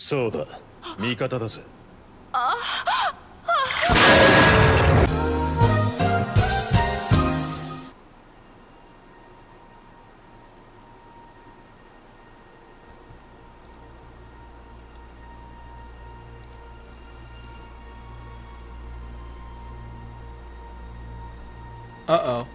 そうだ、味方だぜ。Uh-oh.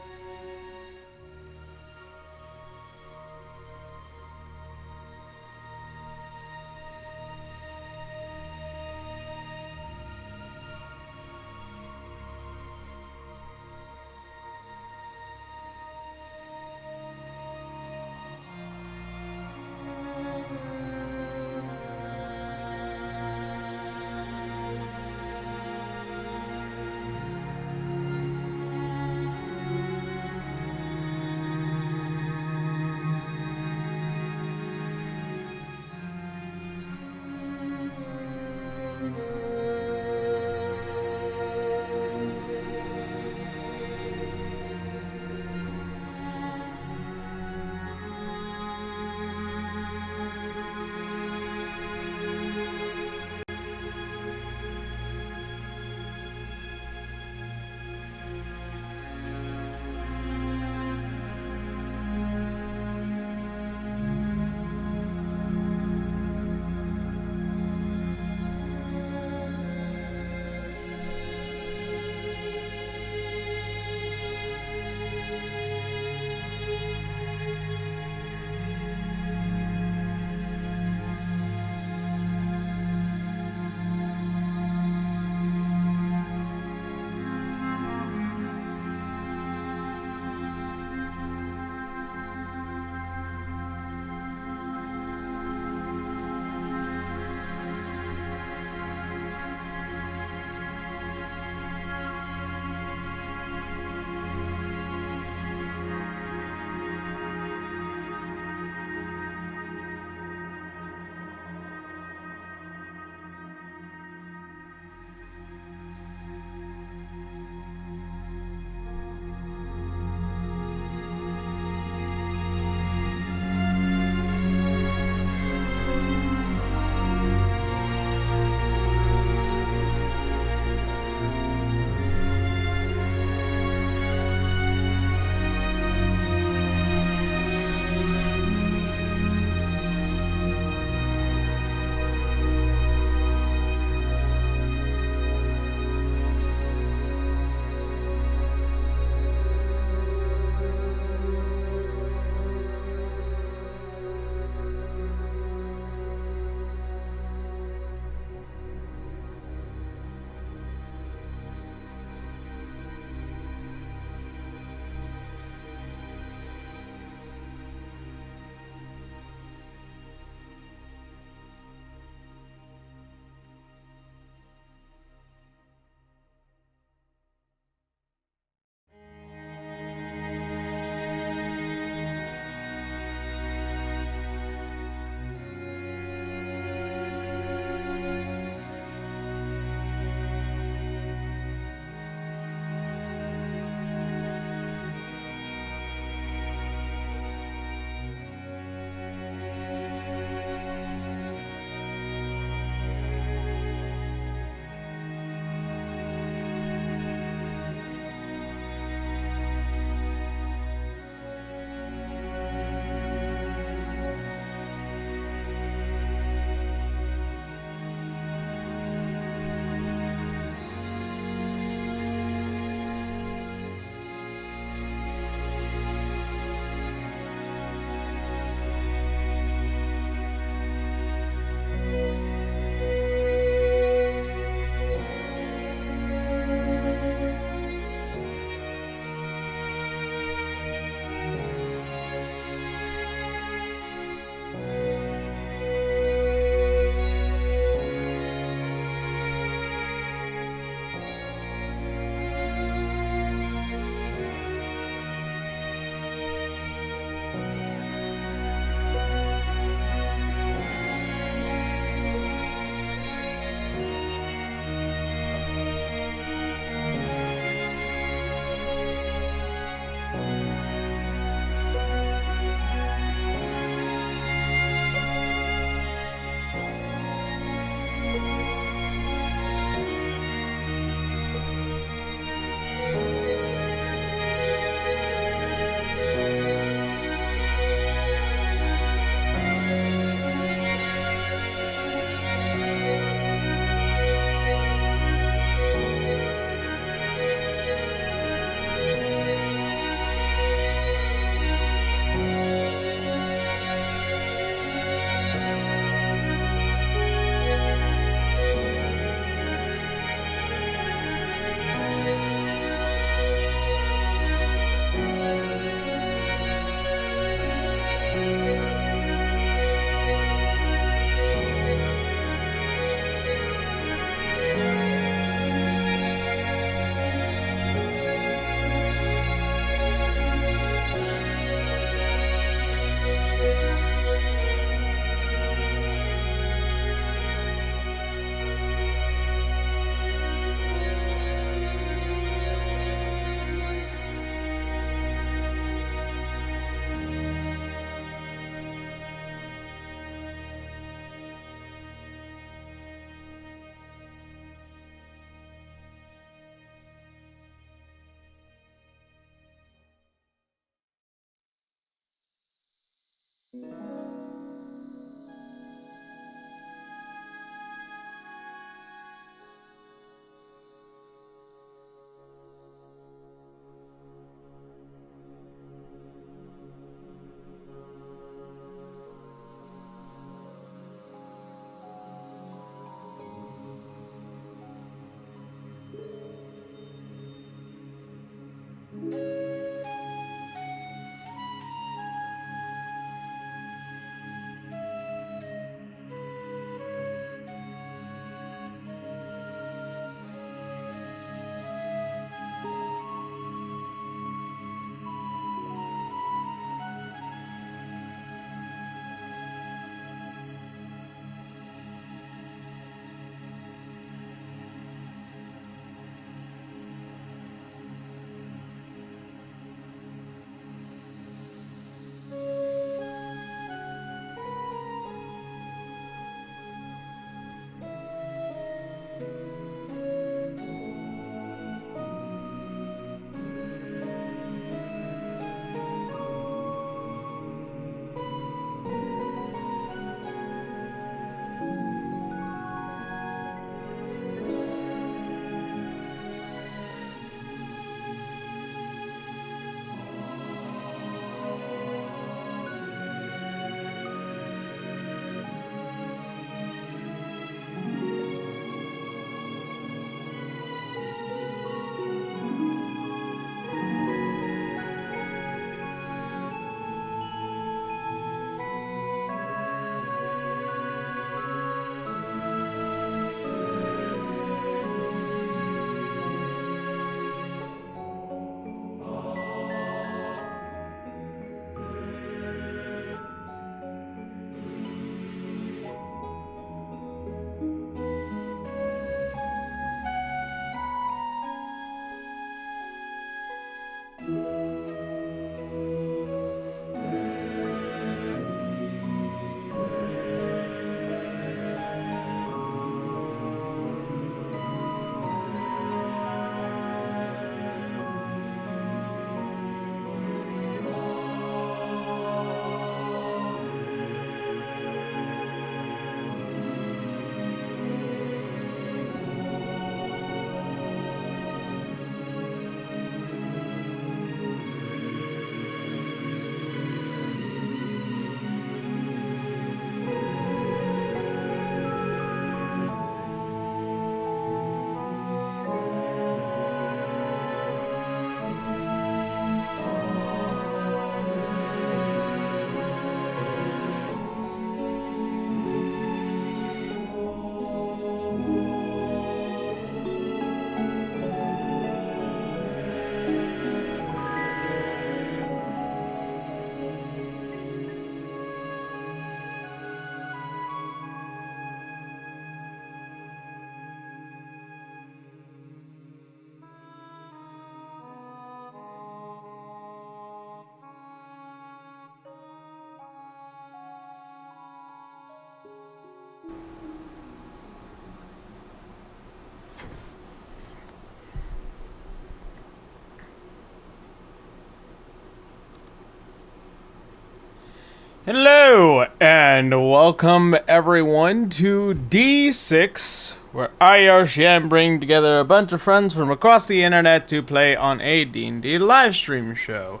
Hello, and welcome everyone to D6, where I, Yarshian, bring together a bunch of friends from across the internet to play on a D&D live stream show.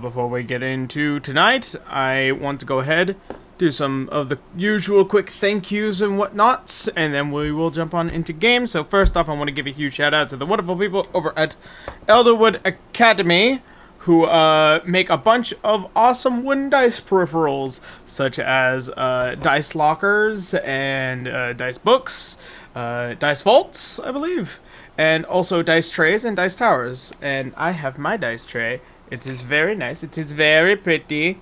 Before we get into tonight, I want to go ahead, do some of the usual quick thank yous and whatnots, and then we will jump on into games. So first off, I want to give a huge shout out to the wonderful people over at Elderwood Academy, who make a bunch of awesome wooden dice peripherals, such as dice lockers and dice books, dice vaults, I believe, and also dice trays and dice towers. And I have my dice tray. It is very nice. It is very pretty,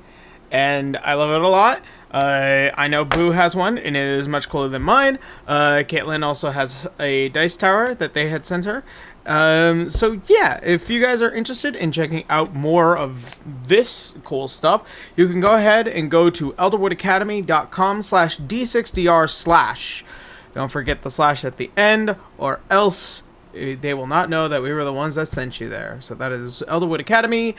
and I love it a lot. I know Boo has one, and it is much cooler than mine. Caitlin also has a dice tower that they had sent her. So yeah, if you guys are interested in checking out more of this cool stuff, you can go ahead and go to elderwoodacademy.com/d6dr/. Don't forget the slash at the end, or else they will not know that we were the ones that sent you there. So that is Elderwood Academy,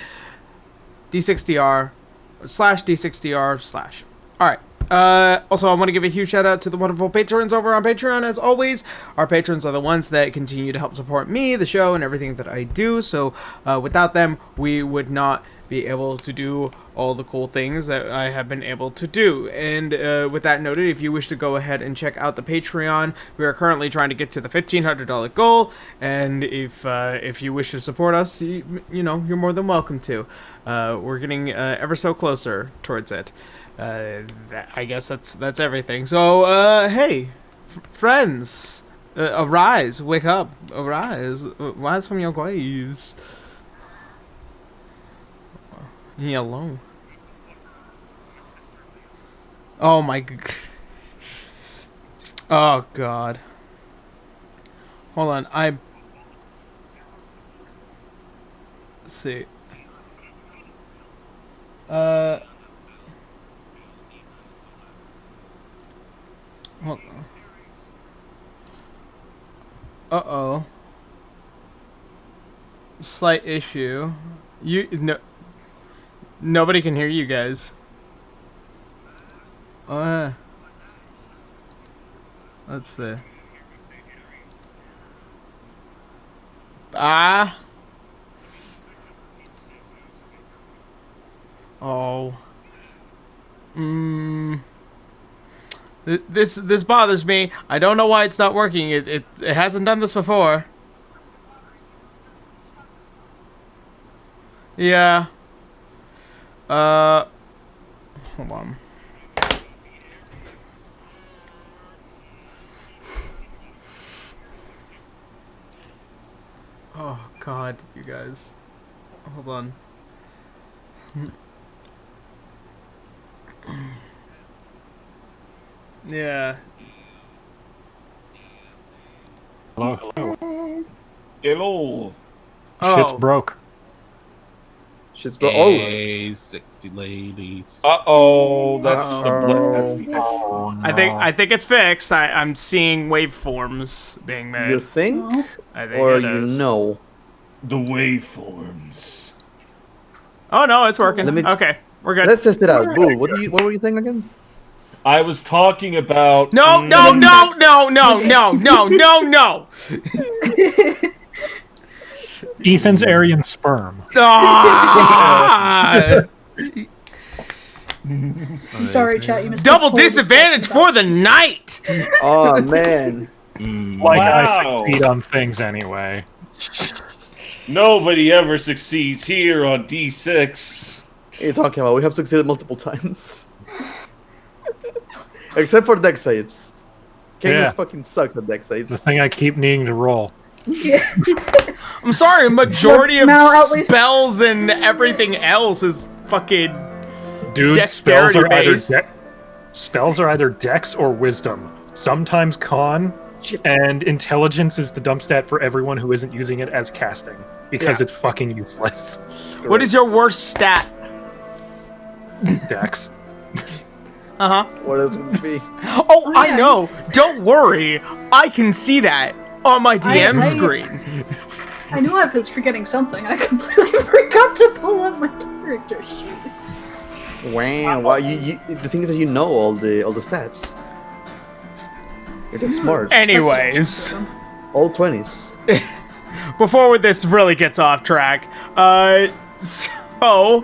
d6dr/d6dr/. Alright. Also, I want to give a huge shout out to the wonderful patrons over on Patreon. As always, our patrons are the ones that continue to help support me, the show, and everything that I do. So without them, we would not be able to do all the cool things that I have been able to do. And with that noted, if you wish to go ahead and check out the Patreon, we are currently trying to get to the $1,500 goal. And if you wish to support us, you know, you're more than welcome to. We're getting ever so closer towards it. I guess that's everything. So, hey, friends, arise, wake up, arise, rise from your graves. Yellow. Oh my god. Oh god. Hold on, let's see. Hold on. Uh-oh. Slight issue. Nobody can hear you guys. Let's see. Ah. Oh. This bothers me. I don't know why it's not working. It hasn't done this before. Yeah. Hold on. Oh god, you guys. Hold on. Yeah. Hello. Hello. Oh. Shit's broke. Shit's broke. Hey, sexy ladies. Uh-oh, that's the Oh, no. I think it's fixed. I'm seeing waveforms being made. You think? I think Or it you is. know? the waveforms. Oh no, it's working. Let me- Okay, we're good. Let's test it out. Boo, what were you thinking again? I was talking about No. Ethan's Aryan sperm. Ah! I'm sorry, chat. You missed Double the whole disadvantage discussion for the night. Oh man. Like I Wow. succeed on things anyway. Nobody ever succeeds here on D6. What are you talking about? We have succeeded multiple times. Except for deck saves. King Yeah. fucking sucked at deck The saves. thing I keep needing to roll. Yeah. I'm sorry, a majority of Now, at least- spells and everything else is fucking. Dude, Dexterity base. spells are either dex or wisdom. Sometimes con, and intelligence is the dump stat for everyone who isn't using it as casting. Because Yeah. it's fucking useless. What is your worst stat? Dex. What else would it be? Oh, I yeah. know. Don't worry. I can see that on my DM I- screen. I knew I was forgetting something. I completely forgot to pull up my character sheet. Wow, wow, the thing is that you know all the stats. You're that smart. Anyways, All 20s. before this really gets off track, so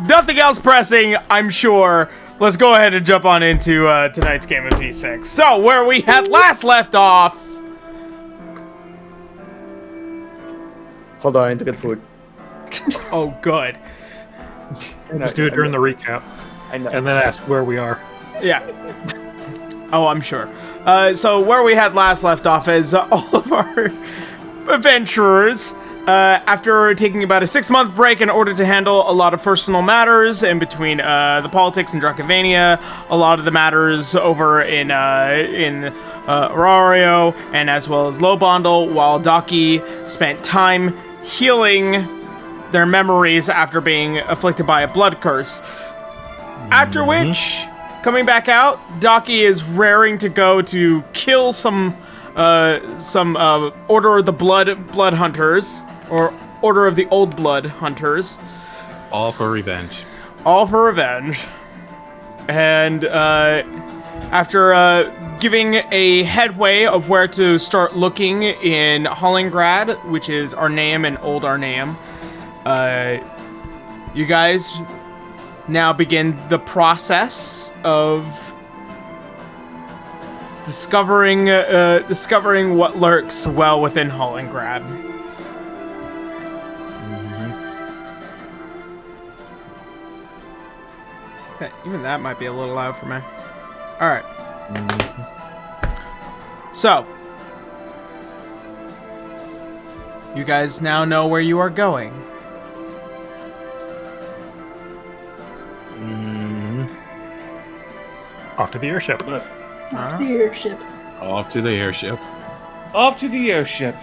nothing else pressing, I'm sure. Let's go ahead and jump on into tonight's game of D6. So, where we had last left off. Hold on, I need to get food. Oh, good. Just do it during the recap, I know. and then ask where we are. Yeah. Oh, I'm sure. So where we had last left off is all of our adventurers, after taking about a 6-month break in order to handle a lot of personal matters in between the politics in Dracovania, a lot of the matters over in Arario, and as well as Lowbondle, while Daki spent time healing their memories after being afflicted by a blood curse. After which, coming back out, Daki is raring to go to kill some Order of the Blood Hunters, or Order of the Old Blood Hunters. All for revenge. All for revenge. And after giving a headway of where to start looking in Hollengrad, which is Arneum and Old Arneum, you guys now begin the process of discovering what lurks well within Hollengrad. Even that might be a little loud for me. All right. So, you guys now know where you are going. Off to the airship. Off the airship. Off to the airship. Off to the airship.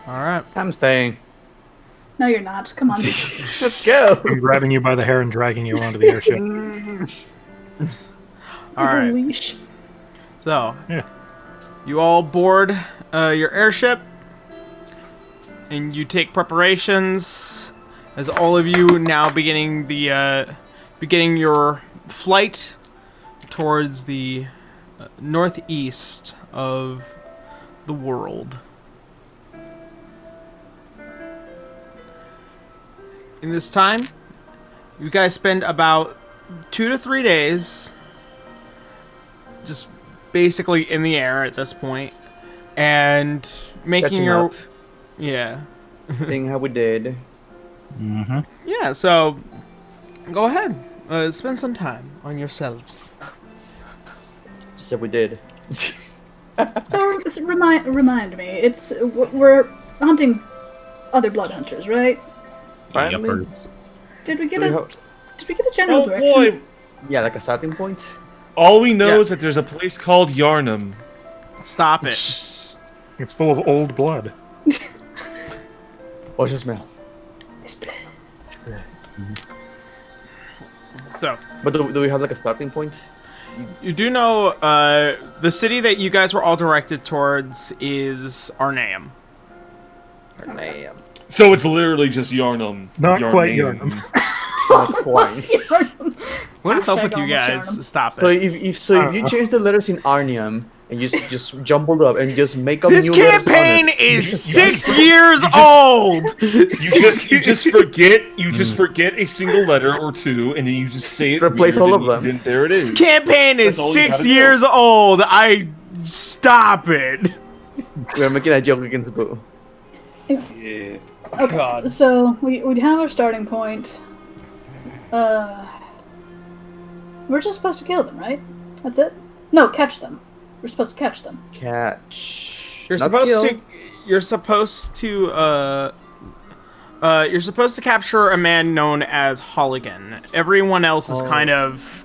All right. I'm staying. No, you're not. Come on. Let's go. I'm grabbing you by the hair and dragging you onto the airship. All right. Leash. So, Yeah. you all board your airship, and you take preparations as all of you now beginning your flight towards the northeast of the world. In this time, you guys spend about 2 to 3 days just basically in the air at this point, and making Catching your up. yeah Seeing how we did. yeah. So go ahead, spend some time on yourselves. Said we did. So remind me. We're hunting other blood hunters, right? Finally? Yuppers. Did we get Do we a have- general Oh direction? boy! Yeah, like a starting point. All we know Yeah. is that there's a place called Yarnum. Stop it. It's full of old blood. What's the smell? It's blood. So But do we have like a starting point? you do know the city that you guys were all directed towards is Arneum. Damn. So it's literally just Yarnum. Not quite Yarnum. Not quite. What is up Hashtag with you almost guys? Yarnum. Stop So it. if you change the letters in Arnium and you just jumbled up and just make up This new letters on campaign it. is 6 years old. You just forget a single letter or two, and then you just say it. Replace weird, all and of them. then there it is. Campaign is That's all you 6 gotta do. years old. Stop it. We're making a joke against Boo. Yeah. Okay, God. so we'd have our starting point. We're just supposed to kill them, right? That's it? No, catch them. We're supposed to catch them. Catch. You're Not supposed kill. to. You're supposed to capture a man known as Holligan. Everyone else is kind of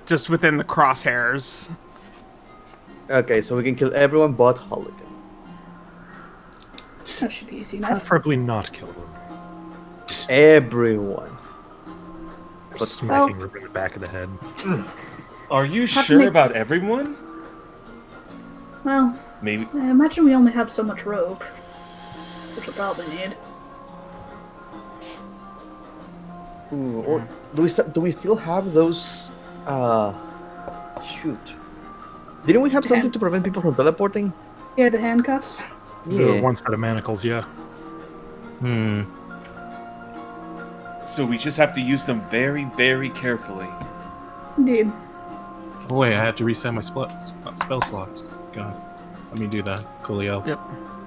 just within the crosshairs. Okay, so we can kill everyone but Holligan. That should be easy enough. Preferably not kill them. Everyone. But smacking her in the back of the head. Are you Have to sure make- about everyone? Well, Maybe. I imagine we only have so much rope, which we'll probably need. Ooh, or do we still have those? Shoot. Didn't we have something to prevent people from teleporting? Yeah, the handcuffs. The Yeah. one set of manacles, yeah. So we just have to use them very, very carefully. Indeed. Oh, wait, I have to reset my spell slots. God. Let me do that. Coolio. Yep.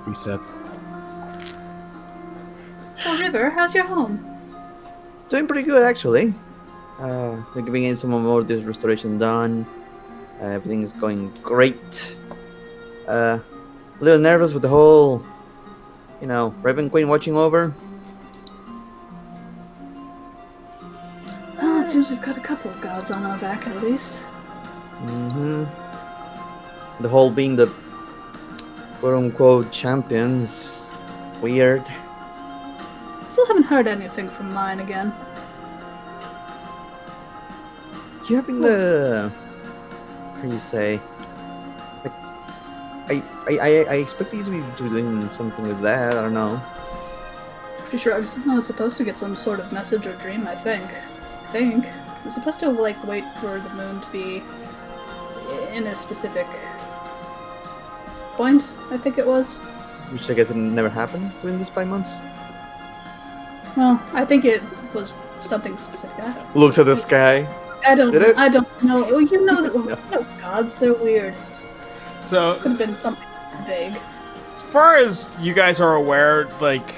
Reset. So, River, how's your home? Doing pretty good actually. We're getting some more of this restoration done. Everything is going great. A little nervous with the whole, Raven Queen watching over. Well, it seems we've got a couple of gods on our back at least. The whole being the quote-unquote champion is weird. Still haven't heard anything from mine again. You having the how do you say? Like, I expected you to be doing something with that. I don't know. Pretty sure I was supposed to get some sort of message or dream. I think. I was supposed to wait for the moon to be in a specific point. I think it was. Which I guess it never happened during these 5 months. Well, I think it was something specific. I don't. Looks at the sky. I don't. Did it? I don't know. Well, you know that. No, gods, they're weird. So, Could have been something vague. as far as you guys are aware, like,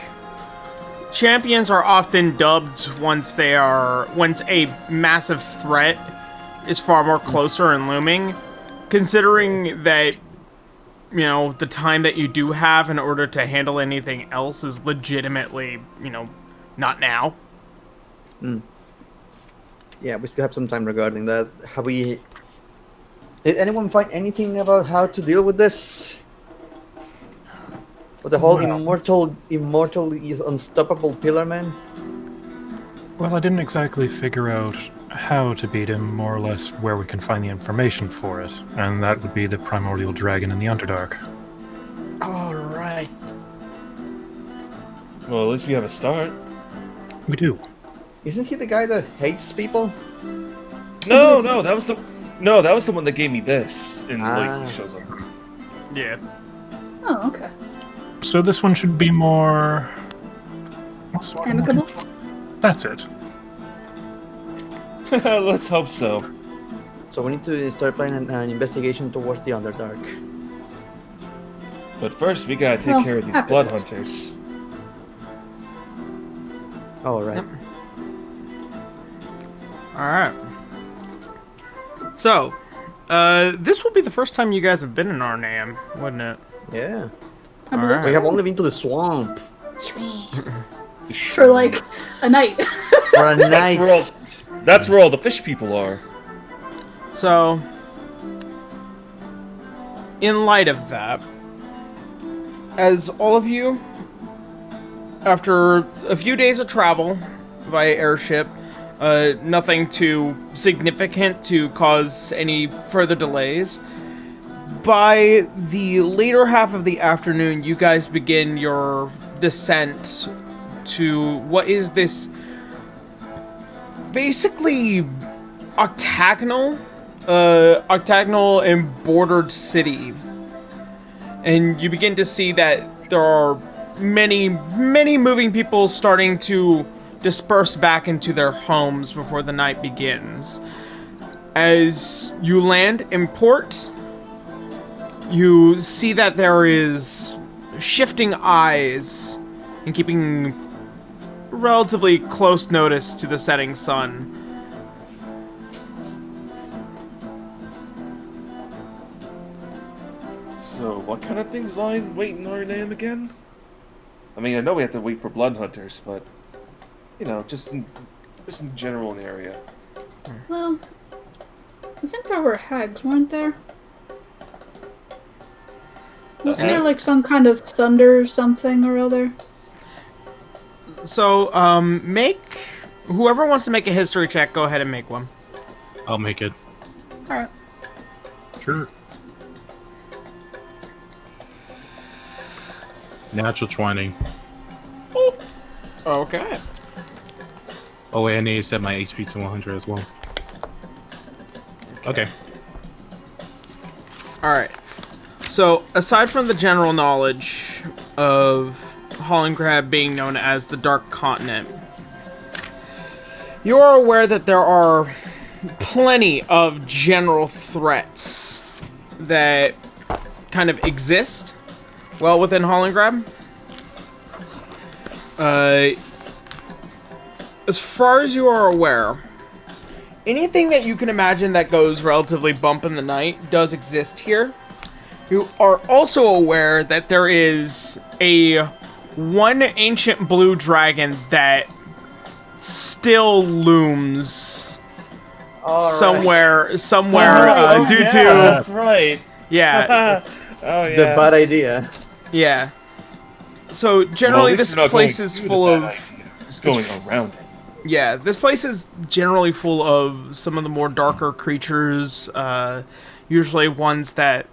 champions are often dubbed once a massive threat is far more closer and looming. Considering that, the time that you do have in order to handle anything else is legitimately, not now. Yeah, we still have some time regarding that. Did anyone find anything about how to deal with this? With the whole Well- immortal, unstoppable pillar man? Well, I didn't exactly figure out how to beat him, more or less where we can find the information for it, and that would be the primordial dragon in the Underdark. Alright. Well, at least we have a start. We do. Isn't he the guy that hates people? No, that was the one that gave me this. And Ah. like shows up. Yeah. Oh, okay. So this one should be more... What's the one I'm looking Amicable? for? That's it. Let's hope so. So we need to start planning an investigation towards the Underdark. But first, we gotta take Well, care of these after blood this. hunters. Alright. Alright. So, this will be the first time you guys have been in Arnhem, wouldn't it? Yeah. I believe Alright. We have only been to the swamp for like a night. for a night. That's where all the fish people are. So, in light of that, as all of you, after a few days of travel via airship, nothing too significant to cause any further delays, by the later half of the afternoon, you guys begin your descent to what is this basically octagonal and bordered city. And you begin to see that there are many moving people starting to disperse back into their homes before the night begins. As you land in port, you see that there is shifting eyes and keeping relatively close notice to the setting sun. So, what kind of things lie waiting in our name again? I mean, I know we have to wait for blood hunters, but just in general in the area. Well, I think there were hags, weren't there? Wasn't there like some kind of thunder something or other? So, whoever wants to make a history check, go ahead and make one. I'll make it. Alright. Sure. Natural 20. Okay. Oh wait, I need to set my HP to 100 as well. Okay. Alright. So, aside from the general knowledge of Hollengrad being known as the Dark Continent, you are aware that there are plenty of general threats that kind of exist well within Hollengrad. As far as you are aware, anything that you can imagine that goes relatively bump in the night does exist here. You are also aware that there is one ancient blue dragon that still looms somewhere due to that's right. yeah. Oh yeah. The bad idea. Yeah. So generally this place is full of just going around it. yeah, this place is generally full of some of the more darker creatures, usually ones that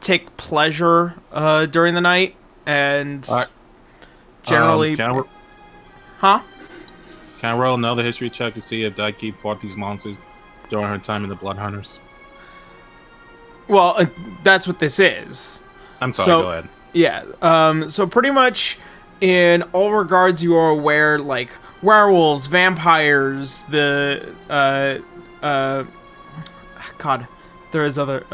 take pleasure during the night, and generally... Can I roll another history check to see if Daki fought these monsters during her time in the Blood Hunters? Well, that's what this is. I'm sorry, So- go ahead. Yeah, so pretty much in all regards you are aware, like, werewolves, vampires, God, there is other,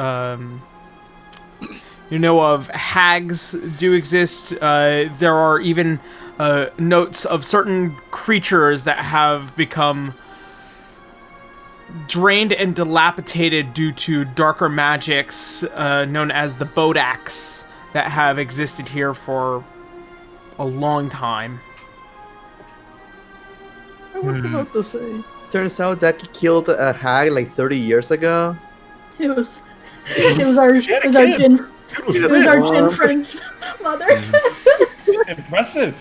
you know of hags do exist. There are even notes of certain creatures that have become drained and dilapidated due to darker magics known as the Bodaks that have existed here for a long time. I was about to say. Turns out that he killed a hag like 30 years ago. It was our gin friend's mother. Impressive.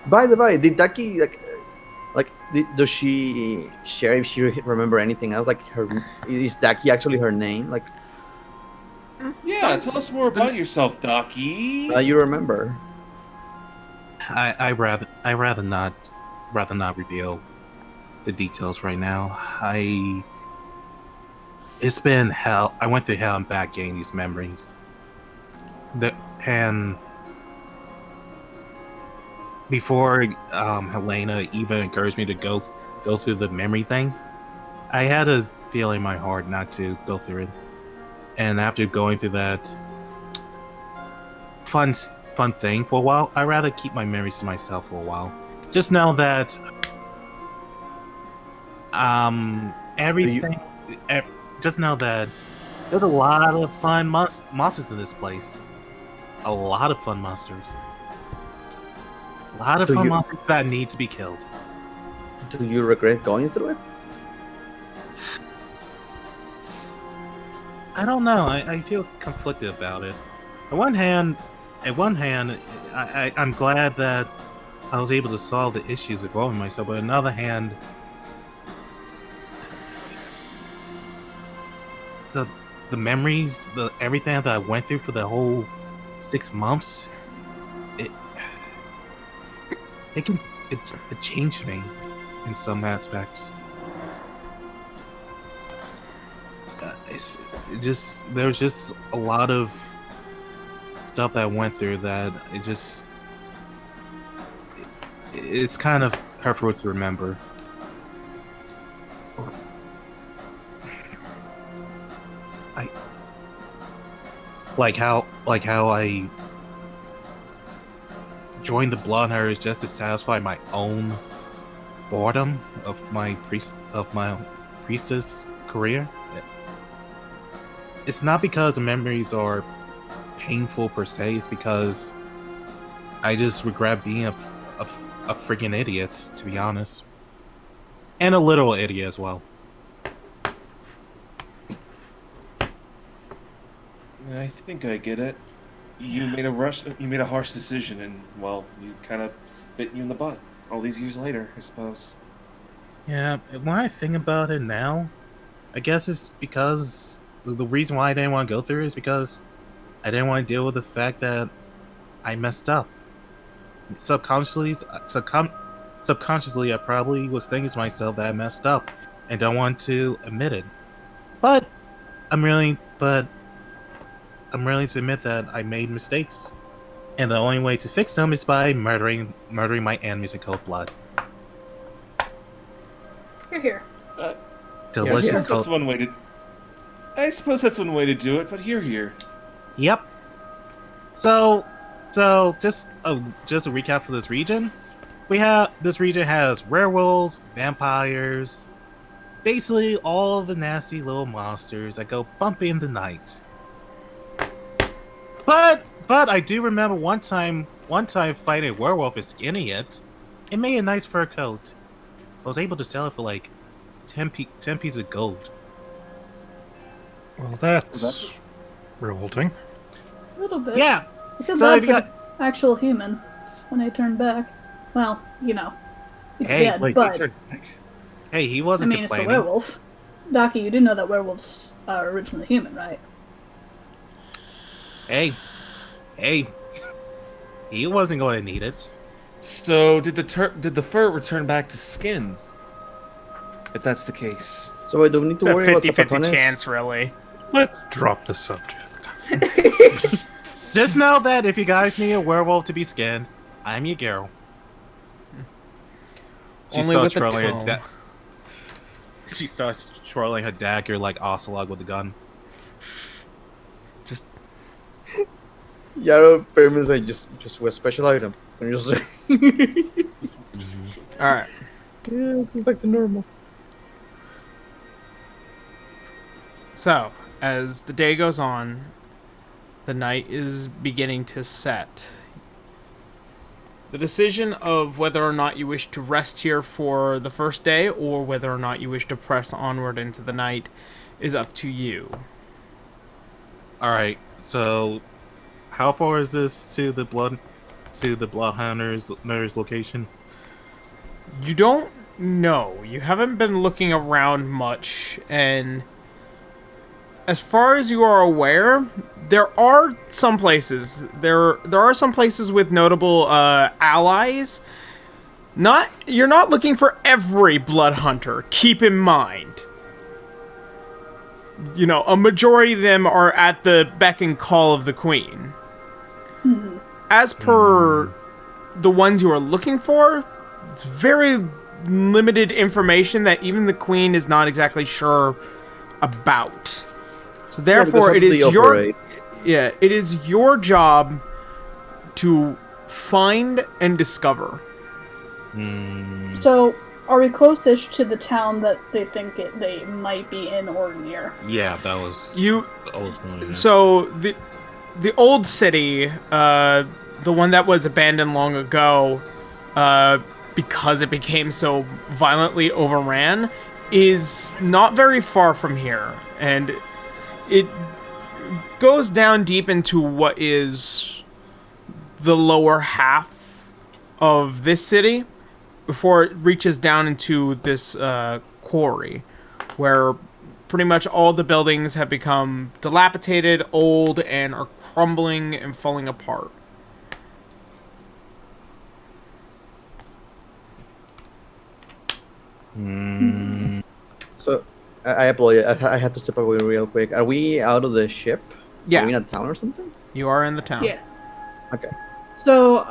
By the way, did Daki does she share if she remember anything else? Like, is Daki actually her name? Like, Yeah, tell us more about yourself, Daki. you remember? I rather not reveal the details right now. It's been hell. I went through hell and back getting these memories. And before Helena even encouraged me to go through the memory thing, I had a feeling in my heart not to go through it. And after going through that fun thing for a while, I'd rather keep my memories to myself for a while. Just know that everything. Just know that there's a lot of fun monsters in this place. A lot of fun monsters. A lot of fun monsters that need to be killed. Do you regret going through it? I don't know. I feel conflicted about it. On one hand, I'm glad that I was able to solve the issues involving myself. But on the other hand, the memories, everything that I went through for the whole 6 months, it changed me in some aspects. There's just a lot of stuff that I went through that it's kind of hurtful to remember. Like how I joined the Blood Hunters just to satisfy my own boredom of my priestess career. It's not because the memories are painful per se. It's because I just regret being a freaking idiot, to be honest, and a little idiot as well. I think I get it. You made a harsh decision, and well, you kind of bit you in the butt. All these years later, I suppose. Yeah, when I think about it now, I guess it's because the reason why I didn't want to go through it is because I didn't want to deal with the fact that I messed up. subconsciously I probably was thinking to myself that I messed up and don't want to admit it. But I'm willing to admit that I made mistakes. And the only way to fix them is by murdering my enemies in cold blood. You're here. I Delicious suppose cold. that's one way to. I suppose that's one way to do it, but here. Yep. So just a recap for this region. This region has werewolves, vampires, basically all the nasty little monsters that go bumpy in the night. But I do remember one time fighting a werewolf and skinning it. It made a nice fur coat. I was able to sell it for like 10 pieces of gold. Well, that's revolting. A little bit. Yeah. I feel So bad if for you the actual human when I turned back. Well, you know, he's Hey, dead, Wait, but you turned back? Hey, he I wasn't mean, it's a complaining. werewolf. Daki, you do know that werewolves are originally human, right? Hey, he wasn't going to need it. So did the fur return back to skin? If that's the case. So wait, do we need It's to a worry about 50-50 Zapatones? chance, really. Let's drop the subject. Just know that if you guys need a werewolf to be skinned, I'm your girl. She Only starts with a twirling her tome. She starts twirling her dagger like Ocelot with a gun. Just Yarrow permits like just with special item. And just all right. yeah, it's back to normal. So, as the day goes on, the night is beginning to set. The decision of whether or not you wish to rest here for the first day or whether or not you wish to press onward into the night is up to you. Alright, so how far is this to the Bloodhunter's location? You don't know. You haven't been looking around much, and as far as you are aware, there are some places. There are some places with notable allies. You're not looking for every blood hunter. Keep in mind. You know, a majority of them are at the beck and call of the queen. As per the ones you are looking for, it's very limited information that even the queen is not exactly sure about. So therefore, it is it is your job to find and discover. So, are we close-ish to the town that they think they might be in or near? Yeah, that was You the old one. Yeah. so the old city, the one that was abandoned long ago, because it became so violently overran, is not very far from here, and it goes down deep into what is the lower half of this city before it reaches down into this quarry, where pretty much all the buildings have become dilapidated, old, and are crumbling and falling apart. So I apologize. I had to step away real quick. Are we out of the ship? Yeah. Are we in a town or something? You are in the town. Yeah. Okay. So,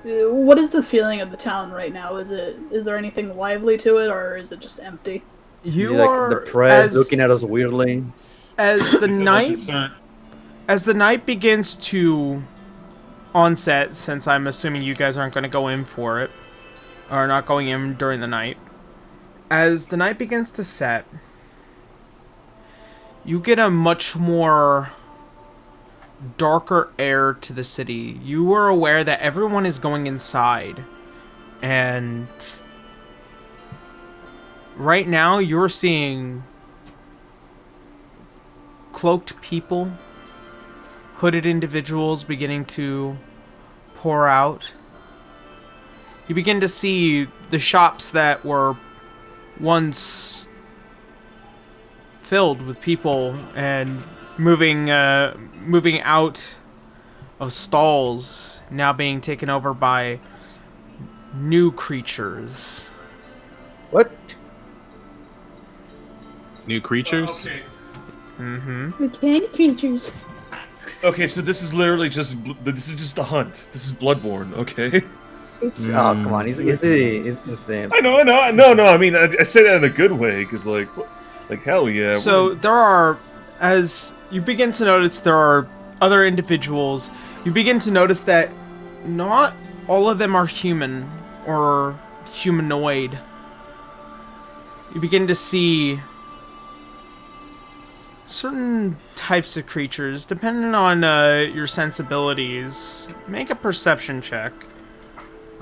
what is the feeling of the town right now? Is there anything lively to it, or is it just empty? You like are depressed, looking at us weirdly. as the night begins to onset, since I'm assuming you guys aren't going to go in for it, or not going in during the night. As the night begins to set, you get a much more darker air to the city. You are aware that everyone is going inside, and right now you're seeing cloaked people, hooded individuals beginning to pour out. You begin to see the shops that were once filled with people and moving out of stalls now being taken over by new creatures. What? New creatures? Okay. Mm-hmm. Okay, creatures. Okay, so this is literally just a hunt. This is Bloodborne, okay? It's oh come on, it's just I know. No. I mean, I say that in a good way, because like hell yeah. So there are, as you begin to notice, there are other individuals. You begin to notice that not all of them are human or humanoid. You begin to see certain types of creatures, depending on your sensibilities. Make a perception check.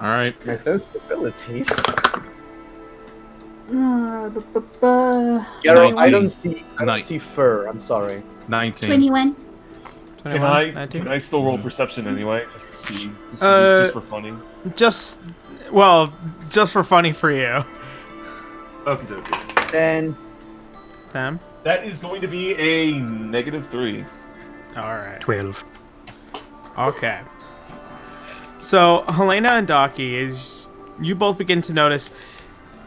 All right. my sensibilities. Yarrow, I don't see Night. fur. I'm sorry. 19. 21. Can I 19? can I still roll perception anyway, just to see, Uh, just for funny? Just for funny for you. Okay, dokie. 10. Sam? That is going to be a -3. Alright. 12. Okay. So, Helena and Daki, as you both begin to notice,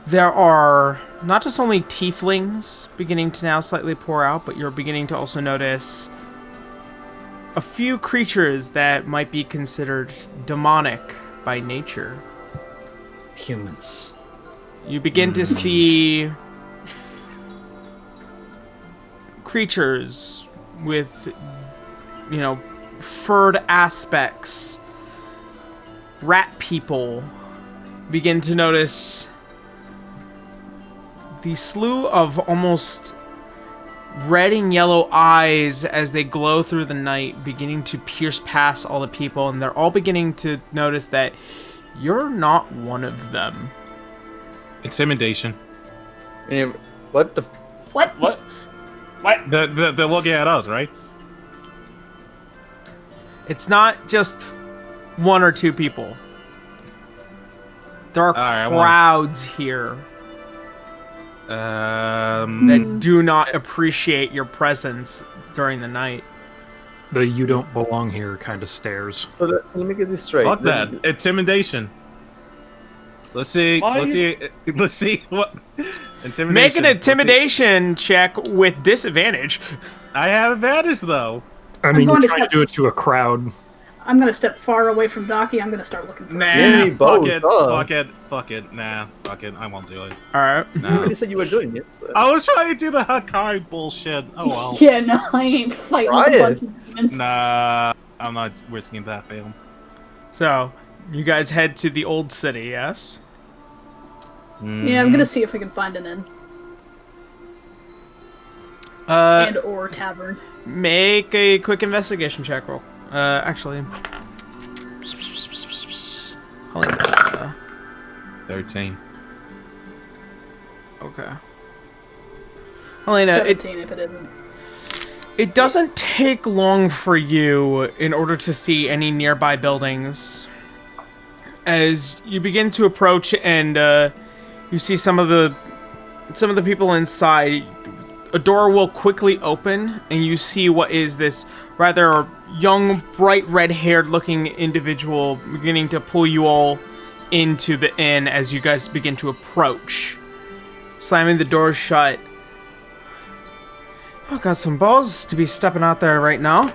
there are not just only tieflings beginning to now slightly pour out, but you're beginning to also notice a few creatures that might be considered demonic by nature. Humans. You begin to see creatures with, furred aspects. Rat people. Begin to notice the slew of almost red and yellow eyes as they glow through the night, beginning to pierce past all the people, and they're all beginning to notice that you're not one of them. Intimidation. What the? What? What? They're looking at us, right? It's not just one or two people. There are Alright, crowds here that do not appreciate your presence during the night. The "you don't belong here" kind of stares. So let me get this straight. Fuck that. Intimidation. Let's see. Why Let's see what. Intimidation. Make an intimidation check with disadvantage. I have advantage though. I mean, going you're to trying to do it to a crowd. I'm gonna step far away from Daki. I'm gonna start looking for Nah. Yeah, Fuck both, it. huh? Fuck it. Nah. Fuck it. I won't do it. All right. You No. already said you were doing it. So. I was trying to do the Hakai bullshit. Oh well. Yeah, no, I ain't fighting Try with a bunch it. of demons. Nah. I'm not risking that fail. So, you guys head to the old city, yes? Yeah, I'm gonna see if I can find an inn Uh, and or tavern. make a quick investigation check roll. Actually, hold on. 13. Okay. Helena, 17 if it isn't. it doesn't take long for you in order to see any nearby buildings. As you begin to approach and you see some of the people inside, a door will quickly open and you see what is this rather young, bright red-haired looking individual beginning to pull you all into the inn as you guys begin to approach. Slamming the doors shut. I've got some balls to be stepping out there right now.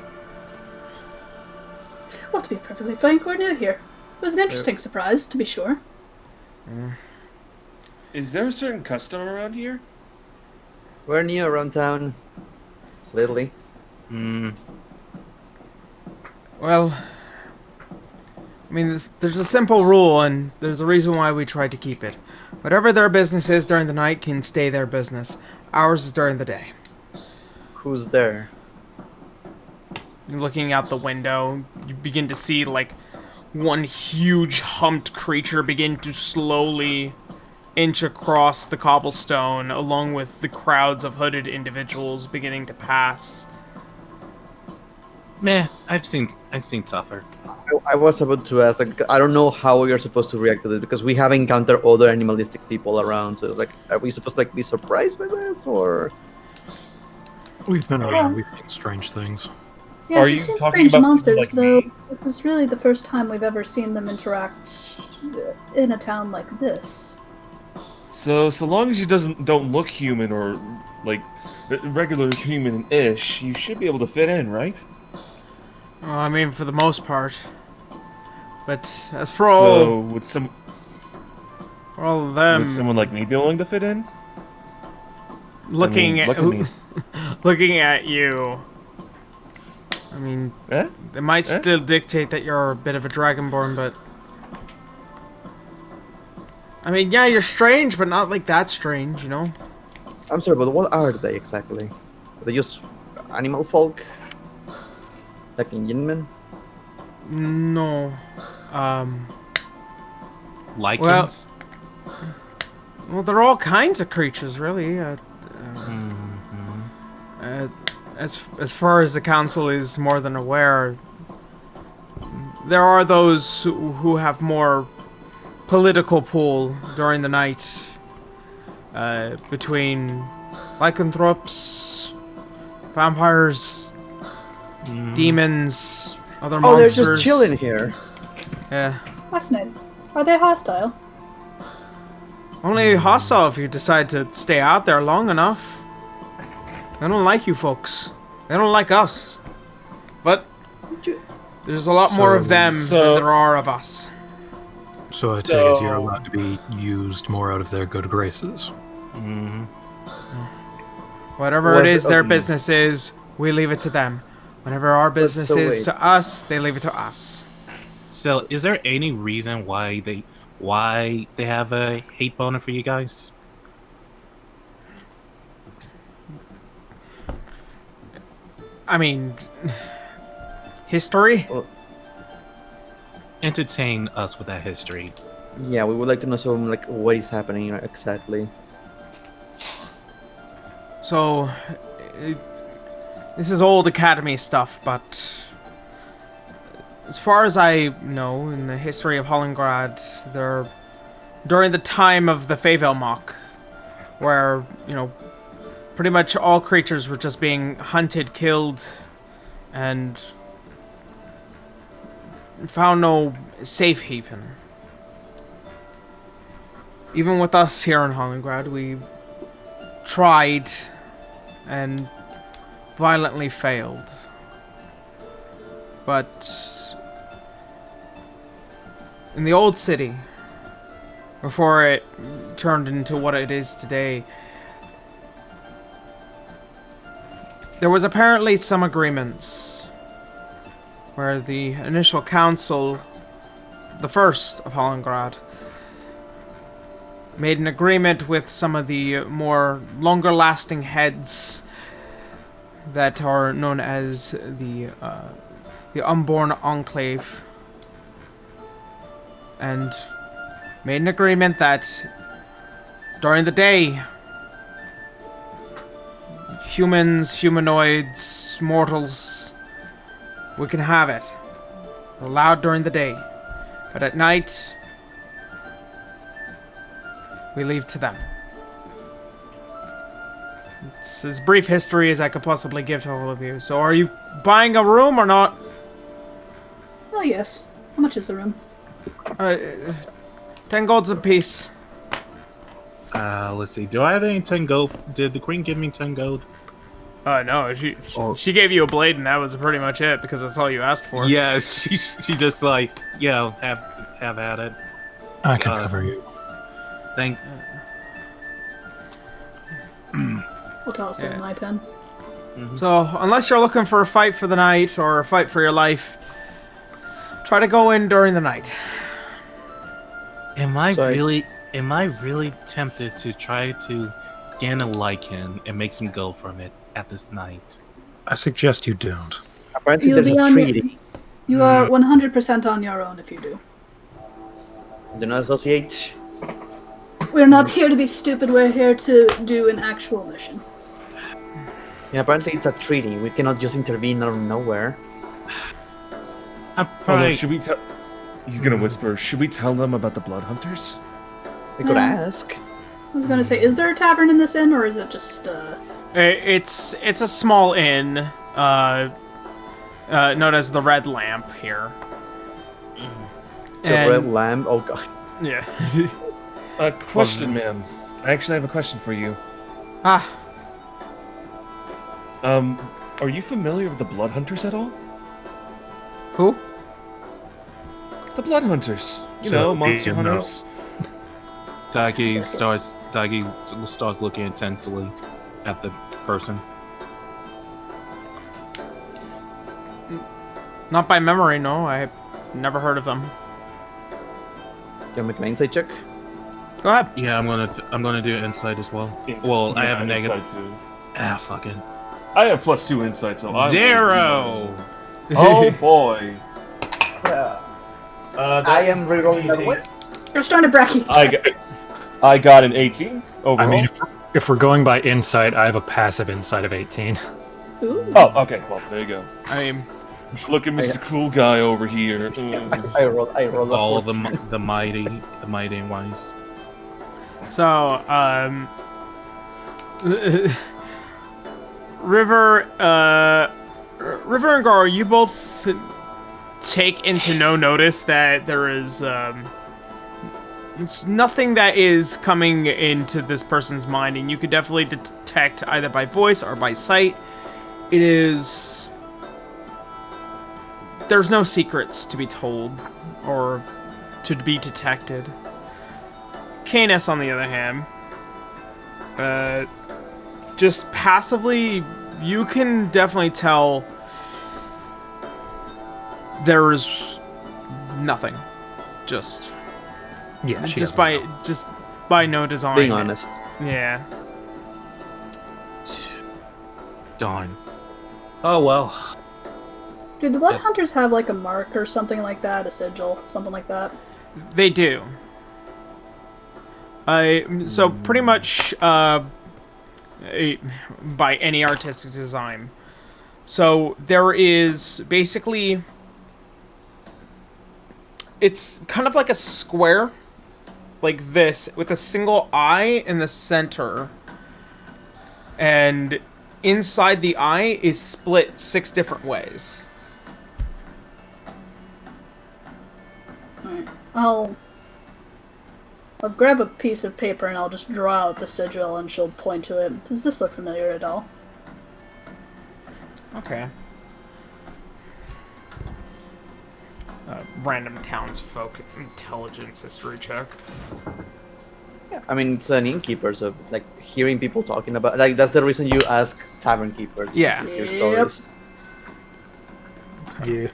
Well, to be perfectly frank, we're new here. It was an interesting surprise, to be sure. Is there a certain custom around here? We're new around town. Lately. Well, I mean, there's a simple rule, and there's a reason why we try to keep it. Whatever their business is during the night can stay their business. Ours is during the day. Who's there? You're looking out the window, you begin to see, like, one huge humped creature begin to slowly inch across the cobblestone, along with the crowds of hooded individuals beginning to pass. Meh. I've seen tougher. I was about to ask. Like, I don't know how we are supposed to react to this because we have encountered other animalistic people around. So it's like, are we supposed to be surprised by this, or? We've been around. We've seen strange things. Yes, Are we've you seen talking strange about monsters, like though me? this is really the first time we've ever seen them interact in a town like this. So long as you don't look human or like regular human-ish, you should be able to fit in, right? Well, I mean, for the most part. But as for So all of them would someone like me be willing to fit in? looking look at me. looking at you, I mean, Eh? it might still dictate that you're a bit of a dragonborn, but I mean, yeah, you're strange, but not like that strange, you know? I'm sorry, but what are they exactly? Are they just animal folk? Like in Yinmen? No. Lichens. Well, they're all kinds of creatures, really. As far as the council is more than aware, there are those who have more political pull during the night between lycanthropes, vampires, demons, other Oh, monsters. they're just chilling here. Yeah. Fascinating. Are they hostile? Only hostile if you decide to stay out there long enough. They don't like you folks. They don't like us. But there's a lot more of them than there are of us. So I take it you're allowed to be used more out of their good graces. Whatever it is their business is, we leave it to them. Whatever our business is to us, they leave it to us. So, is there any reason why they have a hate boner for you guys? I mean, history? Entertain us with that history. Yeah, we would like to know some, like, what is happening exactly. So, this is old academy stuff, but as far as I know, in the history of Hollengrad, during the time of the Favelmock, where, you know, pretty much all creatures were just being hunted, killed, and found no safe haven. Even with us here in Hollengrad, we tried and violently failed. But in the old city, before it turned into what it is today, there was apparently some agreements where the initial council, the first of Hollengrad, made an agreement with some of the more longer-lasting heads that are known as the Unborn Enclave, and made an agreement that during the day, humans, humanoids, mortals, we can have it. Allowed during the day. But at night, we leave to them. It's as brief history as I could possibly give to all of you. So are you buying a room or not? Well, yes. How much is the room? 10 golds apiece. Let's see. Do I have any 10 gold? Did the queen give me 10 gold? No, she gave you a blade and that was pretty much it because that's all you asked for. Yeah, she just like, yeah, have at it. I can cover you. Thank. We'll toss in my 10. So, unless you're looking for a fight for the night or a fight for your life, try to go in during the night. Am I really tempted to try to scan a lichen and make some gold from it at this night? I suggest you don't. Apparently You'll there's be a on treaty. You are 100% on your own if you do. Do not associate. We're not here to be stupid, we're here to do an actual mission. Yeah, apparently it's a treaty. We cannot just intervene out of nowhere. Although, should we tell... He's gonna whisper, should we tell them about the Blood Hunters? We could ask. I was gonna say, is there a tavern in this inn, or is it just, It's a small inn. known as the Red Lamp here. The red lamp. Oh god. Yeah. Question, ma'am. I actually have a question for you. Ah, Are you familiar with the Blood Hunters at all? who? The Blood Hunters. You So, know, monster no. hunters. Daki starts looking intently at the person. Not by memory, no. I've never heard of them. Can I make an insight check? Go ahead. Yeah, I'm gonna do insight as well. Well, I have a negative. Insight too. Ah, fucking I have +2 insight, so I'm 0. Oh boy. I am rerolling that one. You're starting to bracky. I got an 18 overall. I mean, if we're going by insight, I have a passive insight of 18. Ooh. Oh, okay. Well, there you go. I mean, Look at Mr. Cool Guy over here. I rolled All a of the mighty and wise. so, River and Gar, you both take into no notice that there is, it's nothing that is coming into this person's mind, and you could definitely detect either by voice or by sight. It is... There's no secrets to be told or to be detected. Canis, on the other hand, just passively, you can definitely tell there's nothing. Just Yeah, she just doesn't know. by no design. Being honest. Yeah. Darn. Oh well. Do the Blood Yes. Hunters have like a mark or something like that? A sigil? Something like that? They do. So pretty much by any artistic design. So there is basically, it's kind of like a square, like this, with a single eye in the center, and inside the eye is split 6 different ways. Alright. I'll grab a piece of paper and I'll just draw out the sigil and she'll point to it. Does this look familiar at all? Okay. Random townsfolk intelligence history check. I mean, it's an innkeeper, so like hearing people talking about, like that's the reason you ask tavern keepers. Yeah. To hear Yep. stories. Yeah.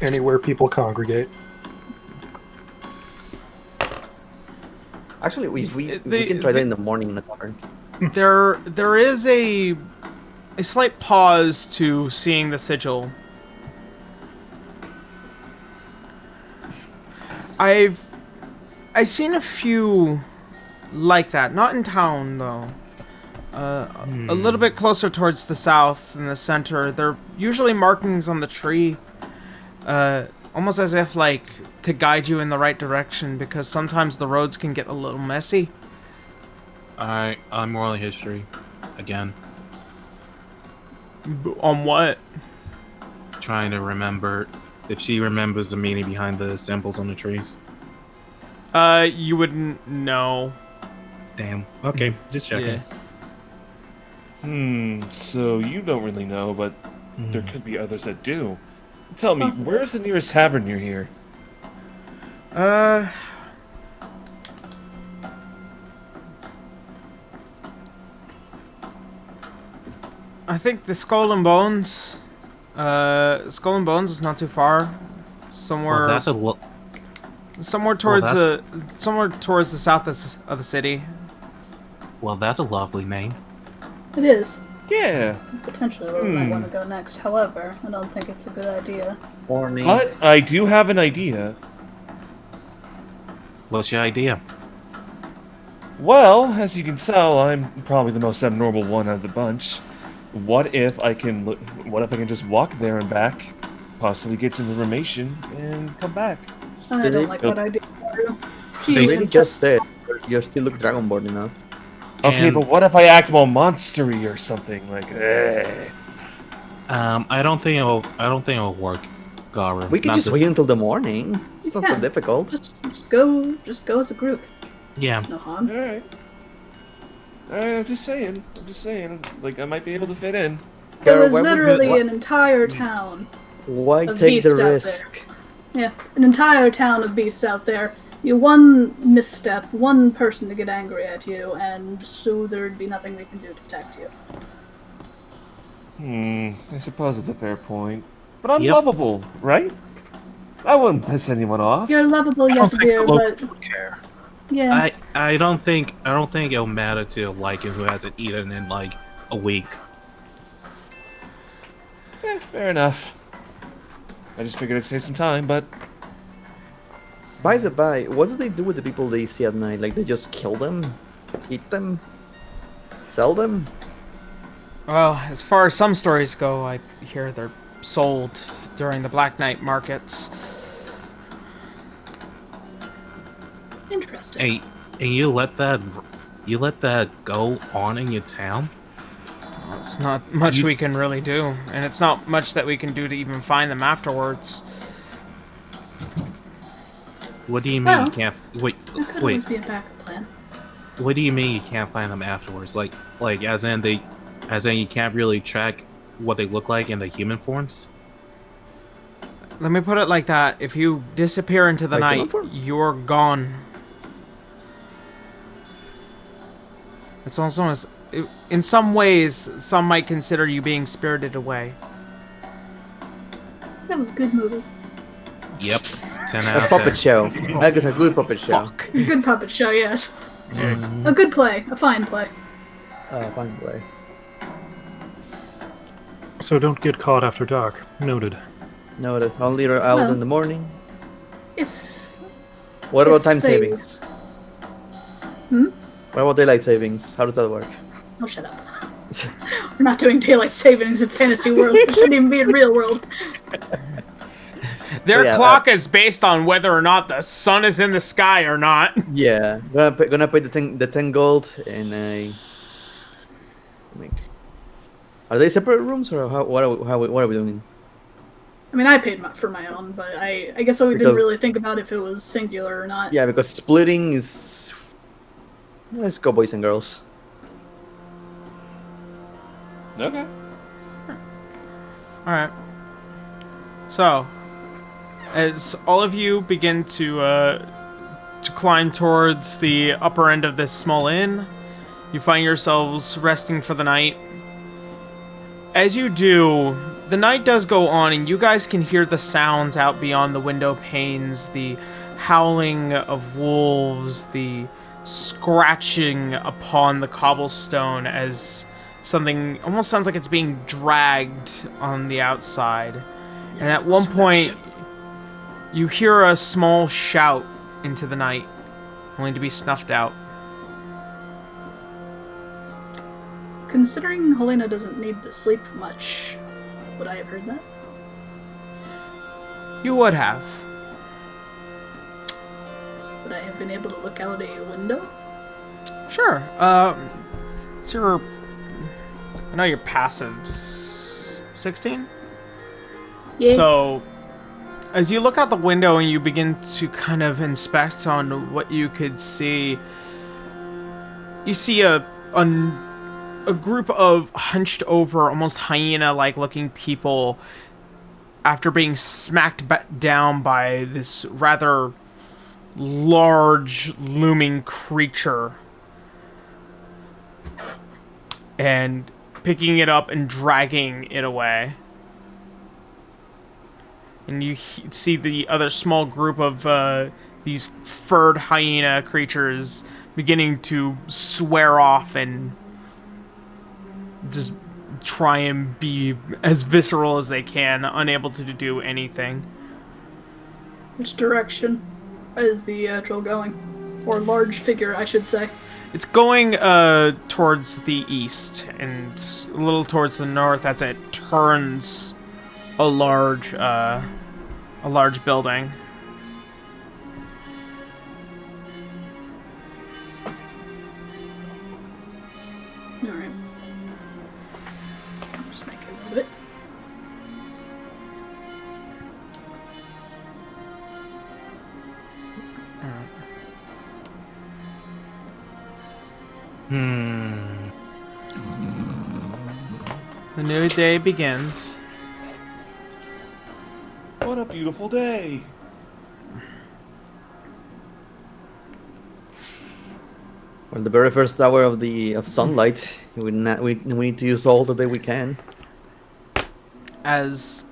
Anywhere people congregate. Actually, we They- can try that in the morning in the tavern. There is a slight pause to seeing the sigil. I've seen a few like that, not in town though. A little bit closer towards the south and the center. They're usually markings on the tree, almost as if like to guide you in the right direction, because sometimes the roads can get a little messy. Alright, I'm rolling history. Again. On what? Trying to remember if she remembers the meaning behind the symbols on the trees. You wouldn't know. Damn. Okay, just checking. Yeah. So you don't really know, but there Hmm. could be others that do. Tell me, where's the nearest tavern near here? I think the Skull and Bones. Skull and Bones is not too far. Somewhere, Well, that's a somewhere towards that's- the south of the city. that's a lovely name. It is. Yeah, Potentially where we might want to go next. However, I don't think it's a good idea. Morning. but I do have an idea. What's your idea? Well, as you can tell, I'm probably the most abnormal one out of the bunch. What if I can just walk there and back, possibly get some information, and come back? I Did don't it- like that idea. You Jeez. really just said you still look dragonborn enough. Okay, And- but what if I act more monstery or something like? I don't think it'll work, Garu. We can Not just this- wait until the morning. It's not Yeah. that difficult. Just go as a group. Yeah. No harm. Alright. Alright, I'm just saying. Like, I might be able to fit in. There Garrett, was why would we- literally why- an entire town Why of take the beasts out risk? there. Yeah, an entire town of beasts out there. You one misstep, one person to get angry at you, and so there'd be nothing we can do to protect you. I suppose it's a fair point. But I'm Yep. lovable, right? I wouldn't piss anyone off. You're lovable, I don't yes, think dear, the but locals would care. yeah. I don't think it'll matter to a Lycan who hasn't eaten in like a week. Fair enough. I just figured I'd save some time, but By the by, what do they do with the people they see at night? Like, they just kill them? Eat them? Sell them? Well, as far as some stories go, I hear they're sold during the Black Knight markets. Interesting. Hey, and you let that go on in your town? Well, it's not much we can really do, and it's not much that we can do to even find them afterwards. What do you mean Well, you can't? Wait, That could wait. always be a backup plan. What do you mean you can't find them afterwards? Like as in you can't really track what they look like in the human forms? Let me put it like that. If you disappear into the Like night, uniforms? you're gone. It's also, in some ways, some might consider you being spirited away. That was a good movie. Yep. 10 A out of puppet 10. show. That is a good puppet show. Fuck. A good puppet show, yes. A good play. A fine play. Fine play. So don't get caught after dark. Noted. No, that only are out Well. in the morning. If What about If time they- savings? Hmm? What about daylight savings? How does that work? Oh, shut up. We're not doing daylight savings in fantasy world. It shouldn't even be in real world. Their Yeah, clock is based on whether or not the sun is in the sky or not. Yeah, gonna pay the 10 gold and are they separate rooms or what are we doing? I mean, I paid for my own, but I guess I didn't Because- really think about if it was singular or not. Yeah, because splitting is. Let's go, boys and girls. okay. Alright. So, as all of you begin to climb towards the upper end of this small inn, you find yourselves resting for the night. As you do, the night does go on, and you guys can hear the sounds out beyond the window panes, the howling of wolves, the scratching upon the cobblestone as something almost sounds like it's being dragged on the outside. And at one point, you hear a small shout into the night, only to be snuffed out. Considering Helena doesn't need to sleep much, would I have heard that? You would have. Would I have been able to look out a window? Sure. It's your... I know your passive's 16? Yeah. So, as you look out the window and you begin to kind of inspect on what you could see, you see a group of hunched over, almost hyena-like looking people after being smacked down by this rather large looming creature and picking it up and dragging it away. And you see the other small group of these furred hyena creatures beginning to swear off and just try and be as visceral as they can, unable to do anything. Which direction is the troll going? Or large figure, I should say. It's going towards the east and a little towards the north as it turns a large building. Alright. Just make a note of it. The new day begins. What a beautiful day. Well, the very first hour of sunlight. We need to use all the day we can. As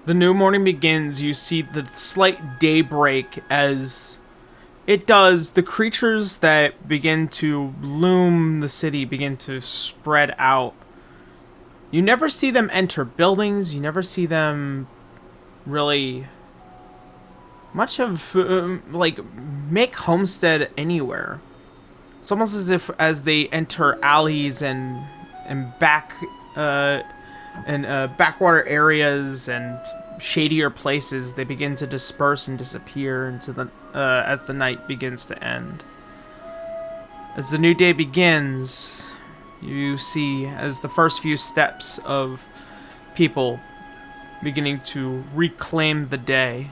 the new morning begins, you see the slight daybreak as it does. The creatures that begin to loom the city begin to spread out. You never see them enter buildings. You never see them really much of make homestead anywhere. It's almost as if as they enter alleys and backwater areas and shadier places, they begin to disperse and disappear into the as the night begins to end. As the new day begins, you see as the first few steps of people beginning to reclaim the day.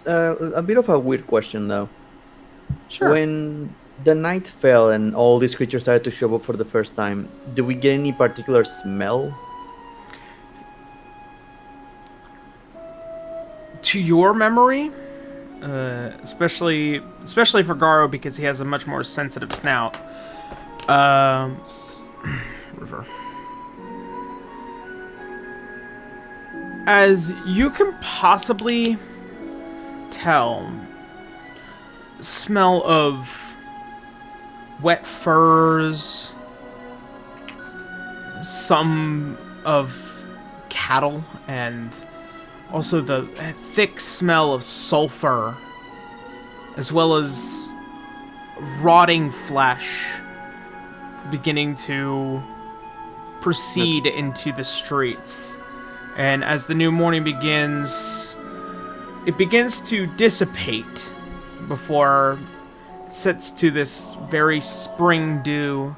A bit of a weird question, though. Sure. When the night fell and all these creatures started to show up for the first time, do we get any particular smell? To your memory, especially for Garo because he has a much more sensitive snout. River. As you can possibly tell, smell of wet furs, some of cattle, and also the thick smell of sulfur, as well as rotting flesh beginning to proceed into the streets. And as the new morning begins, it begins to dissipate before it sets to this very spring dew.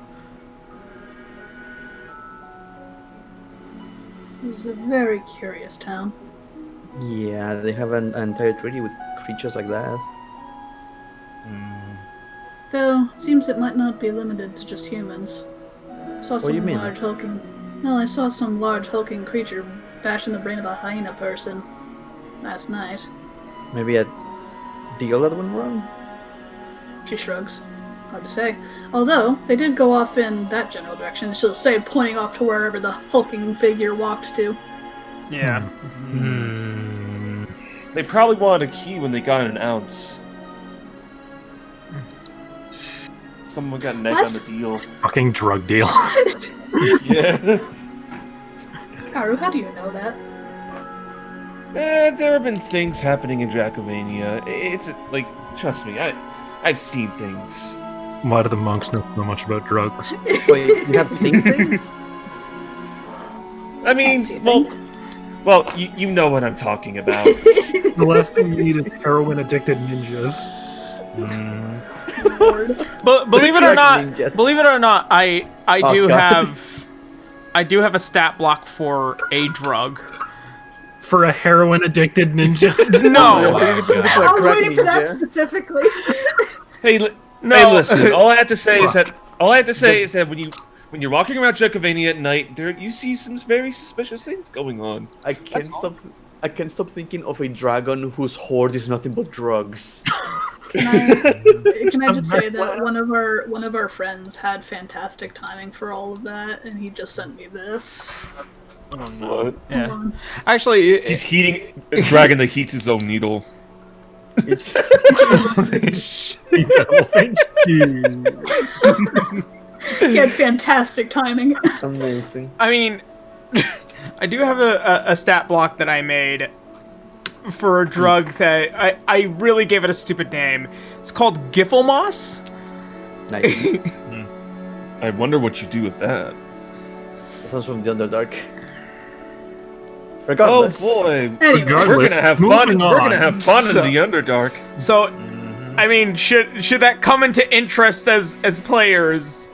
This is a very curious town. Yeah, they have an entire treaty with creatures like that. Though, it seems it might not be limited to just humans. What do you mean? I saw some large hulking creature bash in the brain of a hyena person last night. Maybe a deal that went wrong? She shrugs. Hard to say. Although, they did go off in that general direction, she'll say, pointing off to wherever the hulking figure walked to. Yeah. They probably wanted a key when they got an ounce. Someone got neck on the deal. Fucking drug deal. Yeah. Karu, how do you know that? There have been things happening in Dracovania. It's like, trust me, I've seen things. Why do the monks know so much about drugs? Wait, you have seen things? I mean, well, you know what I'm talking about. The last thing you need is heroin-addicted ninjas. But believe it or not, I do God. have a stat block for a drug. For a heroin-addicted ninja? No. I was waiting for that specifically. Hey, No. hey, listen. All I have to say is that when you're walking around Dracovania at night, you see some very suspicious things going on. I can't stop thinking of a dragon whose hoard is nothing but drugs. Can I just say that one of our friends had fantastic timing for all of that, and he just sent me this. What? Yeah. Actually, He's dragging the heat to his own needle. Thank you. He had fantastic timing. Amazing. I mean, I do have a stat block that I made for a drug that I really gave it a stupid name. It's called Giffelmoss. Nice. I wonder what you do with that. That sounds from the Underdark. Regardless. Oh boy, Anyway, we're gonna have fun. moving We're on. gonna have fun So- in the Underdark. So, I mean, should that come into interest as players?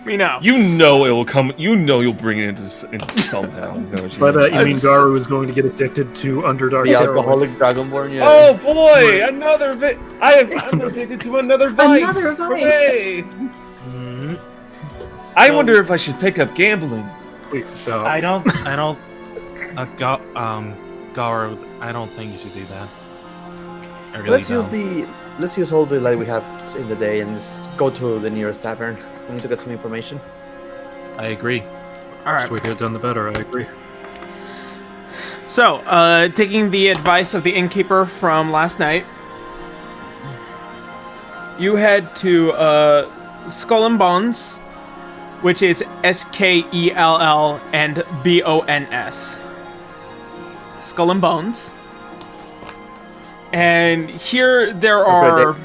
me know. You know it will come. You know you'll bring it into somehow. Don't you? But you mean It's- Garu is going to get addicted to Underdark The heroin? alcoholic dragonborn. Yeah. Oh boy, another I'm addicted to another vice. Another vice. Hooray. Mhm. I wonder if I should pick up gambling. Please stop. I don't. Gar, I don't think you should do that. I really don't. Let's use all the light we have in the day and just go to the nearest tavern. We need to get some information. I agree. All right. The we get it done, the better. I agree. So, taking the advice of the innkeeper from last night, you head to Skull and Bones, which is Skell and Bons. Skull and Bones. And here there are...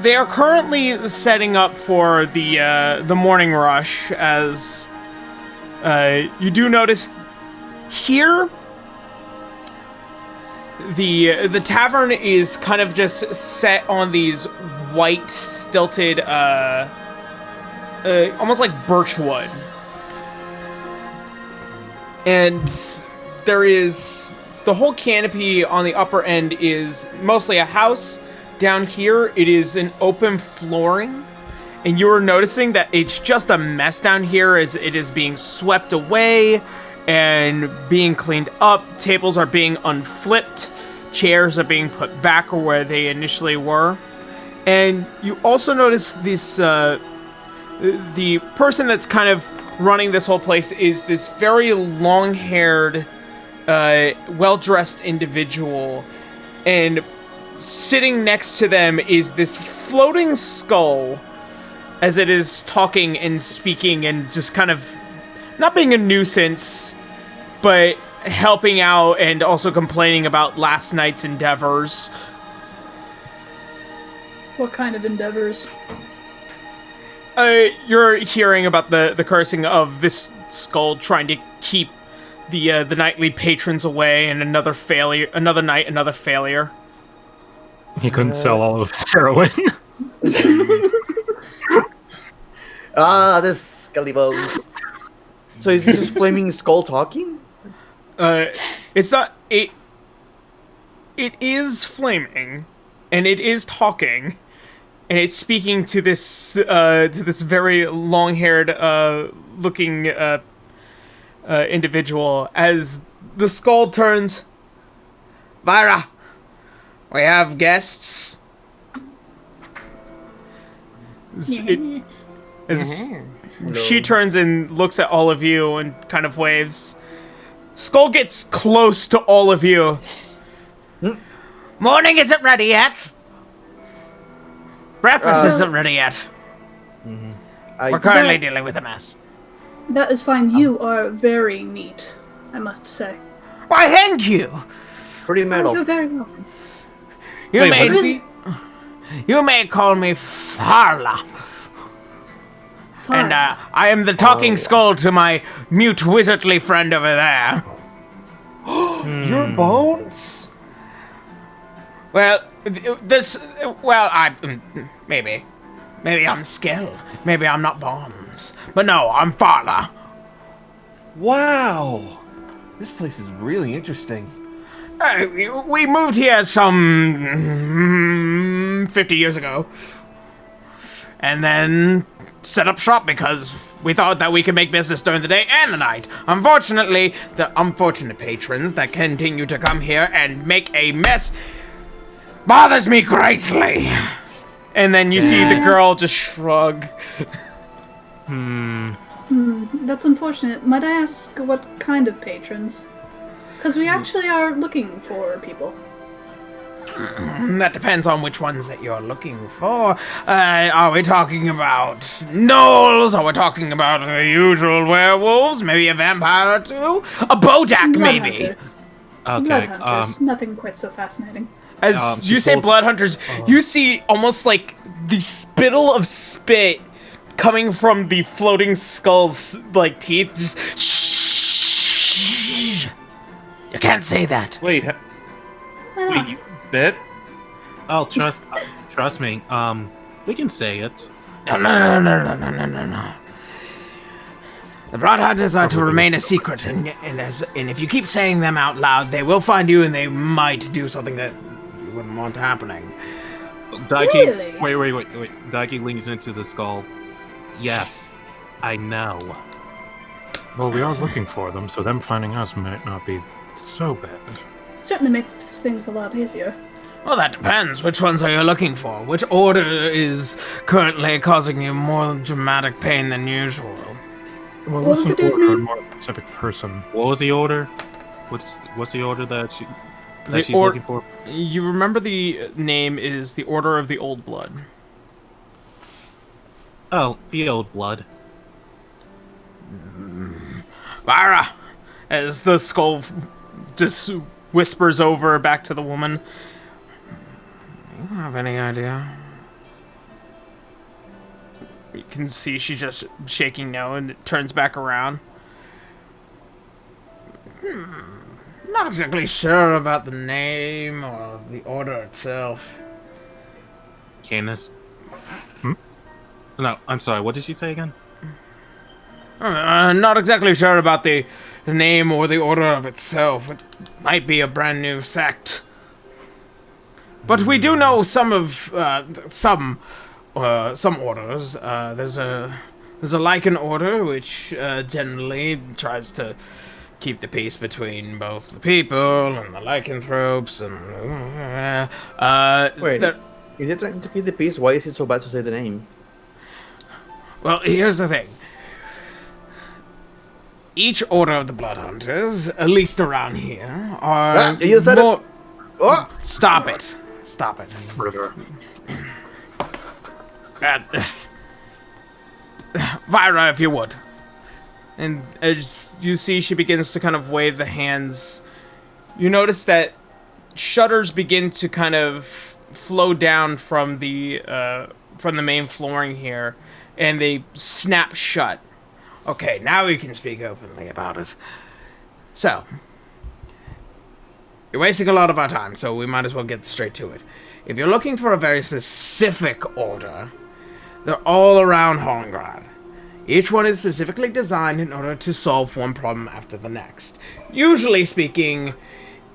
They are currently setting up for the morning rush, as you do notice here the tavern is kind of just set on these white stilted almost like birchwood, and there is the whole canopy on the upper end is mostly a house. Down here it is an open flooring, and you're noticing that it's just a mess down here as it is being swept away and being cleaned up. Tables are being unflipped, chairs are being put back where they initially were. And you also notice this the person that's kind of running this whole place is this very long-haired, well-dressed individual, and sitting next to them is this floating skull, as it is talking and speaking and just kind of not being a nuisance, but helping out and also complaining about last night's endeavors. What kind of endeavors? You're hearing about the cursing of this skull trying to keep the nightly patrons away, and another failure, another night, another failure. He couldn't sell all of his heroin. This Skelly Bones. So is this just flaming skull talking? It's not it. It is flaming, and it is talking, and it's speaking to this very long-haired looking individual. As the skull turns, Vira, we have guests. She turns and looks at all of you and kind of waves. Skull gets close to all of you. Morning isn't ready yet. Breakfast isn't ready yet. We're currently dealing with a mess. That is fine. You are very neat, I must say. Why, thank you. Pretty metal. You're very welcome. You may call me Farla. Fine. And I am the talking skull to my mute wizardly friend over there. Your bones? Well, maybe I'm skilled. Maybe I'm not Bonds. But no, I'm Farla. Wow, this place is really interesting. We moved here some 50 years ago. And then set up shop because we thought that we could make business during the day and the night. Unfortunately, the unfortunate patrons that continue to come here and make a mess bothers me greatly. And then you see the girl just shrug. That's unfortunate. Might I ask what kind of patrons? Because we actually are looking for people. That depends on which ones that you're looking for. Are we talking about gnolls? Are we talking about the usual werewolves? Maybe a vampire or two? A bodak, maybe? Blood hunters. Nothing quite so fascinating. As you say blood hunters, you see almost like the spittle of spit coming from the floating skull's like teeth. Just shh. You can't say that. Wait, Why not? you spit? Oh, trust me. We can say it. No. The Blood Hunters are to remain a secret, and if you keep saying them out loud, they will find you, and they might do something that you wouldn't want happening. Daki, Really? wait. Daki leans into the skull. Yes, I know. Well, we are looking for them, so them finding us might not be so bad. Certainly makes things a lot easier. Well, that depends. Which ones are you looking for? Which order is currently causing you more dramatic pain than usual? Well, What was listen the dude's order, name? more specific person. What was the order? What's the order that she's or- looking for? You remember the name is the Order of the Old Blood. Oh, the old blood. Vara! As the skull just whispers over back to the woman. You don't have any idea? You can see she's just shaking no, and it turns back around. Not exactly sure about the name or the order itself. Canis. No, I'm sorry. What did she say again? Not exactly sure about the name or the order of itself. It might be a brand new sect. But we do know some orders. There's a Lycan order which generally tries to keep the peace between both the people and the lycanthropes and Wait, is it trying to keep the peace? Why is it so bad to say the name? Well, here's the thing. Each order of the Blood Hunters, at least around here, are you said more... it. Oh! Stop it. Stop it. River. Vira, if you would. And as you see, she begins to kind of wave the hands. You notice that shutters begin to kind of flow down from the main flooring here, and they snap shut. Okay, now we can speak openly about it. So, you're wasting a lot of our time, so we might as well get straight to it. If you're looking for a very specific order, they're all around Hollengrad. Each one is specifically designed in order to solve one problem after the next. Usually speaking,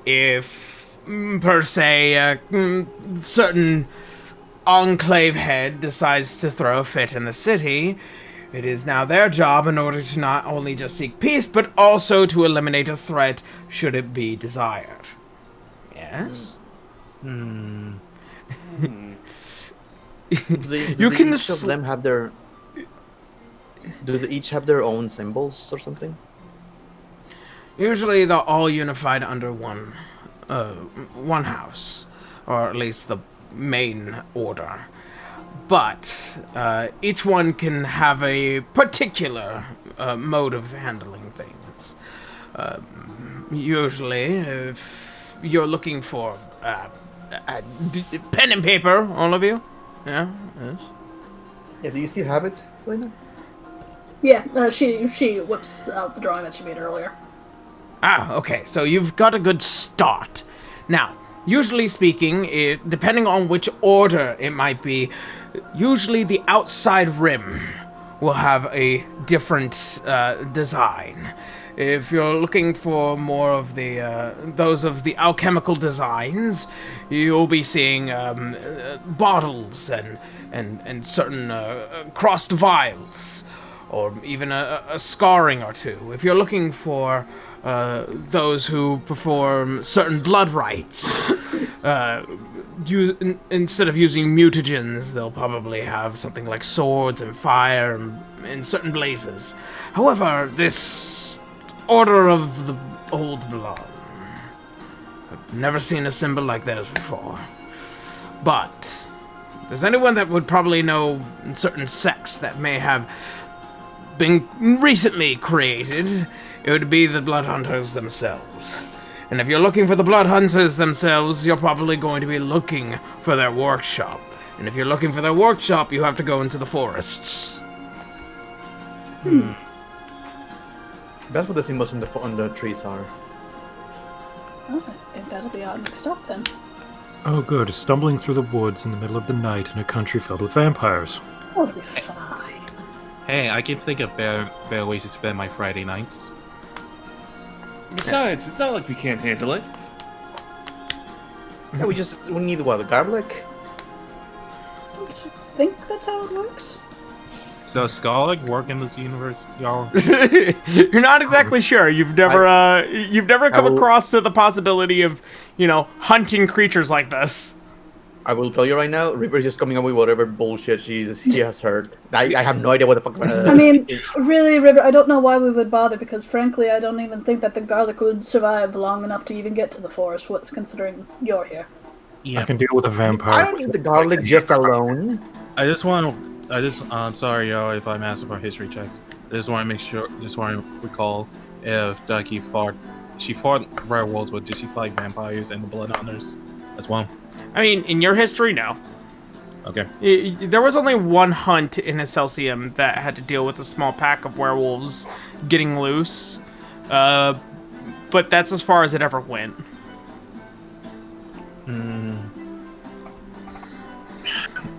if, per se, a certain enclave head decides to throw a fit in the city, it is now their job in order to not only just seek peace, but also to eliminate a threat should it be desired. Yes? Do You they can each of them have their... Do they each have their own symbols or something? Usually they're all unified under one house, or at least the main order. But each one can have a particular mode of handling things. Usually, if you're looking for pen and paper, all of you? Yeah? Yes? Yeah, do you still have it, Lena? Yeah, she whips out the drawing that she made earlier. Ah, okay, so you've got a good start. Now, usually speaking, depending on which order it might be, usually the outside rim will have a different design. If you're looking for more of the those of the alchemical designs, you'll be seeing bottles and certain crossed vials, or even a scarring or two. If you're looking for those who perform certain blood rites, instead of using mutagens, they'll probably have something like swords and fire and certain blazes. However, this Order of the Old Blood, I've never seen a symbol like theirs before. But if there's anyone that would probably know certain sects that may have been recently created, it would be the Blood Hunters themselves. And if you're looking for the Blood Hunters themselves, you're probably going to be looking for their workshop. And if you're looking for their workshop, you have to go into the forests. That's what the symbols on the trees are. Oh, I think that'll be our next stop then. Oh, good. Stumbling through the woods in the middle of the night in a country filled with vampires. We'll be fine. Hey, I can think of better ways to spend my Friday nights. Besides, it's not like we can't handle it. Yeah, we need what, garlic? Don't you think that's how it works? So does garlic work in this universe, y'all? You're not exactly sure. You've never come will- across to the possibility of, hunting creatures like this. I will tell you right now, Reaper's just coming up with whatever bullshit she has heard. I have no idea what the fuck. I mean, really, River, I don't know why we would bother, because frankly, I don't even think that the garlic would survive long enough to even get to the forest, what's considering you're here. Yeah. I can deal with a I vampire. don't need the garlic just alone. I'm sorry, y'all, if I'm asking for history checks. I just want to recall if Daki she fought werewolves, but did she fight vampires and the blood hunters as well? I mean, in your history, no. Okay. There was only one hunt in Excelsium that had to deal with a small pack of werewolves getting loose. But that's as far as it ever went.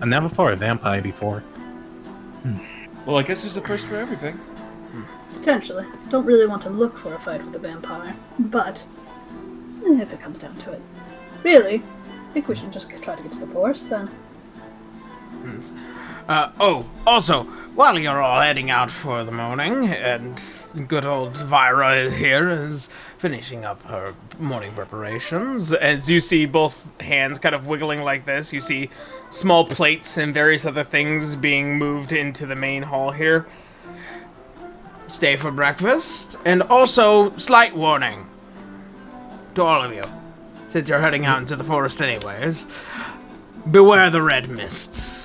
I never fought a vampire before. Well, I guess there's a first for everything. Potentially. Don't really want to look for a fight with a vampire, but if it comes down to it. Really, I think we should just try to get to the forest then. Also, while you're all heading out for the morning, and good old Vyra here is finishing up her morning preparations, as you see both hands kind of wiggling like this, you see small plates and various other things being moved into the main hall here. Stay for breakfast, and also, slight warning to all of you, since you're heading out into the forest anyways, beware the red mists.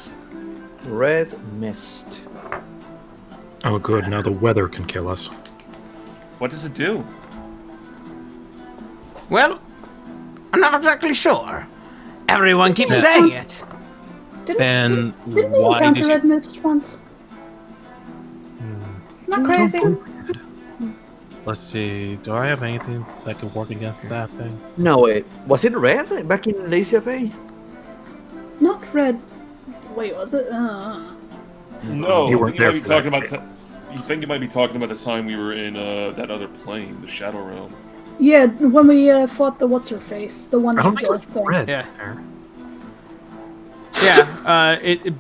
Red mist. Oh, good. Now the weather can kill us. What does it do? Well, I'm not exactly sure. Everyone keeps saying it. Then Didn't we why encounter did red you... mist once? Not crazy. Let's see. Do I have anything that could work against that thing? No, wait. Was it red back in Lazy Bay? Not red. Wait, was it? No, You I weren't think you might there be for talking that. about. You think you might be talking about the time we were in that other plane, the Shadow Realm. Yeah, when we fought the what's-her-face, the one I don't ninja think it was thing. red. Yeah. there. Yeah, it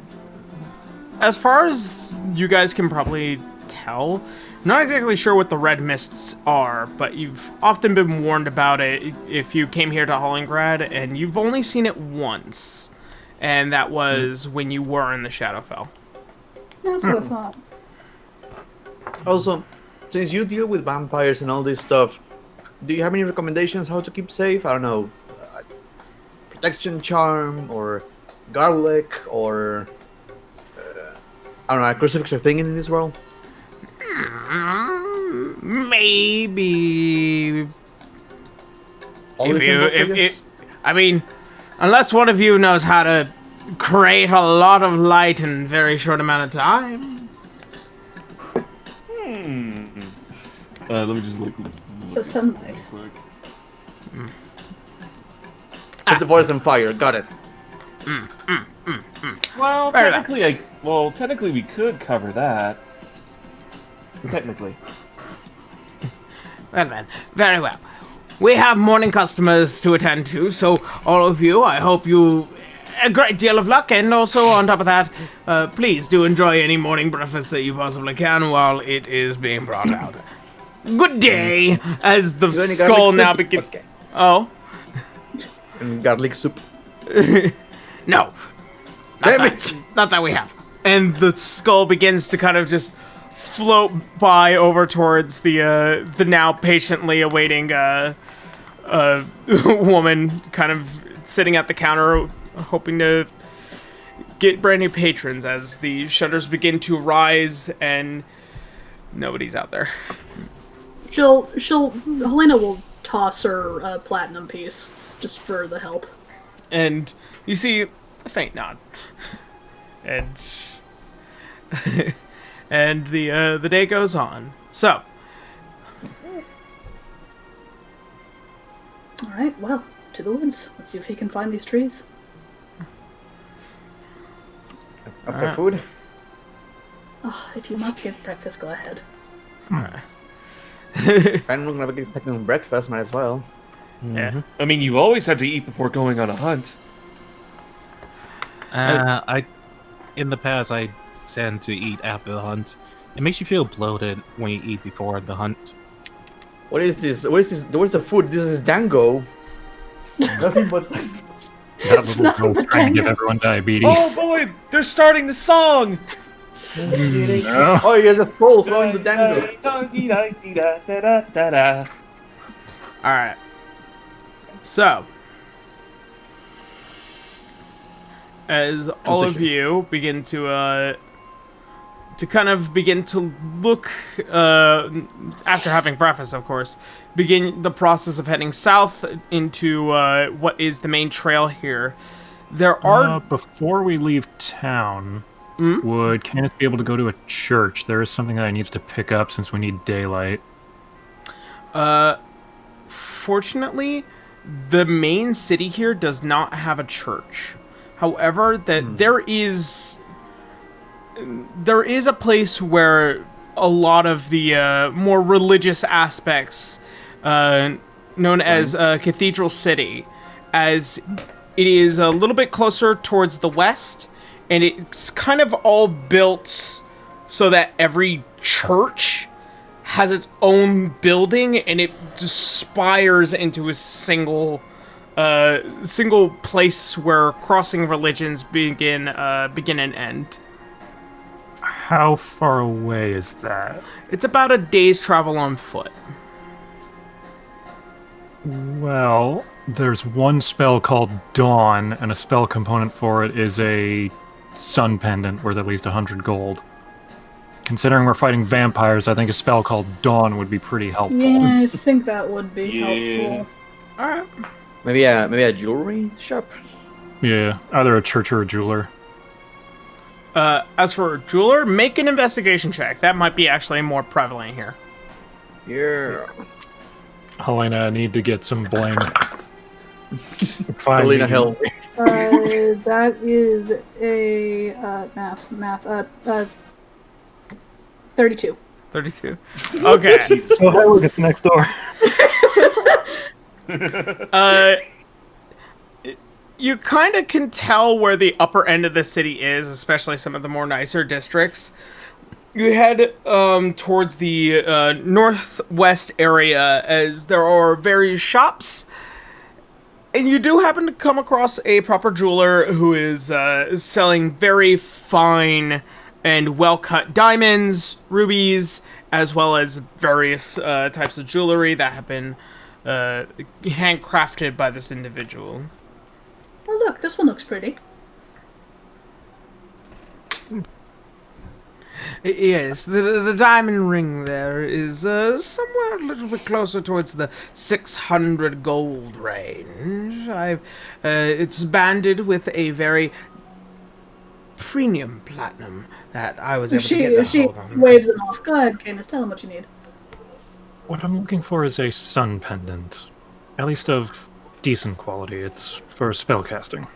as far as you guys can probably tell, not exactly sure what the red mists are, but you've often been warned about it if you came here to Hollengrad, and you've only seen it once, and that was when you were in the Shadowfell. That's what I thought. Also, since you deal with vampires and all this stuff, do you have any recommendations how to keep safe? I don't know, protection charm or garlic or I don't know, a crucifix a thing in this world? Maybe. All I mean, unless one of you knows how to create a lot of light in a very short amount of time. Let me just look. So sunlight. Set the forest on fire. Got it. Well, Fair enough. technically we could cover that. Technically. Well then, very well. We have morning customers to attend to, so all of you, I hope you a great deal of luck, and also on top of that, please do enjoy any morning breakfast that you possibly can while it is being brought out. Good day, as the Is there any skull garlic now soup? begins. Okay. Oh, And garlic soup. no. Damn it! Not that we have. And the skull begins to kind of just float by over towards the now patiently awaiting woman kind of sitting at the counter hoping to get brand new patrons as the shutters begin to rise and nobody's out there. Helena will toss her a platinum piece just for the help. And you see a faint nod. And and the day goes on. So, All right, well, to the woods. Let's see if he can find these trees. After food? Oh, if you must get breakfast, go ahead. Alright. I'm not gonna be taking breakfast, might as well. Yeah. I mean, you always have to eat before going on a hunt. In the past, I tend to eat after the hunt. It makes you feel bloated when you eat before the hunt. What is this? Where's the food? This is dango. Nothing but. That It's little not girl the trying to give tango. everyone diabetes. Oh boy, they're starting the song. No. Oh, you just full throwing the dango. Alright. So, as all of Transition. you begin to kind of begin to look, after having breakfast, of course, begin the process of heading south into what is the main trail here. There are... Before we leave town, Hmm? would Candace be able to go to a church? There is something that I need to pick up since we need daylight. Fortunately, the main city here does not have a church. However, there is a place where a lot of the more religious aspects, known as Cathedral City, as it is a little bit closer towards the west, and it's kind of all built so that every church has its own building, and it just spires into a single place where crossing religions begin and end. How far away is that? It's about a day's travel on foot. Well, there's one spell called Dawn, and a spell component for it is a Sun Pendant worth at least 100 gold. Considering we're fighting vampires, I think a spell called Dawn would be pretty helpful. Yeah, I think that would be helpful. Alright. Maybe a jewelry shop. Yeah, either a church or a jeweler. As for jeweler, make an investigation check. That might be actually more prevalent here. Yeah. Helena, I need to get some blame. Fine. Helena, help me. That is a math. 32. 32. Okay. So how look at the next door. You kind of can tell where the upper end of the city is, especially some of the more nicer districts. You head towards the northwest area as there are various shops, and you do happen to come across a proper jeweler who is selling very fine and well-cut diamonds, rubies, as well as various types of jewelry that have been handcrafted by this individual. Oh, look, this one looks pretty. Yes, the diamond ring there is somewhere a little bit closer towards the 600 gold range. It's banded with a very premium platinum that I was able to get She hold on. waves it off. Go ahead, Camus, tell him what you need. What I'm looking for is a Sun Pendant. At least of decent quality. It's for spellcasting.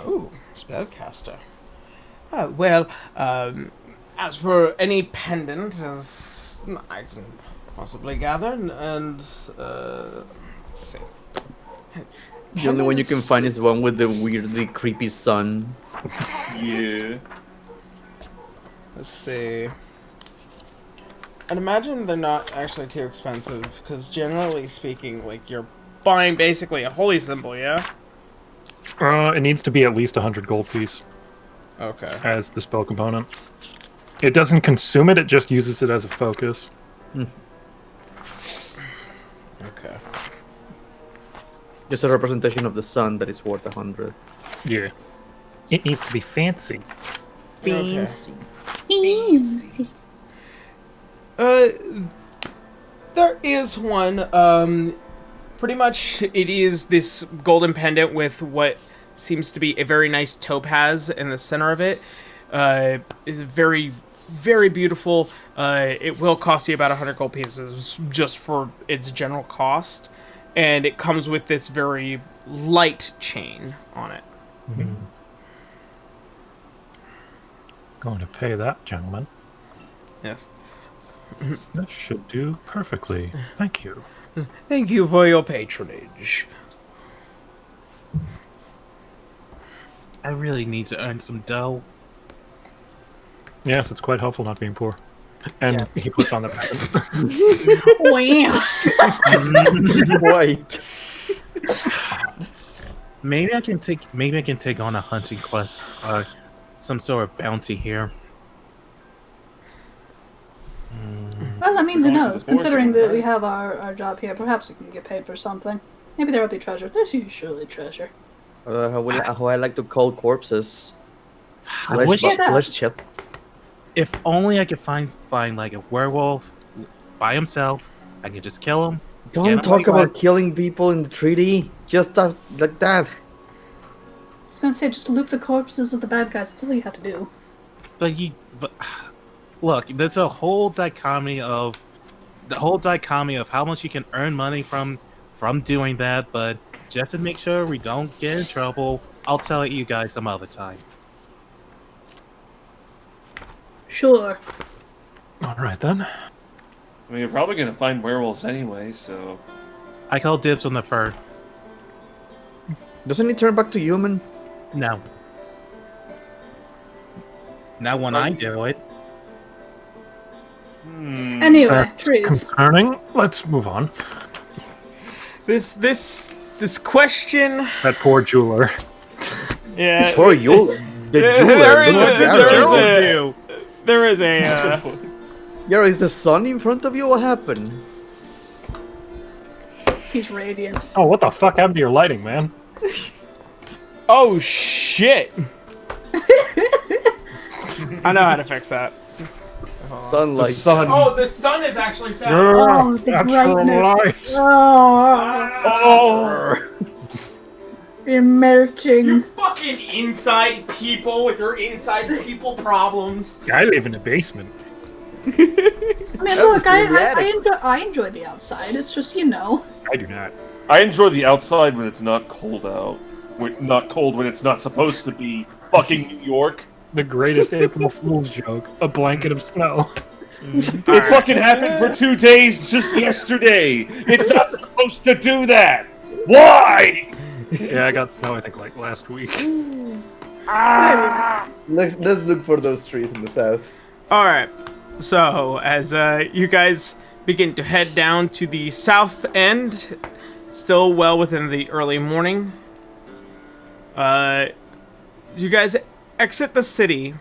Oh, spellcaster. Well, as for any pendant, as I can possibly gather, and let's see. The only one you can find is the one with the weirdly creepy sun. Yeah. Let's see. I'd imagine they're not actually too expensive, because generally speaking, like, you're buying basically a holy symbol, yeah? It needs to be at least 100 gold piece Okay. as the spell component. It doesn't consume it, it just uses it as a focus. Okay. Just a representation of the sun that is worth 100. Yeah. It needs to be fancy. Fancy. There is one, pretty much it is this golden pendant with what seems to be a very nice topaz in the center of it. It's very, very beautiful. It will cost you about 100 gold pieces just for its general cost. And it comes with this very light chain on it. Going to pay that gentleman. Yes. That should do perfectly. Thank you. Thank you for your patronage. I really need to earn some dough. Yes, it's quite helpful not being poor. And he puts on the pendant. Wow. Wait. Maybe I can take on a hunting quest, some sort of bounty here. Well, I mean, who Going to knows? the boar Considering sword, that we huh? have our job here, perhaps we can get paid for something. Maybe there will be treasure. There's usually treasure. How I like to call corpses. I wish Flesh chests. if only I could find like a werewolf by himself. I could just kill him. Don't talk about killing people in the treaty. Just like that. I was gonna say, just loot the corpses of the bad guys. That's all you have to do. But look, there's a whole dichotomy of how much you can earn money from doing that. But just to make sure we don't get in trouble, I'll tell you guys some other time. Sure. All right, then. I mean, you're probably gonna find werewolves anyway, so. I call dibs on the fur. Doesn't he turn back to human? No. Not when I do it. Anyway, That's trees. concerning. Let's move on. This question. That poor jeweler. Yeah. Poor you. The There jeweler. is Look a- at there Gerald. is There is a. Yara, is the sun in front of you? What happened? He's radiant. Oh, what the fuck happened to your lighting, man? Oh shit! I know how to fix that. Sunlight. The sun. Oh, the sun is actually set. Oh, the That's brightness. light. Oh, Oh! you're melting. You fucking inside people with your inside people problems. I live in a basement. I mean, look, really I enjoy the outside. It's just, you know. I do not. I enjoy the outside when it's not cold out. Not cold when it's not supposed to be. Fucking New York. The greatest April Fool's joke. A blanket of snow. It fucking happened for 2 days just yesterday. It's not supposed to do that. Why? Yeah, I got snow, I think, like last week. Let's look for those trees in the south. Alright, so as you guys begin to head down to the south end, still well within the early morning, you guys exit the city,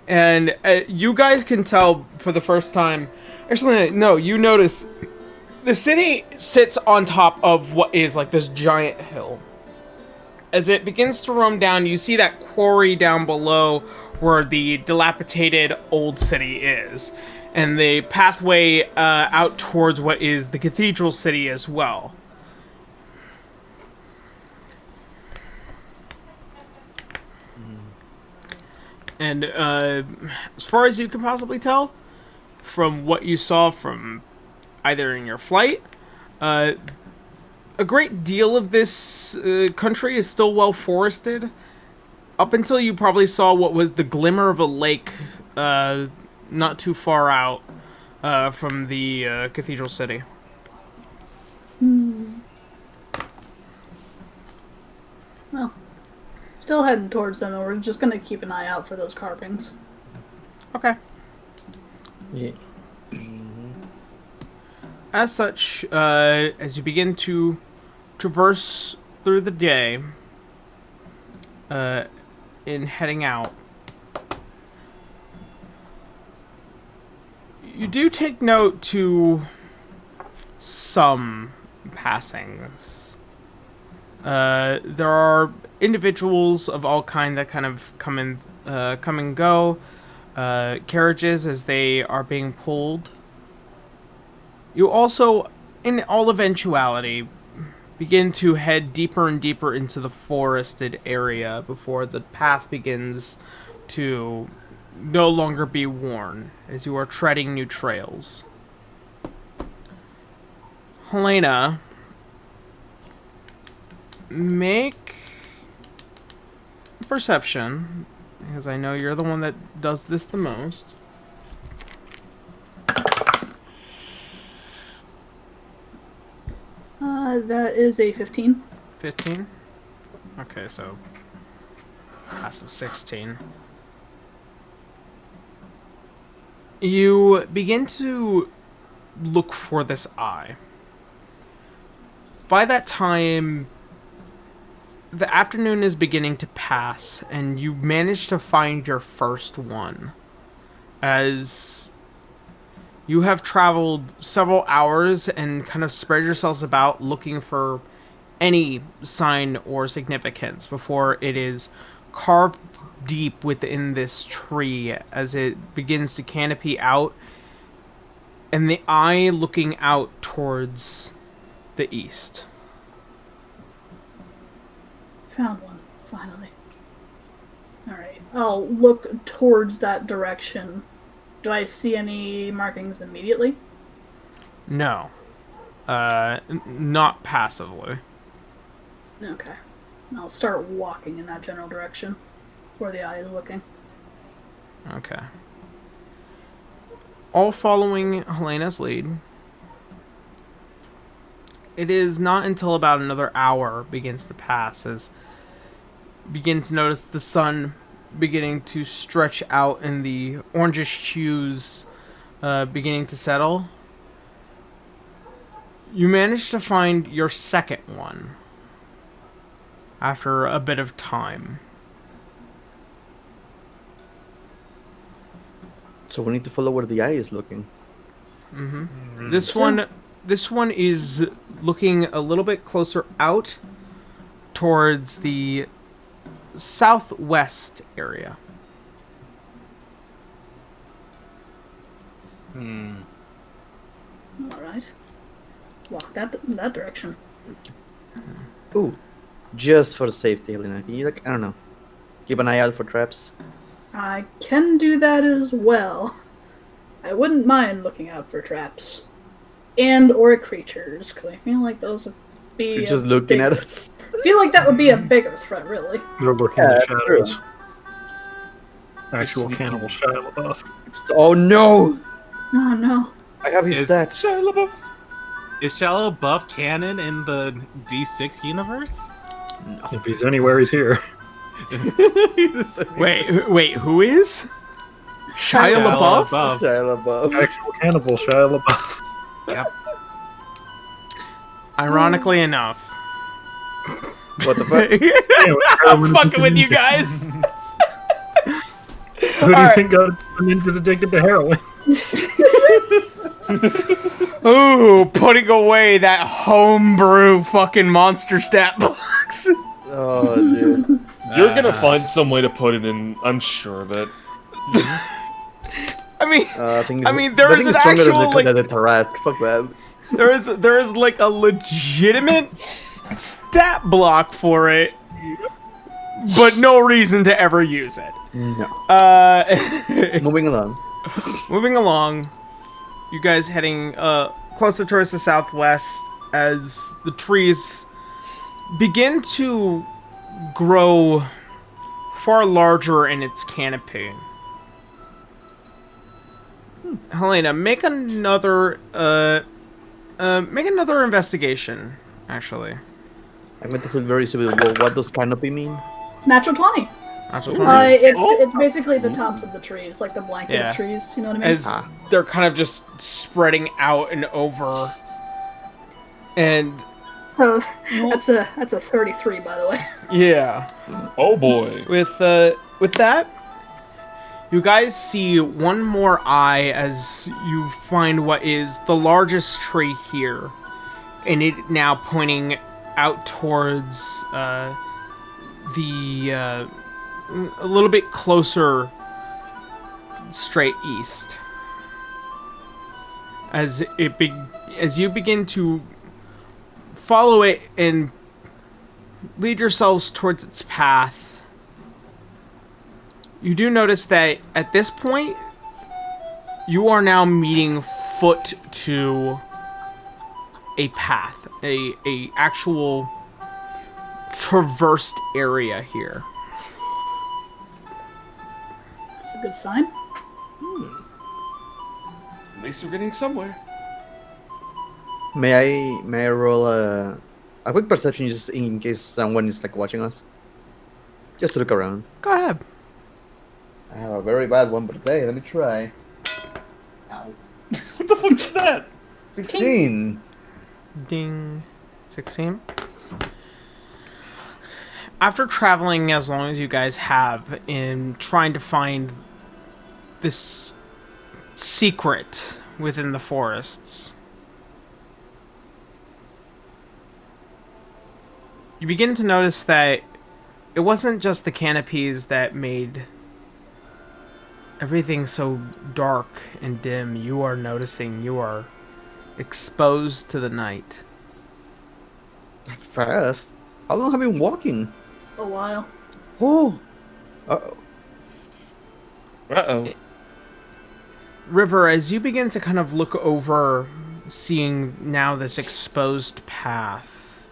and you guys can tell for the first time, actually, no, you notice the city sits on top of what is like this giant hill. As it begins to roam down, you see that quarry down below where the dilapidated old city is, and the pathway out towards what is the cathedral city as well. And as far as you can possibly tell, from what you saw from either in your flight, a great deal of this country is still well forested. Up until you probably saw what was the glimmer of a lake not too far out from the cathedral city. Well, still heading towards them, and we're just gonna keep an eye out for those carvings. Okay. Yeah. As such, as you begin to traverse through the day, in heading out, you do take note to some passings. There are individuals of all kind that kind of come and go. Carriages as they are being pulled. You also, in all eventuality, begin to head deeper and deeper into the forested area before the path begins to no longer be worn as you are treading new trails. Helena, make a perception because I know you're the one that does this the most. That is a 15. 15? Okay, so pass of 16. You begin to look for this eye. By that time, the afternoon is beginning to pass, and you manage to find your first one. As you have traveled several hours and kind of spread yourselves about looking for any sign or significance before it is carved deep within this tree as it begins to canopy out, and the eye looking out towards the east. Found one, finally. Alright, I'll look towards that direction. Do I see any markings immediately? No. Not passively. Okay. I'll start walking in that general direction, where the eye is looking. Okay. All following Helena's lead. It is not until about another hour begins to pass as you begin to notice the sun beginning to stretch out and the orangish hues beginning to settle. You manage to find your second one after a bit of time. So we need to follow where the eye is looking. Mm-hmm. This one is looking a little bit closer out towards the southwest area. Alright. Walk in that direction. Ooh, just for safety, Helena. Can you, like, I don't know, keep an eye out for traps? I can do that as well. I wouldn't mind looking out for traps. And or creatures, because I feel like those would be You're just looking at us. I feel like that would be a bigger threat, really. They're looking in the true. shadows. Actual cannibal Shia LaBeouf. Oh no! Oh no. I have his stats. Is Shia LaBeouf canon in the D6 universe? If he's anywhere, he's here. Wait, who is? Shia LaBeouf? Shia LaBeouf. Actual cannibal Shia LaBeouf. Yep. Ironically enough. What the fuck? I'm fucking with you guys. Who do you think got ninjas addicted to heroin? Ooh, putting away that homebrew fucking monster stat box. Oh, dude. You're gonna find some way to put it in. I'm sure of it. I mean, there is an stronger actual than the Tarrasque. Fuck that. there is like a legitimate stat block for it, but no reason to ever use it. No. Moving along. Moving along, you guys heading closer towards the southwest as the trees begin to grow far larger in its canopy. Helena, make another investigation, actually. I'm going to feel very stupid. What does canopy mean? Natural 20. Natural 20. It's basically the tops of the trees, like the blanket of trees, you know what I mean? As they're kind of just spreading out and over. And so that's a 33, by the way. yeah. Oh boy. With that, you guys see one more eye as you find what is the largest tree here, and it now pointing out towards a little bit closer, straight east. As you begin to follow it and lead yourselves towards its path, you do notice that at this point, you are now meeting foot to a path, a actual traversed area here. a good sign. At least we're getting somewhere. May I roll a quick perception just in case someone is like watching us? Just to look around. Go ahead. I have a very bad one, but hey, let me try. Ow. What the fuck is that? 16. Ding. 16. After traveling as long as you guys have in trying to find this secret within the forests, you begin to notice that it wasn't just the canopies that made everything so dark and dim. You are noticing you are exposed to the night. That fast? How long have you been walking? A while. Oh. Uh-oh. Uh-oh. River, as you begin to kind of look over, seeing now this exposed path,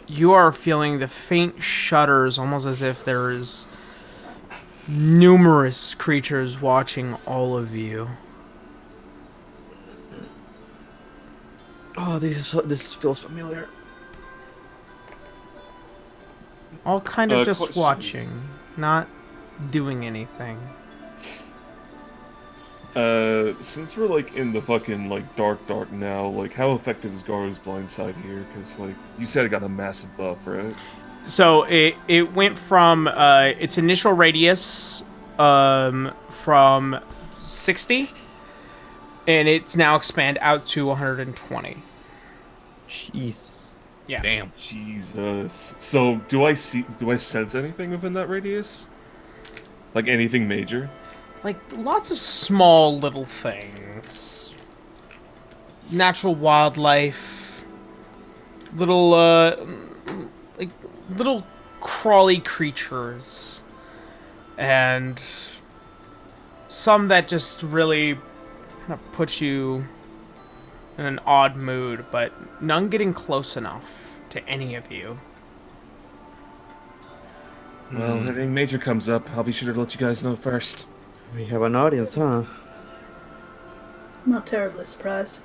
you are feeling the faint shudders, almost as if there's numerous creatures watching all of you. Oh, this feels familiar. All kind of just question. watching, not doing anything. Since we're like in the fucking like dark now, like how effective is Garu's blindside here? Because like you said, it got a massive buff, right? So it went from its initial radius from 60, and it's now expanded out to 120. Jesus. Yeah. Damn. Jesus. So do I sense anything within that radius? Like anything major? Like lots of small little things. Natural wildlife. Little like little crawly creatures. And some that just really kind of put you in an odd mood, but none getting close enough to any of you. Well, if anything major comes up, I'll be sure to let you guys know first. We have an audience, huh? Not terribly surprised.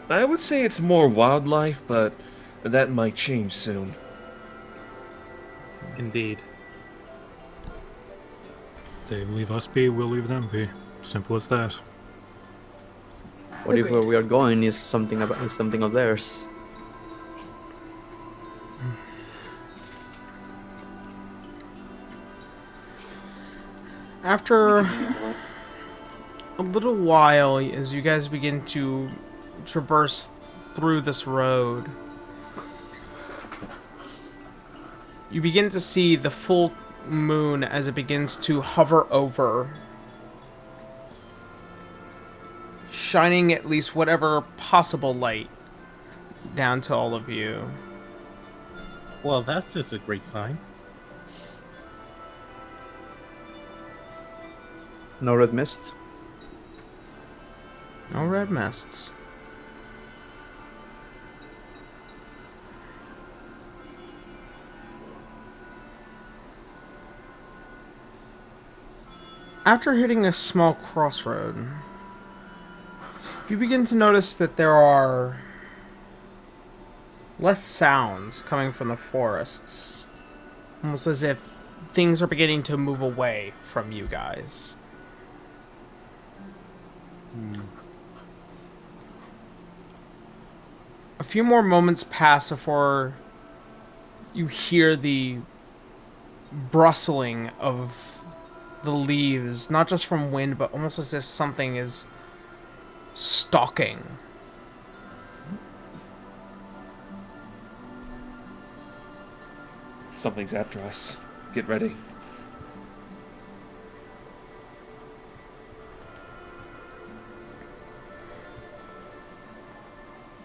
I would say it's more wildlife, but that might change soon. Indeed. They leave us be, we'll leave them be. Simple as that. What if where Agreed. we are going is something of theirs? After a little while, as you guys begin to traverse through this road, you begin to see the full moon as it begins to hover over, shining at least whatever possible light down to all of you. Well, that's just a great sign. No red mist? No red mists. After hitting a small crossroad, you begin to notice that there are less sounds coming from the forests. Almost as if things are beginning to move away from you guys. A few more moments pass before you hear the rustling of the leaves, not just from wind, but almost as if something is stalking. Something's after us. Get ready.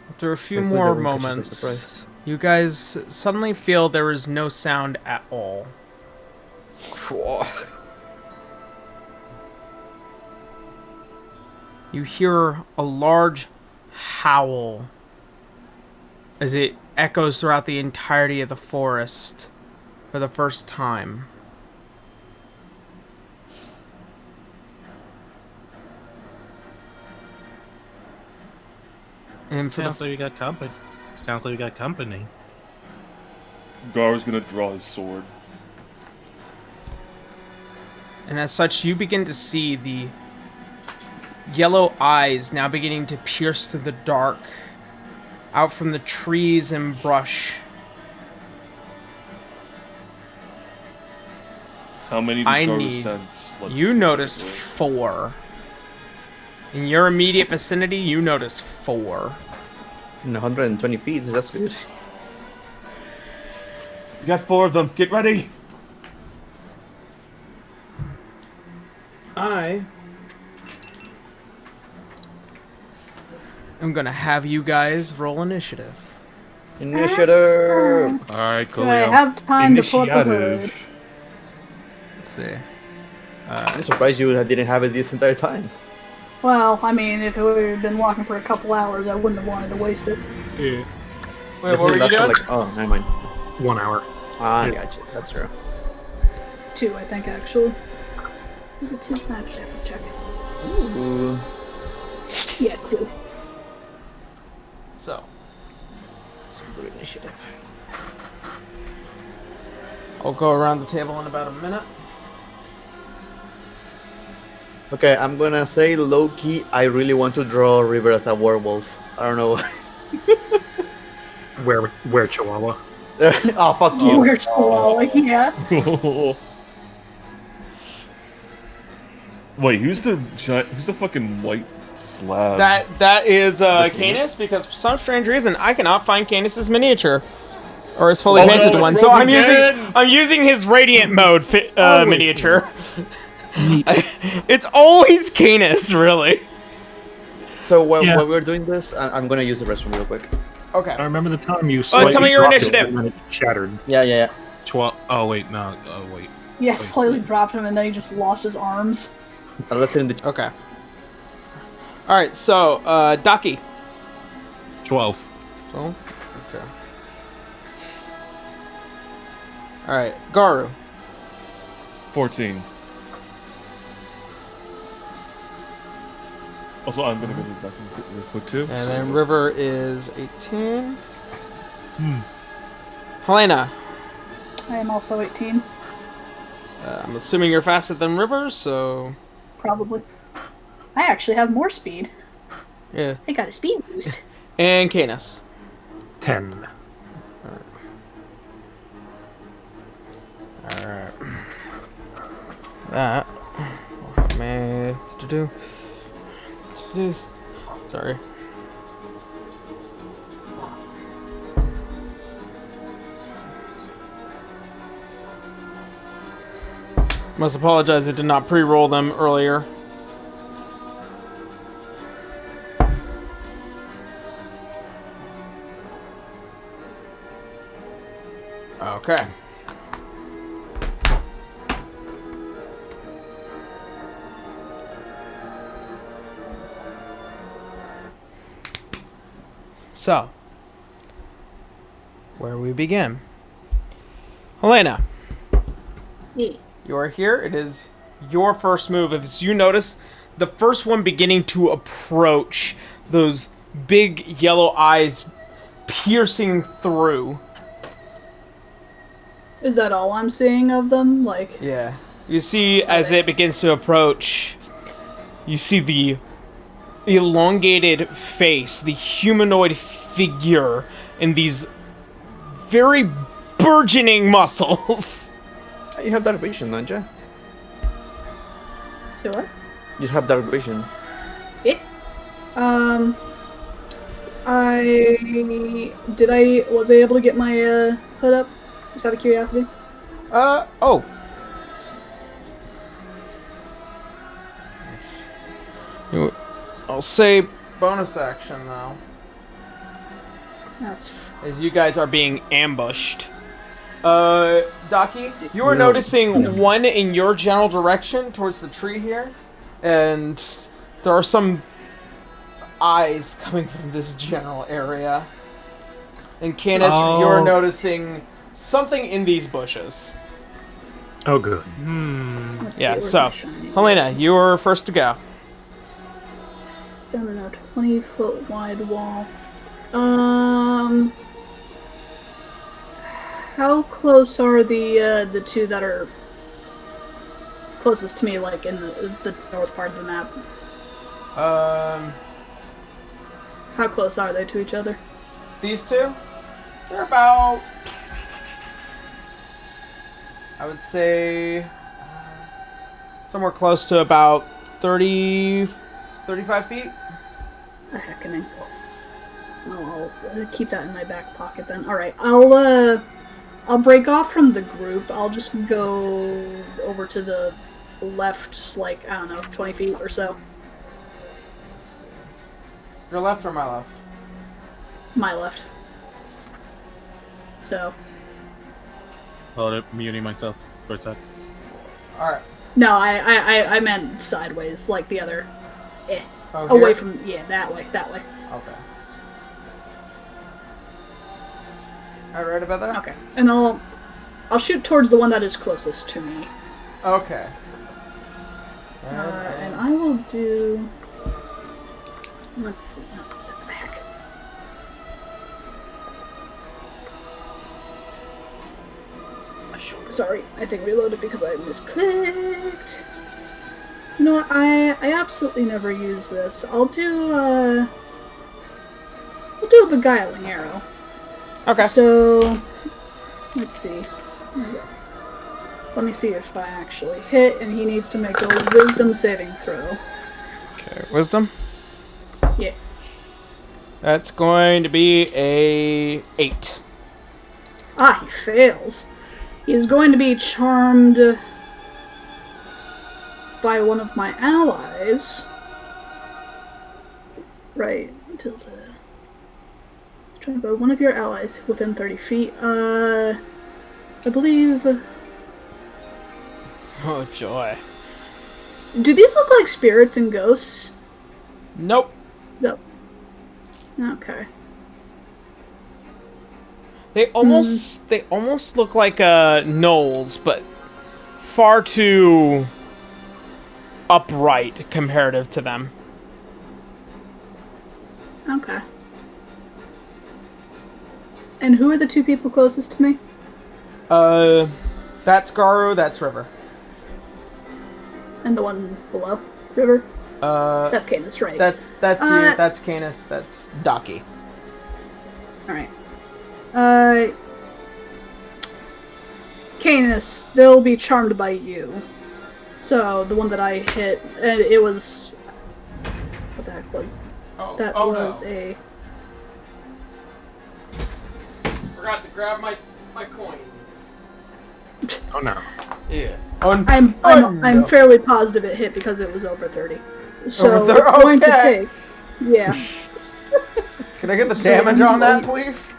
After a few Hopefully they more won't catch us by moments, surprise. you guys suddenly feel there is no sound at all. You hear a large howl as it echoes throughout the entirety of the forest for the first time. And for Sounds like we got company. Sounds like we got company. Gar's gonna draw his sword. And as such, you begin to see the yellow eyes now beginning to pierce through the dark out from the trees and brush. How many does Gar sense? Like, You notice specifically? 4. In your immediate vicinity, you notice 4. In 120 feet, that's good. You got 4 of them. Get ready. I'm gonna have you guys roll initiative. Initiative! Alright, Do I have time to pull up the hood? Let's see. I'm surprised you didn't have it this entire time. Well, I mean, if we had been walking for a couple hours, I wouldn't have wanted to waste it. Yeah. Wait, This what is were you last one, doing? like, oh, never mind. 1 hour. Ah, I Yeah. gotcha. That's true. 2, I think, actually. Is it 2 snaps? Check. Ooh. Yeah, 2. So, Some good initiative. I'll go around the table in about a minute. Okay, I'm gonna say low-key, I really want to draw River as a werewolf. I don't know. Where Chihuahua? Oh, fuck you. We're Chihuahua, yeah. Wait, who's the fucking white slab? That is Canis, because for some strange reason I cannot find Canis's miniature. Or his fully Oh, painted no, one. So broke I'm again! I'm using his radiant mode Always. miniature. It's always Canis, really. So while Yeah. we're doing this, I'm gonna use the restroom real quick. I Okay. remember the time you tell me slightly your dropped it initiative. and then it shattered. Yeah. 12. Oh, wait, no. Oh, wait. Yeah, slightly dropped him and then he just lost his arms. I left it in the Okay. Alright, so Daki. 12. Oh, okay. Alright, Garu. 14. Also, I'm gonna go back real quick too. And so- then River is 18. Helena. I am also 18, I'm assuming you're faster than River, so... probably. I actually have more speed. Yeah. I got a speed boost. And Canis. 10. Alright. That... Man, to do... Sorry. Must apologize, I did not pre-roll them earlier. Okay. So, where we begin. Helena, Yeah. you are here. It is your first move. As you notice, the first one beginning to approach, those big yellow eyes piercing through. Is that all I'm seeing of them? Like, Yeah. You see, as it begins to approach, you see the elongated face, the humanoid figure, and these very burgeoning muscles. You have dark vision, don't you? so what? You have dark vision. It? Was I able to get my hood up? Just out of curiosity. Oh. I'll say bonus action, though. That's As you guys are being ambushed. Daki, you are noticing one in your general direction towards the tree here, and there are some eyes coming from this general area. And Canis, Oh. you're noticing something in these bushes. Oh, good. Let's see, Yeah, where's so, my shiny? Helena, you were first to go. Down in a 20-foot wide wall. How close are the two that are closest to me, like in the north part of the map? How close are they to each other? These two? They're about, I would say, somewhere close to about 30, 35 feet. A heckening. I'll keep that in my back pocket then. Alright, I'll break off from the group. I'll just go over to the left, like, I don't know, 20 feet or so. Your left or my left? My left. So, Hold it, muting myself for a sec. Alright. no, I meant sideways, like the other. Oh, Away here? from, yeah, that way. Okay. Alright, right about there? Okay. And I'll shoot towards the one that is closest to me. Okay. And I will do... Let's see. What the heck? Sorry, I think reloaded because I misclicked. You know what? I absolutely never use this. I'll do a beguiling arrow. Okay. So let's see. Let me see if I actually hit, and he needs to make a wisdom saving throw. Okay, wisdom? Yeah. That's going to be a 8. Ah, he fails. He is going to be charmed by one of my allies. Right, until the... Charmed by one of your allies within 30 feet. I believe... Oh, joy. Do these look like spirits and ghosts? Nope. No. Okay. They almost look like gnolls, but far too upright comparative to them. Okay. And who are the two people closest to me? That's Garu, that's River. And the one below? River? That's That's Canis, right? that's you, that's Canis, that's Daki. Alright. Canis, they'll be charmed by you. So, the one that I hit, and it was... What the heck was... Oh, That oh was no. a... Forgot to grab my coins. Oh no. Yeah. I'm fairly positive it hit because it was over 30. So, Over 30, it's going to okay. take... Yeah. Can I get the So damage on that, I'm- please?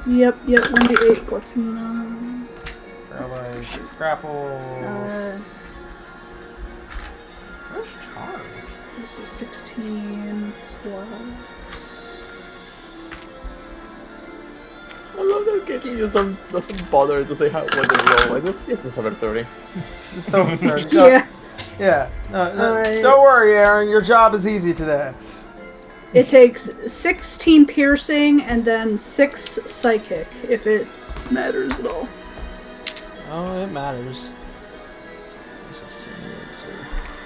Yep, 1d8 plus 9. Grapple. Where's Charm? This is 16 plus... I love that Katie just doesn't bother to say what they roll. I just it's over 30. Just over 30. Yeah, Yeah. No, don't worry, Aaron. Your job is easy today. it takes 16 piercing and then 6 psychic, if it matters at all. Oh, it matters.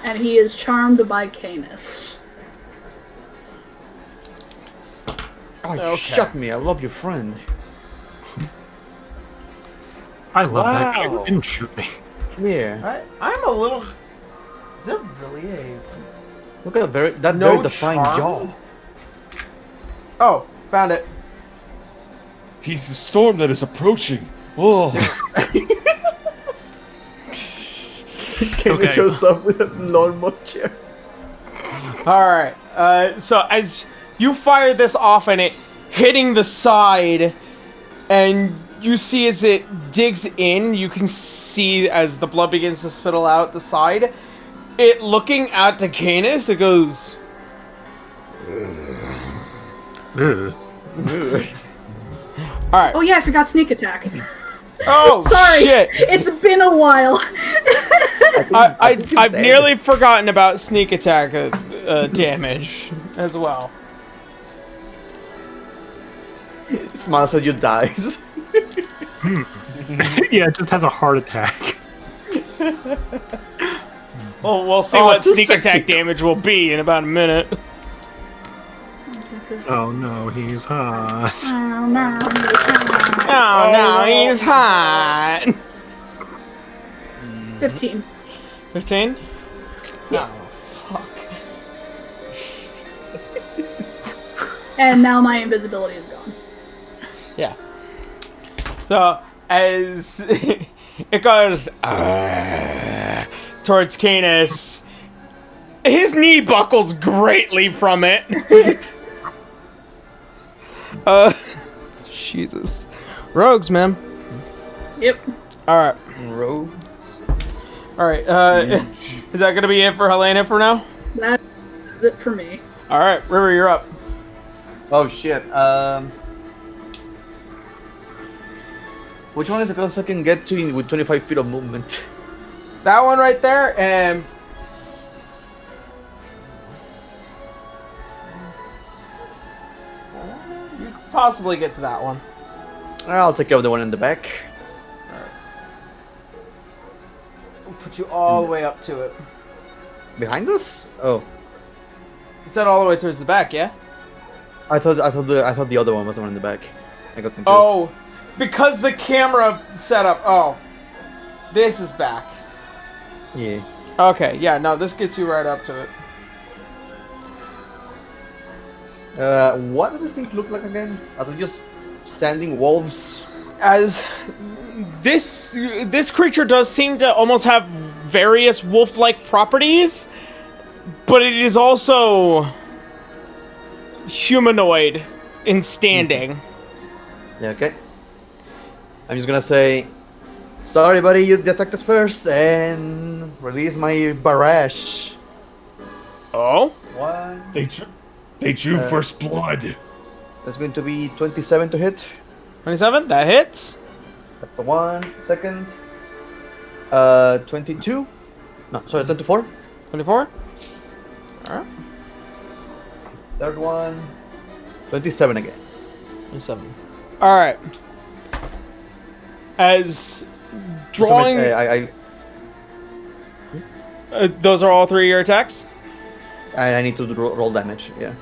And he is charmed by Canis. Oh, you Okay. shut me. I love your friend. I love that guy Wow. who didn't shoot me. Yeah. I'm a little... Is there really a... Look at that No very defined charm? jaw. Oh, found it. He's the storm that is approaching. Oh, Kenny Okay. shows up with a normal chair. Alright, so as you fire this off and it hitting the side, and you see as it digs in, you can see as the blood begins to spittle out the side, it looking at the Canis, it goes... Ugh. All right. Oh yeah, I forgot sneak attack. Oh, Sorry, shit. it's been a while. I think he's I've dead. nearly forgotten about sneak attack damage as well. Smiles at you, dies. Yeah, it just has a heart attack. Well, we'll see Oh, what too sneak sexy. attack damage will be in about a minute. Oh no, he's hot. Oh no. Oh no, he's hot. 15. 15? Yeah. Oh, fuck. And now my invisibility is gone. Yeah. So, as it goes towards Canis, his knee buckles greatly from it. Jesus. Rogues, man. Yep. Alright. Rogues. Alright, is that gonna be it for Helena for now? That is it for me. Alright, River, you're up. Oh shit. Which one is the closest I can get to with 25 feet of movement? That one right there, and you could possibly get to that one. I'll take care of the one in the back. We'll put you all the way up to it. Behind us? Oh, You said all the way towards the back, yeah? I thought the other one was the one in the back. I got confused. Oh, because the camera setup. Oh, this is back. Yeah. Okay, yeah, no, this gets you right up to it. What do these things look like again? Are they just standing wolves? As this creature does seem to almost have various wolf-like properties, but it is also humanoid in standing. Yeah, okay. I'm just gonna say, sorry buddy, you attacked us first, and release my barrage. Oh? One. They drew Uh, first blood. That's going to be 27 to hit. 27? That hits. That's the one. Second. 22. No, sorry, 24. 24? Alright. Third one. 27 again. 27. Alright. As drawing... those are all 3 of your attacks? I need to roll damage, yeah.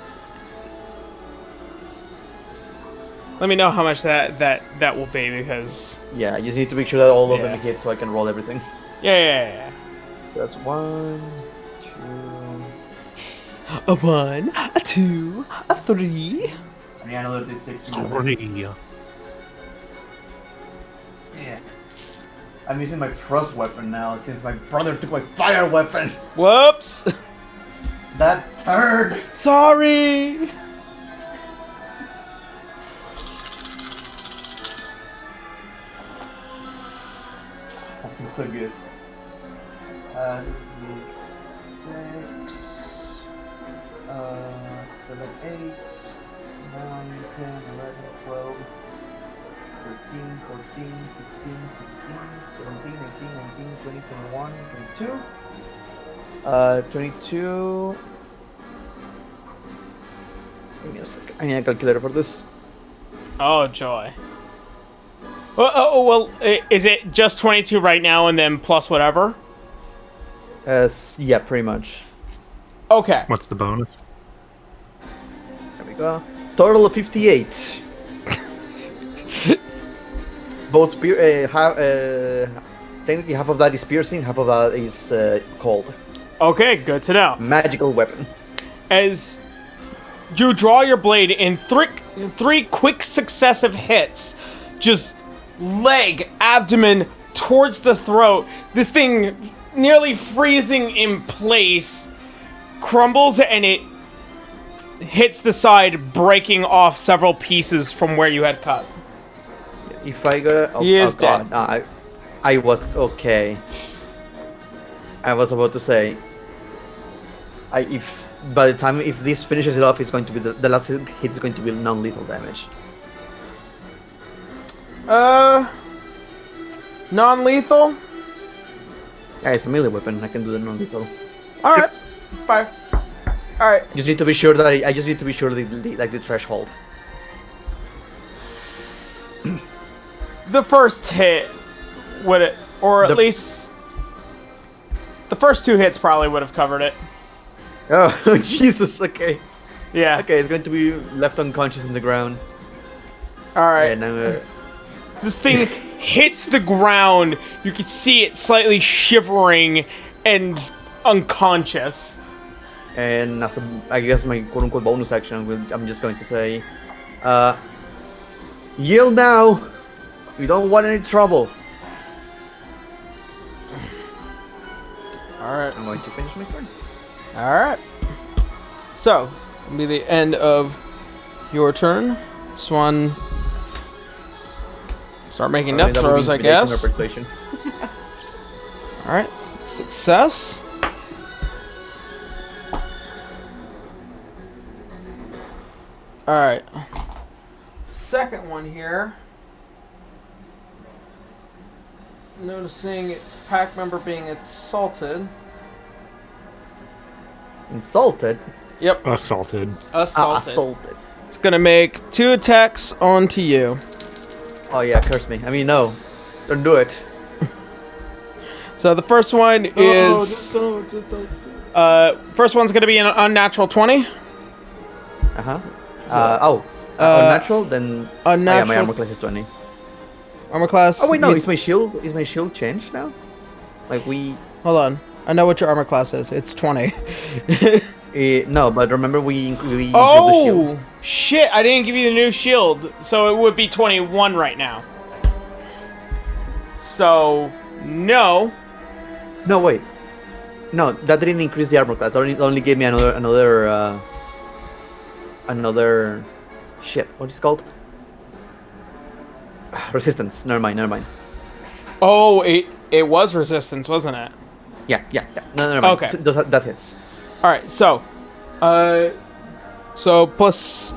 Let me know how much that will be, because... Yeah, I just need to make sure that all of Yeah. them hit so I can roll everything. Yeah. That's 1, 2... A 1, a 2, a 3. And another D6. Three. Yeah. I'm using my frost weapon now since my brother took my fire weapon. Whoops! That hurt. Sorry! That feels so good. 6, 7, 8, 9, 10, 11, 12, 13, 14, 15, 16, 17, 18, 19, 20, 21, 22. 22. Give me a second. I need a calculator for this. Oh, joy. Well, is it just 22 right now and then plus whatever? Yeah, pretty much. Okay. What's the bonus? There we go. Total of 58. Both technically half of that is piercing, half of that is cold. Okay, good to know. Magical weapon. As you draw your blade in three quick successive hits, just leg, abdomen, towards the throat, this thing nearly freezing in place, crumbles and it hits the side, breaking off several pieces from where you had cut. If I got He is God. dead. No, I was okay. I was about to say, if by the time if this finishes it off, it's going to be the last hit is going to be non-lethal damage. Non-lethal? Yeah, it's a melee weapon. I can do the non-lethal. Alright. Bye. Alright. Just need to be sure that I just need to be sure the threshold. The first hit would it, or at least the first 2 hits probably would have covered it. Oh, Jesus, okay. Yeah. Okay, it's going to be left unconscious on the ground. Alright. And This thing hits the ground. You can see it slightly shivering and unconscious. And as I guess my quote-unquote bonus action, I'm just going to say, yield now. We don't want any trouble. Alright. I'm going to finish my turn. Alright. So, it'll be the end of your turn. Swan. Start making death that would throws, be I intimidation guess. or persuasion. Alright. Success. Alright. Second one here. Noticing its pack member being assaulted. Insulted? Yep. Assaulted. Assaulted. Assaulted. It's gonna make 2 attacks onto you. Oh yeah, curse me. I mean, no. Don't do it. So the first one is... first one's gonna be an unnatural 20. Uh-huh. So, unnatural? Then... Oh, yeah, my Unnatural armor class is 20. armor class. Oh wait, no, needs- is my shield changed now? Like we... Hold on. I know what your armor class is. It's 20. no, but remember we improved the shield. Oh, shit. I didn't give you the new shield. So it would be 21 right now. So, no. No, wait. No, that didn't increase the armor class. It only gave me another shit. What is it called? Resistance. Never mind. Oh, it was resistance, wasn't it? Yeah. No, never mind. Okay. So that hits. All right. So plus,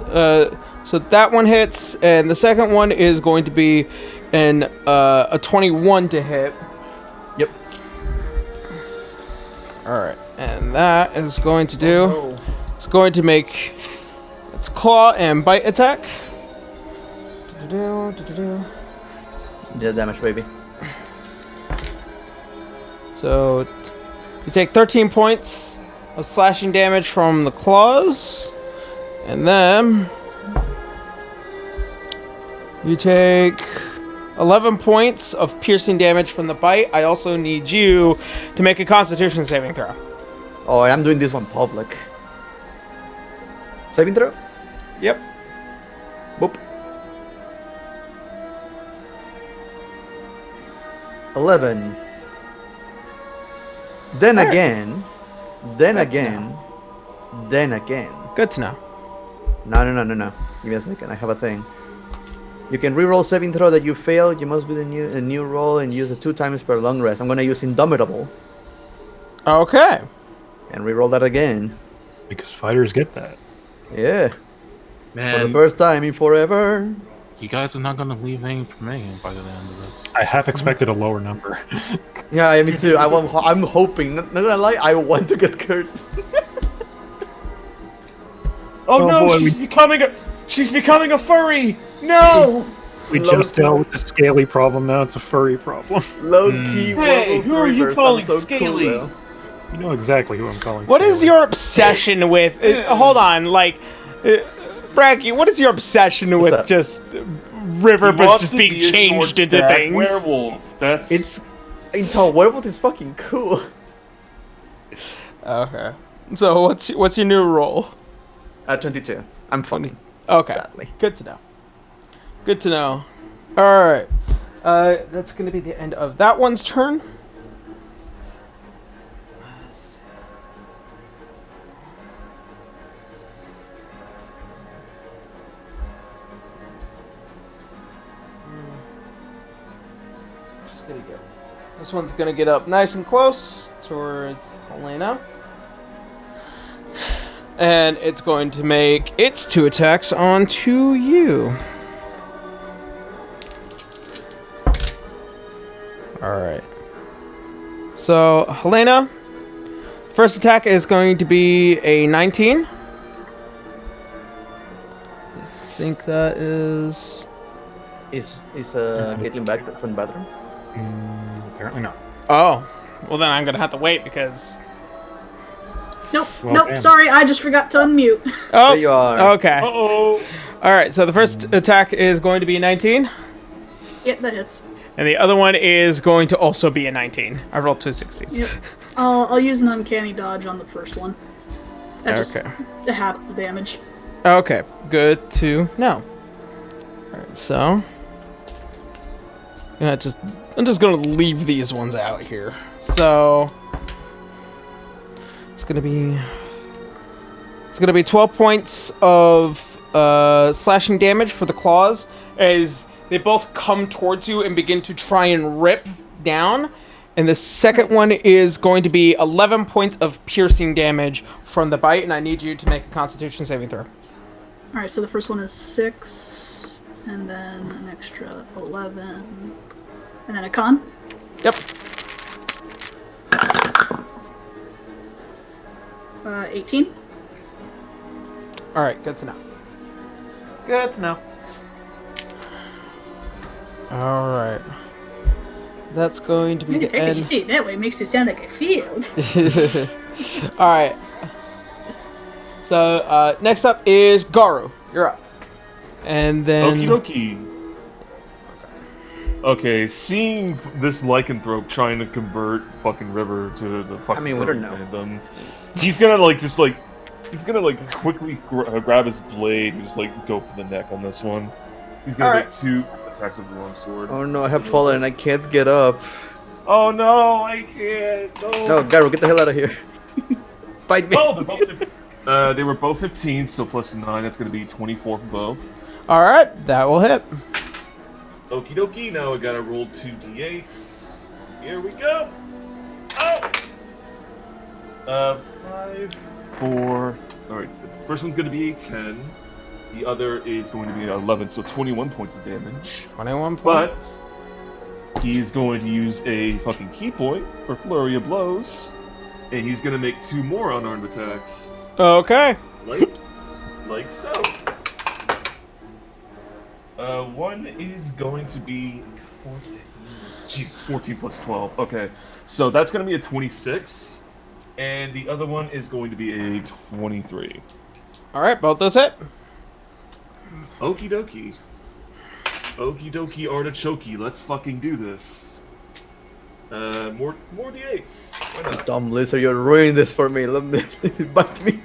so that one hits, and the second one is going to be a 21 to hit. Yep. All right, and that is going to do. Oh, no. It's going to make its claw and bite attack. Yeah, damage, baby. So you take 13 points of slashing damage from the claws, and then you take 11 points of piercing damage from the bite. I also need you to make a Constitution saving throw. Oh, and I'm doing this one public. Saving throw? Yep. Boop. 11. Then Alright. again. Good to Then again. Good to know. No. Give me a second. I have a thing. You can reroll saving throw that you failed. You must do a new roll and use it 2 times per long rest. I'm gonna use Indomitable Okay. and reroll that again. Because fighters get that. Yeah. For the Man, first time in forever. you guys are not gonna leave any for me by the end of this. I have expected a lower number. Yeah, me too. I'm hoping. Not gonna lie, I want to get cursed. Oh, Oh, no, boy, she's becoming a furry. No. We Low just key. dealt with the scaly problem, now it's a furry problem. Low key. Hey, werewolf who are you reverse. calling I'm so scaly? Cool, though. You know exactly who I'm calling. What is scaly. your obsession with? Hold on, Bracky, what is your obsession with up? just River He but wants just to being be a changed into short-stacked things? werewolf. That's It's werewolf is fucking cool. Okay. So what's your new role? 22. I'm fucking. Okay. Sadly. Good to know. Good to know. All right. That's gonna be the end of that one's turn. This one's gonna get up nice and close towards Helena. And it's going to make its 2 attacks onto you. Alright. So, Helena, first attack is going to be a 19. I think that is... Is Caitlyn back from the bathroom? Apparently not. Oh. Well, then I'm going to have to wait because... Nope, Well, nope, damn. sorry, I just forgot to unmute. Oh, There you are. okay. Uh-oh. Alright, so the first attack is going to be a 19. Yeah, that hits. And the other one is going to also be a 19. I rolled 2 60s. Yep. I'll use an uncanny dodge on the first one. That just Okay. halves the damage. Okay, good to know. Alright, so... I'm just gonna leave these ones out here. So... It's gonna be 12 points of slashing damage for the claws as they both come towards you and begin to try and rip down. And the second one is going to be 11 points of piercing damage from the bite, and I need you to make a Constitution saving throw. Alright, so the first one is 6, and then an extra 11, and then a con. Yep. 18. Alright, good to know. Good to know. Alright. That's going to be Maybe the take it end. easy. That way it makes it sound like I failed. Alright. So, next up is Garu. You're up. And then... Okie dokie. Okay, seeing this lycanthrope trying to convert fucking River to the fucking... I mean, we don't know. Fandom, he's gonna quickly grab his blade and just go for the neck on this one. He's gonna Alright. make 2 attacks with the long sword. Oh no, I have fallen and I can't get up. Oh no, I can't. No, Garu, get the hell out of here. Fight me. Oh, they were both 15, so plus 9. That's gonna be 24 for both. Alright, that will hit. Okie dokie. Now I gotta roll 2 d8s. Here we go. Oh. 5, 4. All right. The first one's gonna be a 10. The other is going to be an 11, so 21 points of damage. 21 But points. he's going to use a fucking key point for flurry of blows, and he's gonna make 2 more unarmed attacks, Okay. like so. One is going to be 14. Jeez, 14 plus 12. Okay, so that's gonna be a 26, and the other one is going to be a 23. Alright, both those hit. Okie dokie. Okie dokie artichokey. Let's fucking do this. More d8s. Why not? Dumb lizard, you're ruining this for me. Let me bite me.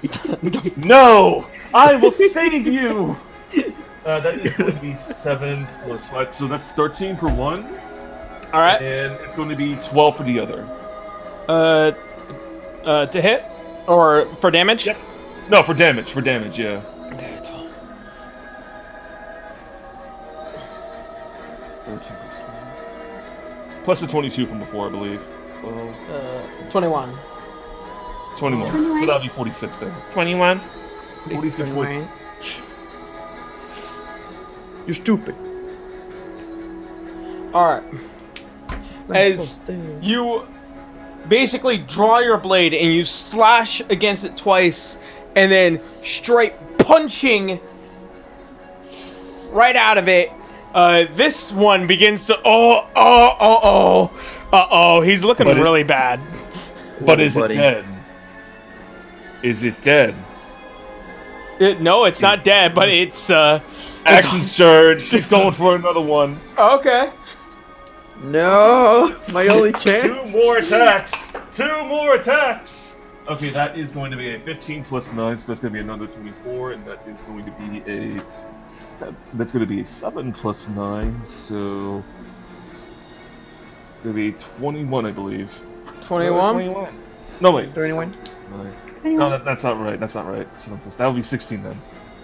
No! I will save you! That is going to be 7 plus 5, so that's 13 for one, Alright. and it's going to be 12 for the other. To hit? Or for damage? Yep. No, for damage, yeah. Okay, 12. 13 plus 12. Plus the 22 from before, I believe. 21. 21. So that'll be 46 then. 21. 46 points. You're stupid. Alright. As you basically draw your blade and you slash against it twice, and then straight punching right out of it, this one begins to he's looking But really bad. But is it buddy. dead? Is it dead? No, it's not dead, but it's Action surge. He's going for another one. okay. No, my only chance. 2 more attacks. 2 more attacks. Okay, that is going to be a 15 plus 9, so that's going to be another 24, and that is going to be a 7 plus 9, so it's going to be 21, I believe. 21. No, wait. 21. 9. No, that's not right. That's not right. 7 plus. That would be 16 then.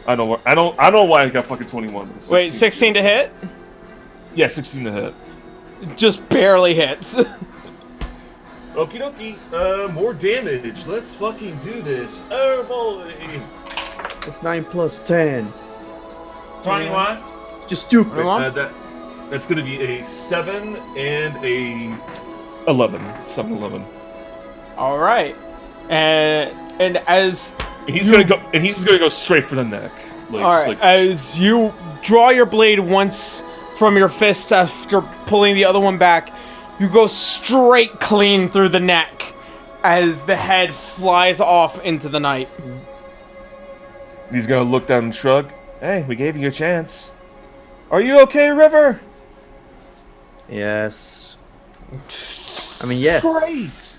I don't know why I got fucking 21. But it's Wait, 16 to hit? Yeah, 16 to hit. Just barely hits. Okie dokie. More damage. Let's fucking do this. Oh boy. It's 9 plus 10. 21. You're stupid. 21? That's going to be a 7 and a 11. 7, 11. All right, and as He's gonna go, and he's gonna go straight for the neck. Like, all right, as you draw your blade once from your fists after pulling the other one back, you go straight clean through the neck as the head flies off into the night. He's gonna look down and shrug. Hey, we gave you a chance. Are you okay, River? Yes. I mean, yes. Great!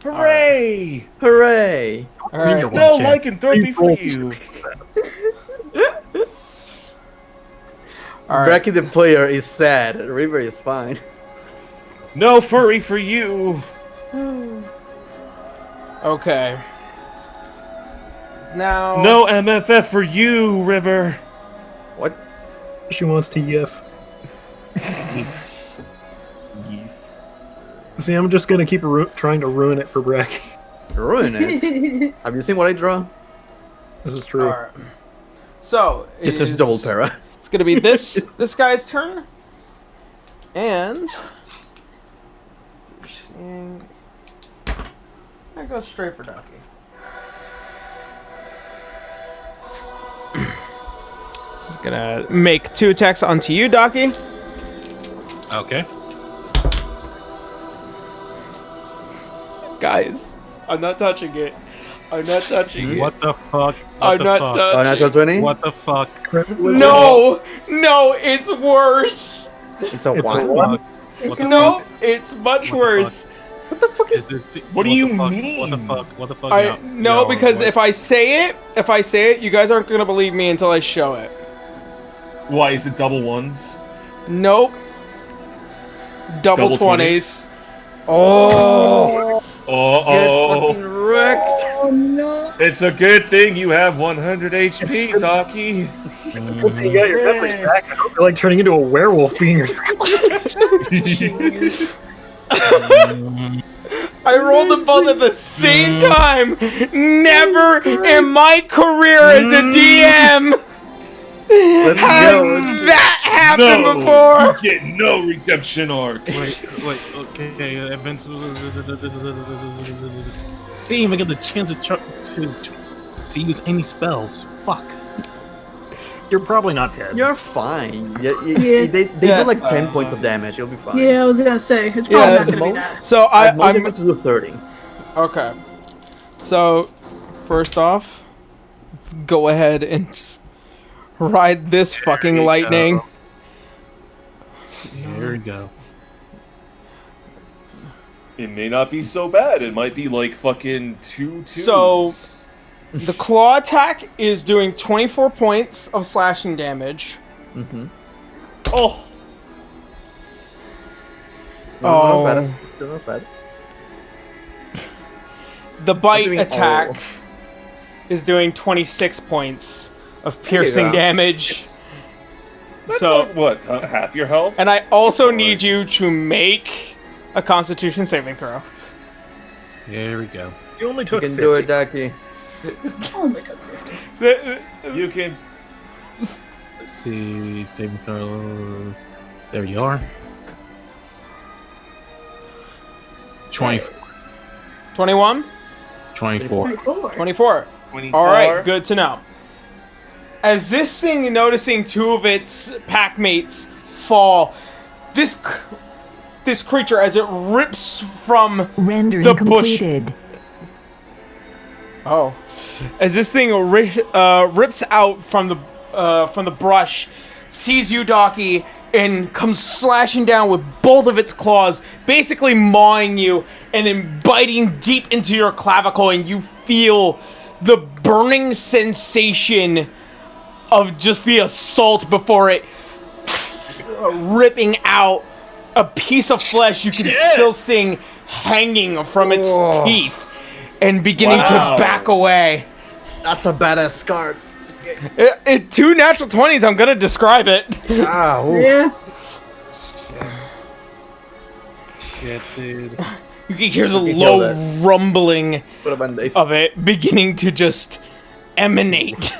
Hooray! Hooray! All right. No lycanthropy for you. All right. Bracky the player is sad. River is fine. No furry for you. Okay. Now. No MFF for you, River. What? She wants to yiff. See, I'm just gonna keep trying to ruin it for Bracky. Ruin it. Have you seen what I draw? This is true. All right. So It's just double para. It's gonna be this guy's turn, and I go straight for Daki. He's gonna make 2 attacks onto you, Daki. Okay. Guys, I'm not touching it. I'm not touching it. What the fuck? I'm not touching. Oh, natural 20? What the fuck? No, it's worse. It's a It's a 1. one. It's No, it's much What the worse. What the fuck is... What do you fuck? mean? What the fuck? What the fuck? No, because if I say it, you guys aren't gonna believe me until I show it. Why is it double ones? Nope. Double Double 20s. Oh! Get Uh-oh. fucking wrecked! Oh no! It's a good thing you have 100 HP, Daki. It's a good thing you got your memories back. I hope you're like turning into a werewolf being your... I rolled them both at the same time. Never in my career as a DM Let's had go. that happen No, before. you get no redemption arc. Wait, okay, eventually... Didn't even get the chance to use any spells. Fuck. You're probably not dead. You're fine. Yeah. They Yeah. do like 10 points of damage. You'll be fine. Yeah, I was gonna say it's probably Yeah, not gonna be that. So At most, I'm I'm going to do 30. okay. So first off, let's go ahead and just ride this fucking lightning. Here we go. It may not be so bad. It might be like fucking 2 twos. So- The claw attack is doing 24 points of slashing damage. Mm-hmm. Oh, Oh. Still not as bad. The bite doing attack all. is doing 26 points of There you piercing go. damage. that's So, like, what? Half your health? and I also need you to make a Constitution saving throw. Here we go. You only You took can 50. do it, Daki. Only took 50. You can. Let's see. Saving throw. There you are. 24. 21? 24. 24. 24. 24. Alright, good to know. As this thing, noticing 2 of its pack mates fall, this creature, as it rips from Rendering the bush. completed. Oh, as this thing rips out from the brush, sees you, Daki, and comes slashing down with both of its claws, basically mawing you, and then biting deep into your clavicle, and you feel the burning sensation of just the assault before it ripping out a piece of flesh you can still see hanging from its teeth and beginning Wow. to back away. That's a badass scar. 2 natural 20s, I'm gonna describe it. Ah, ooh. Yeah. Shit, dude. You can hear the You can hear low that. rumbling Put a band-aid. of it beginning to just emanate.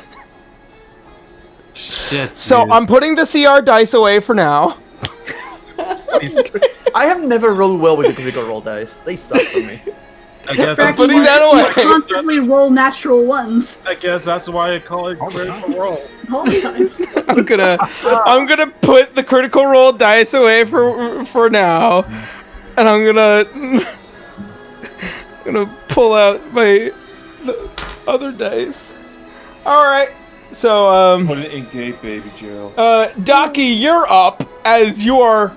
Shit. So dude. I'm putting the CR dice away for now. I have never rolled well with the critical roll dice. They suck for me. I guess I'm that's putting why, that You away. constantly roll natural ones I guess that's why I call it critical roll. all the time. I'm gonna put the critical roll dice away for now, and I'm gonna pull out the other dice. All right, so Put it in gay baby jail. Daki, you're up as you are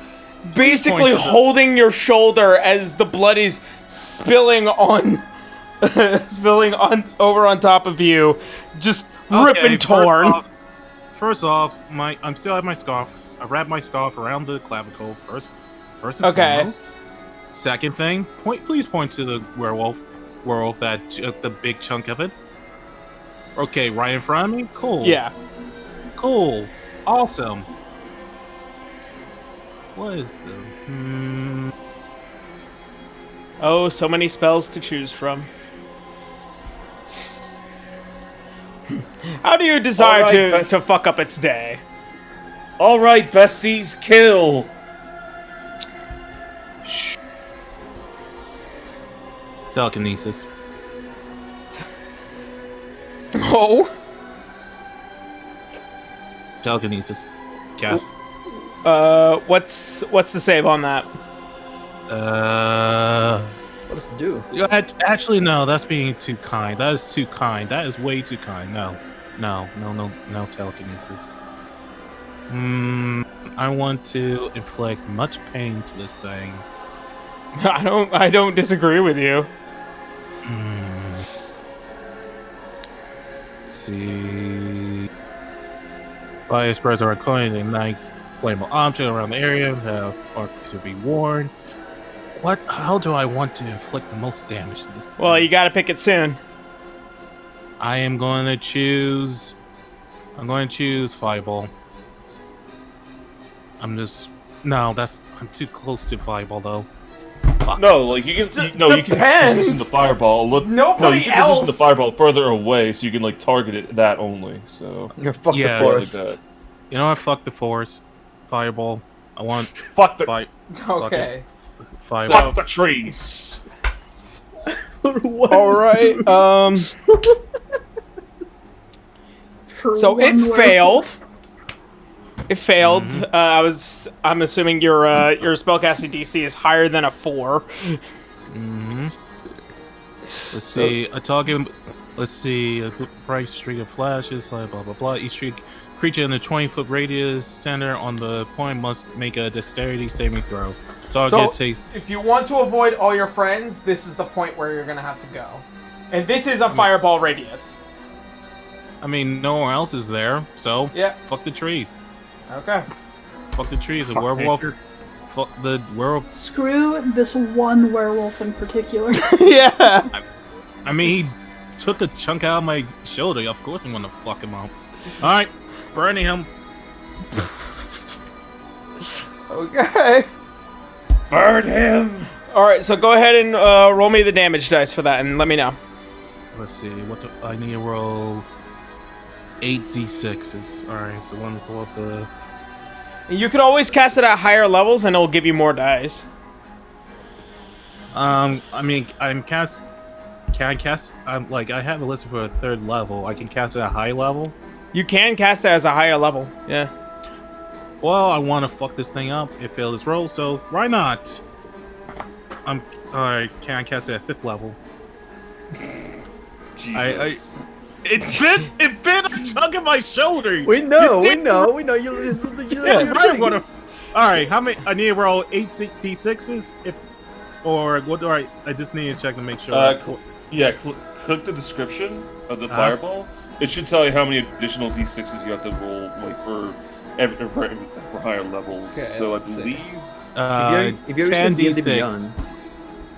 basically holding your shoulder as the blood is spilling on over on top of you, just rip and torn. First off, I'm still at my scarf. I wrap my scarf around the clavicle first and Okay. foremost. Second thing, please point to the werewolf that the big chunk of it. Okay, right in front of me. Cool. Yeah. Cool. Awesome. What is the? Oh, so many spells to choose from. How do you desire All right, to fuck up its day? All right, besties, kill. Telekinesis. Oh. Telekinesis. Cast. What's the save on that? What does it do? Actually, no. That's being too kind. That is too kind. That is way too kind. No telekinesis. I want to inflict much pain to this thing. I don't disagree with you. Let's see. Fire spreads are coin ignites flammable object around the area or to be worn. How do I want to inflict the most damage to this thing? Well, you gotta pick it soon. I am going to choose Fireball. I'm too close to Fireball though. Fuck. No, like you can position the fireball. You Nobody can else. position the fireball further away, so you can like target it that only. So You're fuck Yeah, the forest. like that. You know what? Fuck the forest. Fireball. I want Fuck the Okay. Fireball. fuck the trees. What? All right. For So one it werewolf. failed. It failed. I'm assuming your spellcasting DC is higher than a 4. Let's see. A target. Let's see. A bright streak of flashes. Blah blah blah. Each creature in the 20-foot radius center on the point must make a dexterity saving throw. Target takes. If you want to avoid all your friends, this is the point where you're gonna have to go. And this is a fireball radius. I mean, no one else is there, so Yeah. fuck the trees. Okay. Fuck the trees. A Fuck werewolf. nature. Fuck the werewolf. Screw this one werewolf in particular. Yeah. I mean, he took a chunk out of my shoulder. Of course, I'm gonna fuck him up. All right, burning him. Okay. Burn him. All right. So go ahead and roll me the damage dice for that, and let me know. Let's see. I need to roll 8d6s. All right, so let me pull up the. You could always cast it at higher levels, and it'll give you more dice. I mean, Can I cast? I have a list for a 3rd level. I can cast it at a high level. You can cast it as a higher level. Yeah. Well, I want to fuck this thing up. It failed its roll, so why not? Alright, can I cast it at 5th level? Jesus. It bit a chunk of my shoulder! We know. You Alright, Alright, how many? I need to roll 8 d6s? Or what do I just need to check to make sure. Click the description of the fireball. It should tell you how many additional d6s you have to roll, like for higher levels. Okay, so I let's see. believe. if you're using D&D 10d6. Beyond,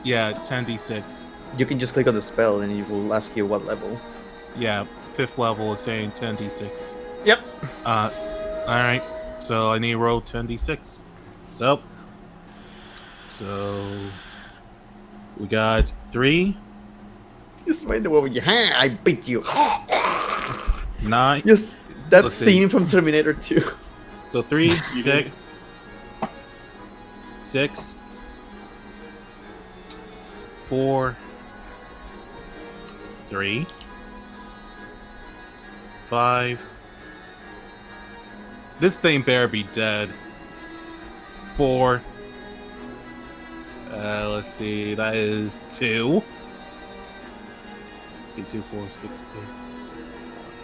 Yeah, 10d6. you can just click on the spell and it will ask you what level. Yeah, 5th level is saying 10d6. Yep. Alright, so I need to roll 10d6. So we got 3, Just made the one with your hand. I beat you. 9. Just That Let's see. scene from Terminator 2. So 3, 6, 6, 4, 3, 5. This thing better be dead. 4. Let's see. That is 2. Let's see, 2, 4, 6,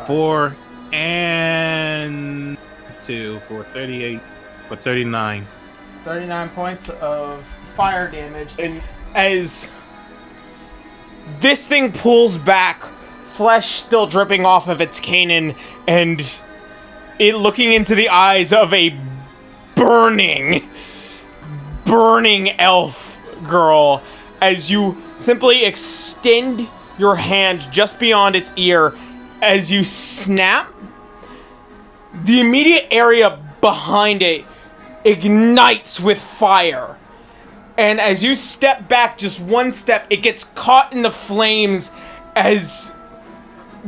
8. 4 and 2 for 38 for 39. 39 points of fire damage. And As this thing pulls back, flesh still dripping off of its cannon, and it looking into the eyes of a burning elf girl, as you simply extend your hand just beyond its ear. As you snap, the immediate area behind it ignites with fire. And as you step back just one step, it gets caught in the flames as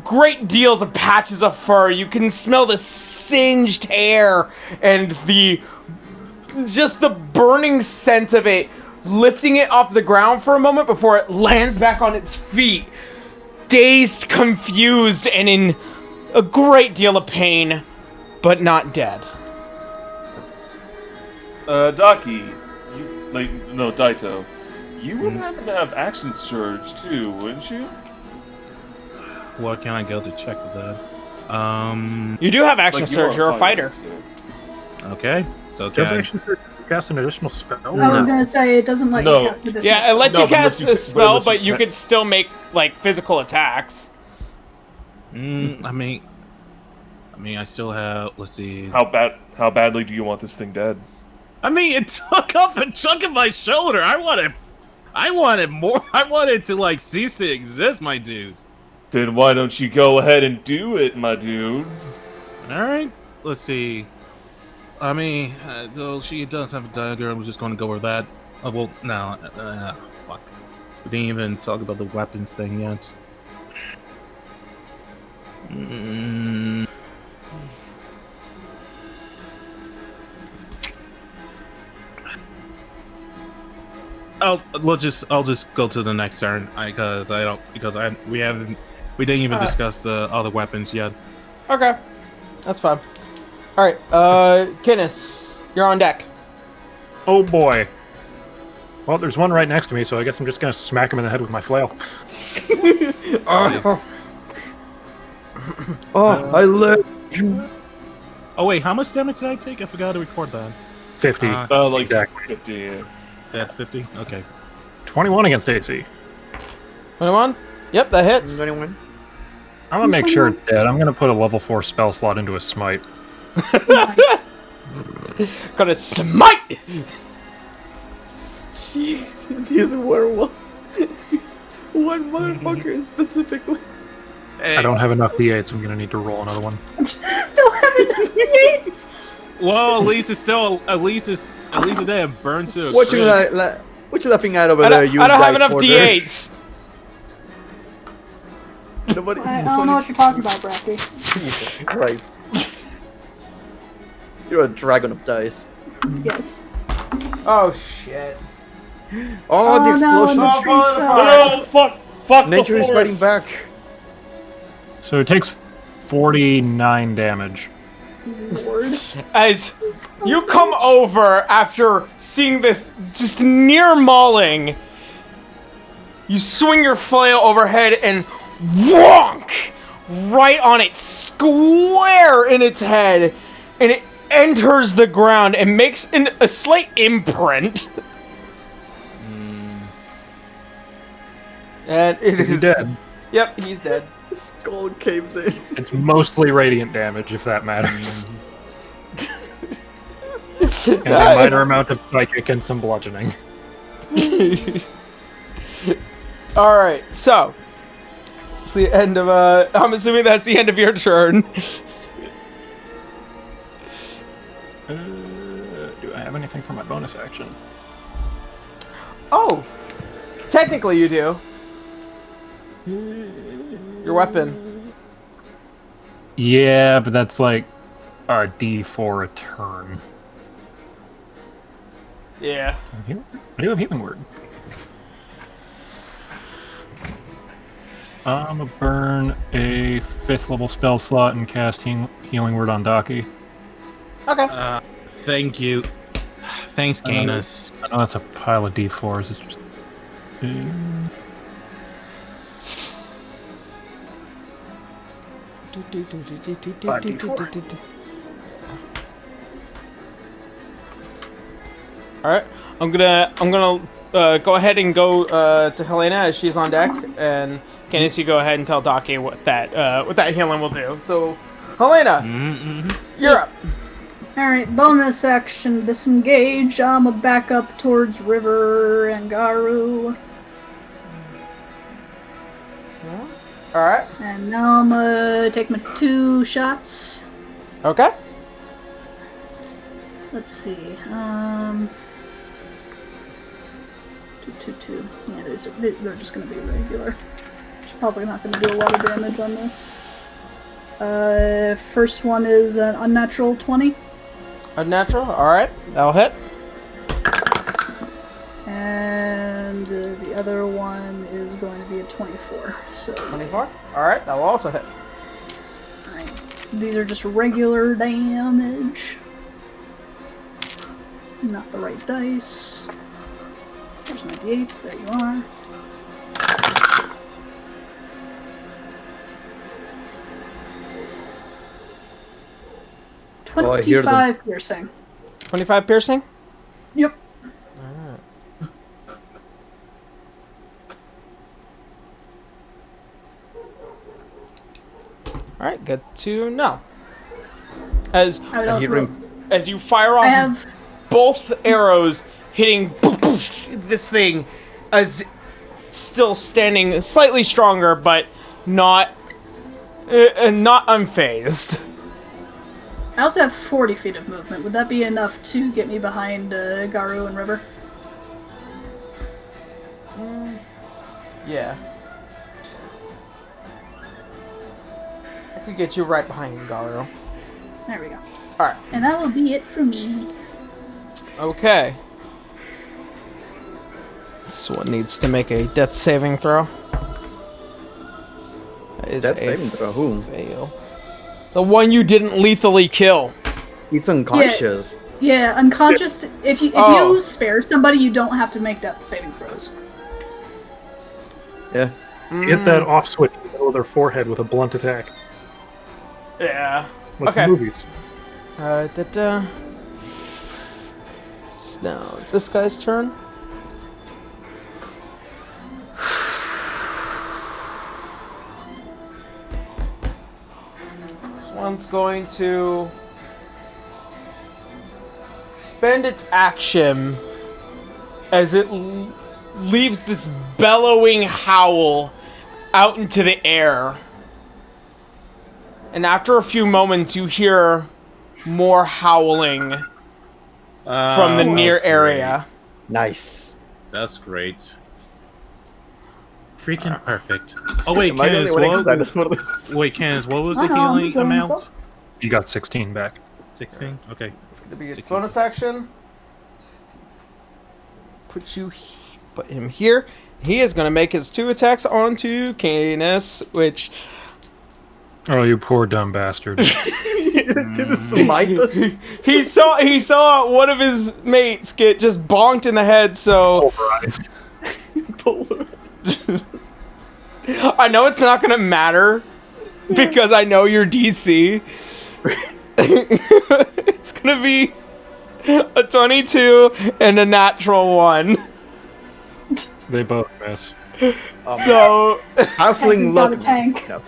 great deals of patches of fur. You can smell the singed hair and the burning sense of it, lifting it off the ground for a moment before it lands back on its feet, dazed, confused, and in a great deal of pain, but not dead. Daki, Daito, you would happen to have action surge too, wouldn't you? Where can I go to check with that? You do have action Like, you surge, are you're a fighter. Okay. So Does can action surge cast an additional spell? I was gonna say it doesn't let No. you cast additional Yeah, it lets No, you but cast unless you a ca- spell, unless you but you ca- could still make, like, physical attacks. I mean, I still have. Let's see. How badly do you want this thing dead? I mean, it took up a chunk of my shoulder. I wanted more. I wanted to like cease to exist, my dude. Then why don't you go ahead and do it, my dude? All right. Let's see. I mean, though she does have a dagger, I'm just going to go with that. Oh well, no. Fuck. We didn't even talk about the weapons thing yet. I'll just go to the next turn we didn't even discuss the other weapons yet. Okay. That's fine. Alright, Kinnis, you're on deck. Oh boy. Well, there's one right next to me, so I guess I'm just gonna smack him in the head with my flail. Nice. I live. Oh wait, how much damage did I take? I forgot to record that. 50. Like Exactly. 50. Yeah. That 50? Okay. 21 against AC. 21? Yep, that hits. Anyone? I'm gonna make sure it's dead. I'm gonna put a level 4 spell slot into a smite. Nice. Gonna smite! He's a werewolf. He's one motherfucker specifically. I don't have enough d8, so I'm gonna need to roll another one. Don't have enough dates. Well, at least it's it didn't burn to a What you crisp. what you laughing at over I there? don't, You I don't have dice enough hoarder? d8s. Nobody. I don't know what you're talking about, Bracky. Jesus Christ. You're a dragon of dice. Yes. Oh, shit. Oh, the no, explosion! the Oh, trees fuck. fell. No, fuck Nature the is fighting forest. back. So it takes 49 damage. Lord. As you come over after seeing this just near mauling, you swing your flail overhead and wonk! Right on it, square in its head, and it enters the ground and makes a slight imprint. And it Is he dead? Yep, he's dead. Skull caved in. It's mostly radiant damage, if that matters. And a minor amount of psychic and some bludgeoning. Alright, so it's the end of I'm assuming that's the end of your turn. Do I have anything for my bonus action? Oh, technically you do. Your weapon. Yeah, but that's like a D4 a turn. Yeah. I do have healing word. I'm gonna burn a 5th level spell slot and cast healing word on Daki. Okay. Thank you. Thanks, Canis. I know that's a pile of D4s. It's just. 5d4. All right. I'm gonna go ahead and go to Helena as she's on deck, and Candice, you go ahead and tell Daki what that healing will do. So, Helena, you're up. Alright, bonus action, disengage. I'm a back up towards River and Garu. All right. And now I'm gonna take my 2 shots. Okay. Let's see. 2. Yeah, they're just gonna be regular. It's probably not gonna do a lot of damage on this. First one is an unnatural 20. Unnatural. All right. That'll hit. And the other one is going to be a 24. So 24. All right. That will also hit. Alright. These are just regular damage. Not the right dice. There's my d8s. There you are. Oh, I hear them. 25 piercing. 25 piercing. Yep. All right. Good to know. As I would also. as you fire I off have. both arrows hitting this thing, as still standing slightly stronger, but not unfazed. I also have 40 feet of movement. Would that be enough to get me behind Garu and River? Yeah. I could get you right behind Garu. There we go. Alright. And that will be it for me. Okay. This one needs to make a death saving throw. That is Death a saving throw. Who? fail. The one you didn't lethally kill. It's unconscious. Yeah, unconscious. If you spare somebody, you don't have to make death saving throws. Yeah. Hit that off switch in the middle of their forehead with a blunt attack. Yeah. Like Okay. the movies. Now, this guy's turn. This one's going to spend its action as it leaves this bellowing howl out into the air. And after a few moments, you hear more howling from the near area. Nice. That's great. Freaking perfect. Oh wait, Am I the Candace, only one excited for this? wait, Candace, what was I the know, I'm healing enjoying amount? myself. You got 16 back. 16? Okay. It's going to be its 66. bonus action. Put him here. He is going to make his 2 attacks onto Canis, which Oh, you poor dumb bastard. Smite. he saw one of his mates get just bonked in the head. So Pulverized. I know it's not going to matter because I know your DC. It's going to be a 22 and a natural 1. They both miss. So Halfling Got a luck. tank. No.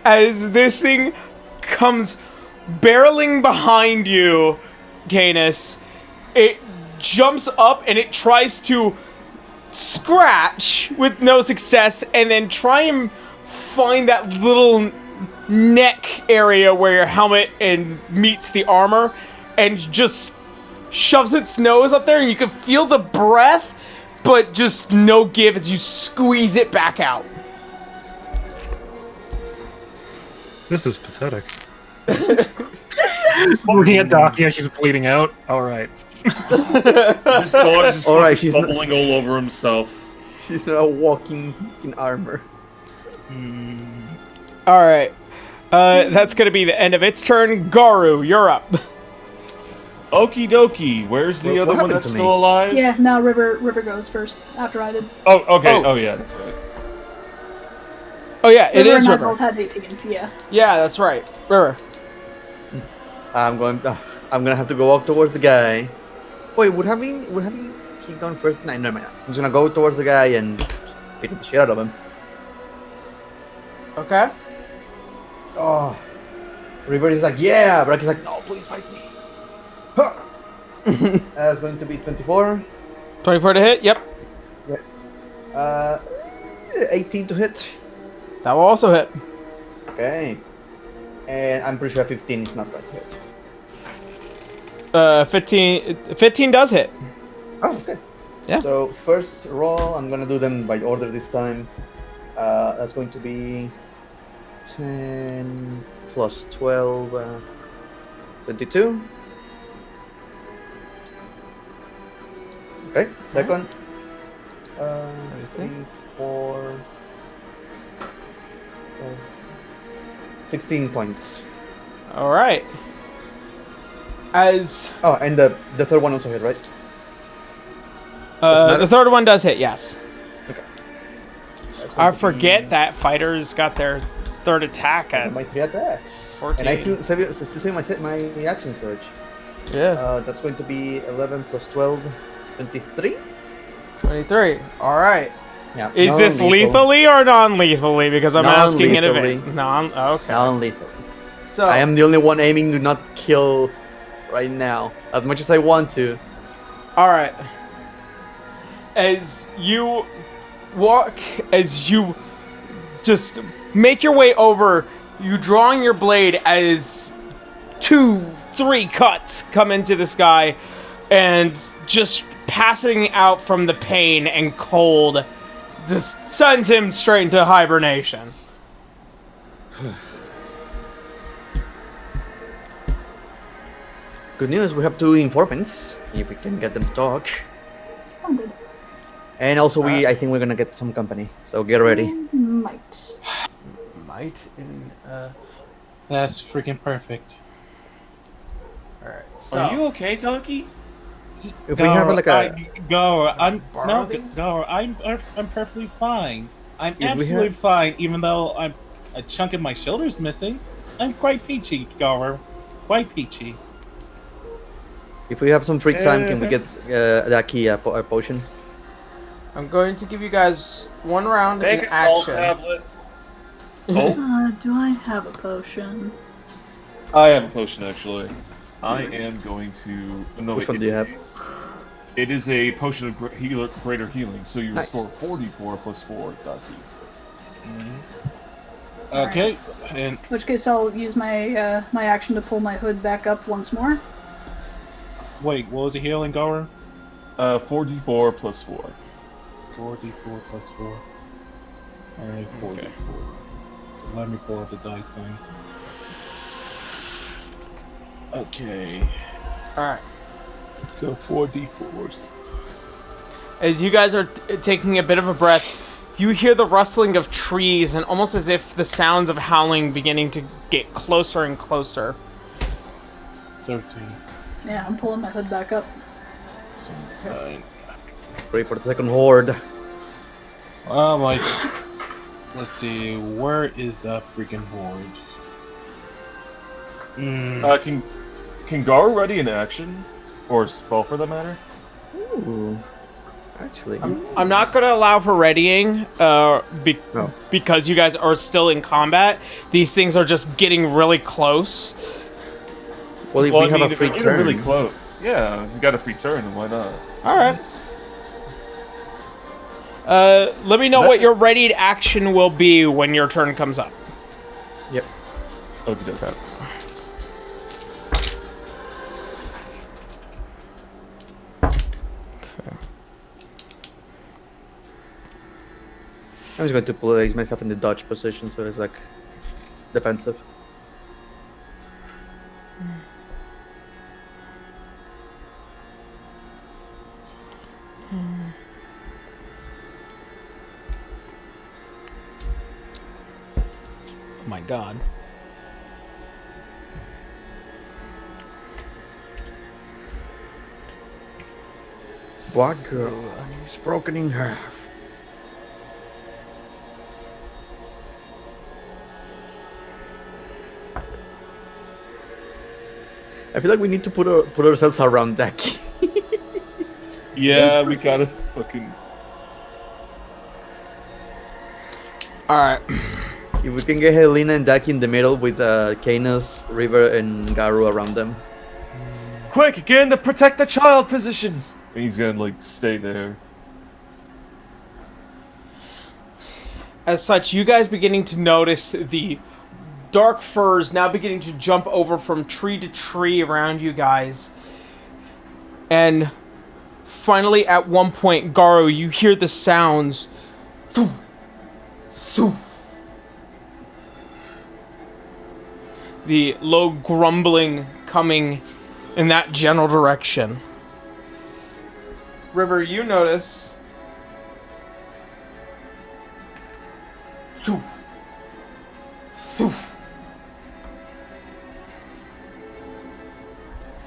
as this thing comes barreling behind you, Canis, it jumps up and it tries to scratch with no success, and then try and find that little neck area where your helmet and meets the armor, and just shoves its nose up there, and you can feel the breath, but just no give as you squeeze it back out. This is pathetic. Looking at Daki as she's bleeding out. All right. This dog is just All right, fucking she's not- bubbling all over himself. She's now walking in armor. All right. That's gonna be the end of its turn. Garu, you're up. Okie dokie. Where's the What other one happened that's to still me? alive? Yeah, now River goes first after I did. Oh, okay. Oh. Oh, yeah. That's right. Oh yeah, it River is and I River. both had 18s. Yeah. Yeah, that's right. River. I'm gonna have to go walk towards the guy. Wait, would having he gone first? No, never mind. I'm just gonna go towards the guy and beat the shit out of him. Okay. Oh, everybody's like, yeah, but he's like, no, please fight me. Huh. That's going to be 24. 24 to hit. Yep. 18 to hit. That will also hit. Okay. And I'm pretty sure 15 is not going to hit. 15 does hit. Oh, okay. Yeah. So first roll, I'm gonna do them by order this time. That's going to be 10 plus 12, 22. Okay, second. 3, 4, 5, 16 points. All right. As Oh, and the third one also hit, right? the third one does hit, yes. That's I going to forget be that fighters got their third attack at my 3 attacks. 14. And I still say my action surge. Yeah. That's going to be 11 plus 12, 23. 23. All right. Yeah. Is this non-lethal. lethally or non-lethally? Because I'm asking in Non-lethally. advance. Okay. Non-lethal. So I am the only one aiming to not kill right now, as much as I want to. all right. As you walk, as you just make your way over, you drawing your blade as 2-3 cuts come into this guy, and just passing out from the pain and cold, just sends him straight into hibernation. Good news, we have 2 informants, if we can get them to talk. Splendid. And also, I think we're gonna get some company, so get ready. Might. Might in That's freaking perfect. all right. Are you okay, Daki? If we have like a, I'm borrow these? I'm perfectly fine. I'm we absolutely have- fine, even though I'm a chunk of my shoulder's missing. I'm quite peachy, Gower. Quite peachy. if we have some free time, can we get Daki a potion? I'm going to give you guys one round Take in a skull action. tablet. Oh, Do I have a potion? I have a potion actually. I am going to. No, Which one do you have? It is a potion of greater healing, so you Nice. restore 44 plus 4, Daki. Okay, and In which case, I'll use my my action to pull my hood back up once more. wait, what was the healing, Gower? 4d4 plus 4. 4d4 plus 4. Alright, 4d4. Okay. So let me pull out the dice thing. Okay, All right. so 4d4s. As you guys are taking a bit of a breath, you hear the rustling of trees and almost as if the sounds of howling beginning to get closer and closer. 13. Yeah, I'm pulling my hood back up. So 9. Ready for the second horde. Like, let's see, where is that freaking horde? Can Gar ready an action? Or spell for that matter? Ooh, actually. I'm not going to allow for readying because you guys are still in combat. These things are just getting really close. Well, if Well, we have a if free you're turn. really close. Yeah, you got a free turn, and why not? All right. Let me know what your readied action will be when your turn comes up. Yep. Okay. I'm just going to place myself in the dodge position, so it's like defensive. Oh my god. Black girl, he's broken in half. I feel like we need to put ourselves around Daki. Yeah, we gotta fucking. Alright. If we can get Helena and Daki in the middle with Canis, River, and Garu around them. Quick, get in the protect the child position! And he's gonna, like, stay there. As such, you guys beginning to notice the dark furs now beginning to jump over from tree to tree around you guys. And finally, at one point, Garu, you hear the sounds. Thoo, thoo. The low grumbling coming in that general direction. River, you notice. Thoo, thoo.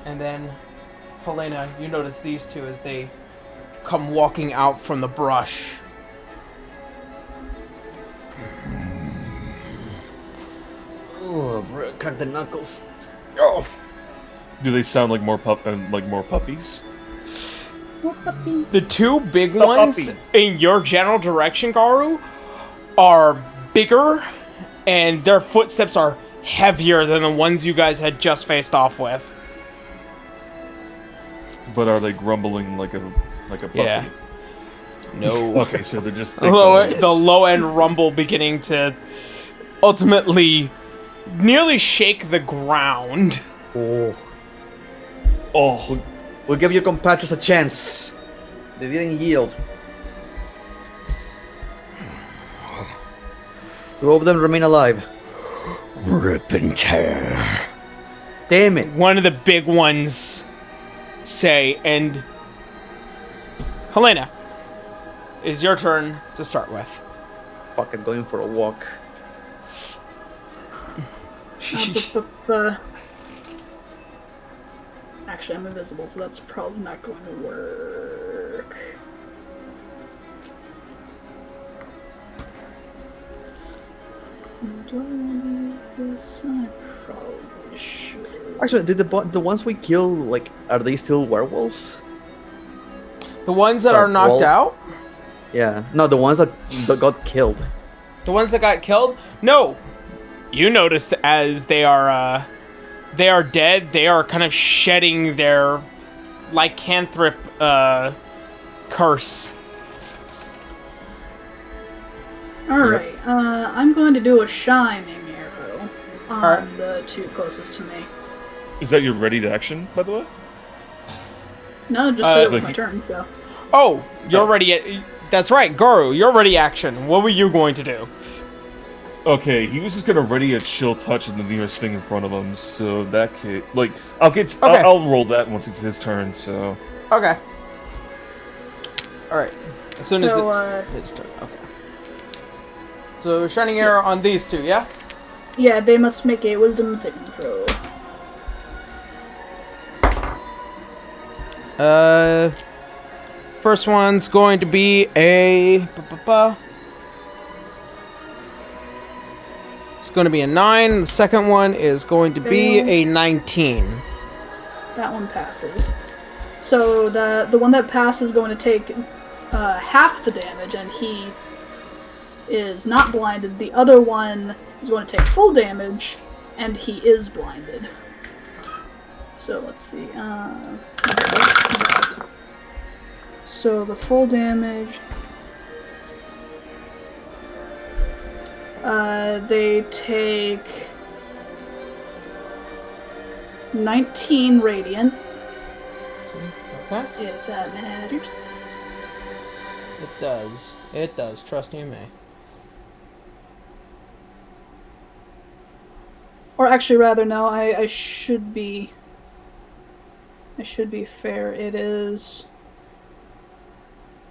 And then, Helena, you notice these two as they come walking out from the brush. Oh, bro, crack the knuckles. Oh. Do they sound like more puppies? The two big ones in your general direction, Garu, are bigger, and their footsteps are heavier than the ones you guys had just faced off with. But are they grumbling like a puppy? Yeah. No. Okay, so they're just The low end rumble beginning to ultimately nearly shake the ground. Oh. Oh. We'll give your compatriots a chance. They didn't yield. Two of them remain alive. Rip and tear. Damn it. One of the big ones say, and Helena, it's your turn to start with. Fucking going for a walk. Actually, I'm invisible, so that's probably not going to work. Do I want to use this? I probably should. Actually, did the ones we kill, like, are they still werewolves? The ones that are knocked out? Yeah. No, the ones that got killed. The ones that got killed? No. You noticed as they are dead, they are kind of shedding their lycanthrope curse. Alright, I'm going to do a shining arrow on the two closest to me. Is that your ready to action, by the way? No, just say it was my turn, so. Oh, you're ready. That's right, Garu, you're ready action. What were you going to do? Okay, he was just gonna ready a chill touch in the nearest thing in front of him, so that kid, like, I'll roll that once it's his turn, so. Okay. Alright. As soon as it's his turn, okay. So, shining arrow on these two, yeah? Yeah, they must make a wisdom saving throw. First one's going to be a... It's going to be a 9. The second one is going to be a 19. That one passes. So the one that passes is going to take half the damage, and he is not blinded. The other one is going to take full damage, and he is blinded. So let's see. So the full damage. They take 19 radiant. Okay. If that matters. It does. It does. Trust you me. Or actually, rather, no. I should be. I should be fair. It is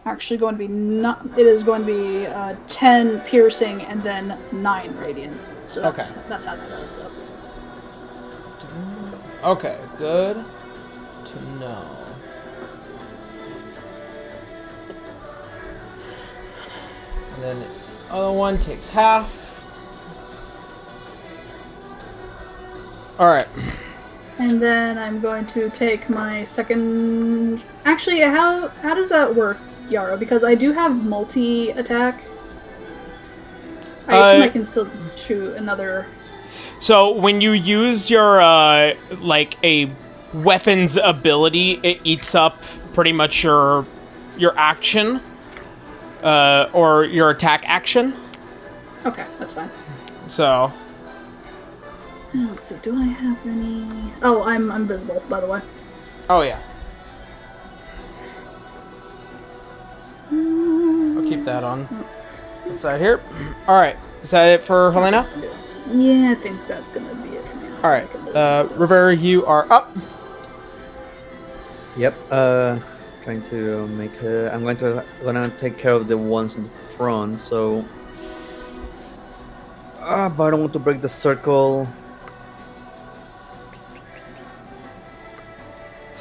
actually going to be not. It is going to be 10 piercing and then 9 radiant. So that's Okay. that's how that adds up. Okay, good to know. And then the other one takes half. Alright. And then I'm going to take my second. Actually, how does that work, Yarrow? Because I do have multi attack. I assume I can still shoot another. So when you use your like a weapons ability, it eats up pretty much your action or your attack action. Okay, that's fine. So Let's see. Do I have any? Oh, I'm visible, by the way. oh yeah. I'll keep that on the side here. All right, is that it for Helena? Yeah, I think that's gonna be it for me. All right, River, you are up. Yep. Trying to make. I'm gonna take care of the ones in the front. So. But I don't want to break the circle.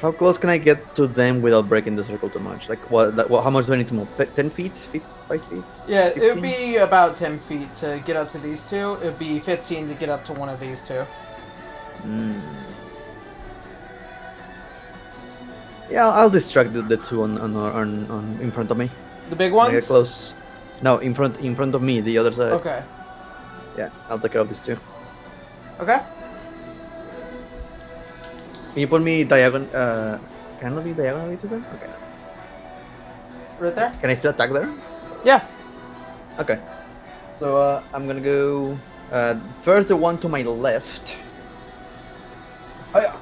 How close can I get to them without breaking the circle too much? Like, how much do I need to move? 10 feet? 5 feet? Yeah, it 15? would be about 10 feet to get up to these two. It would be 15 to get up to one of these two. Yeah, I'll distract the two on in front of me. The big When I ones? get close. No, in front of me, the other side. Okay. Yeah, I'll take care of these two. Okay. Can you put me diagonal? Can I be diagonally to them? Okay. Right there? Can I still attack there? Yeah. Okay. So I'm gonna go first the one to my left. Oh yeah.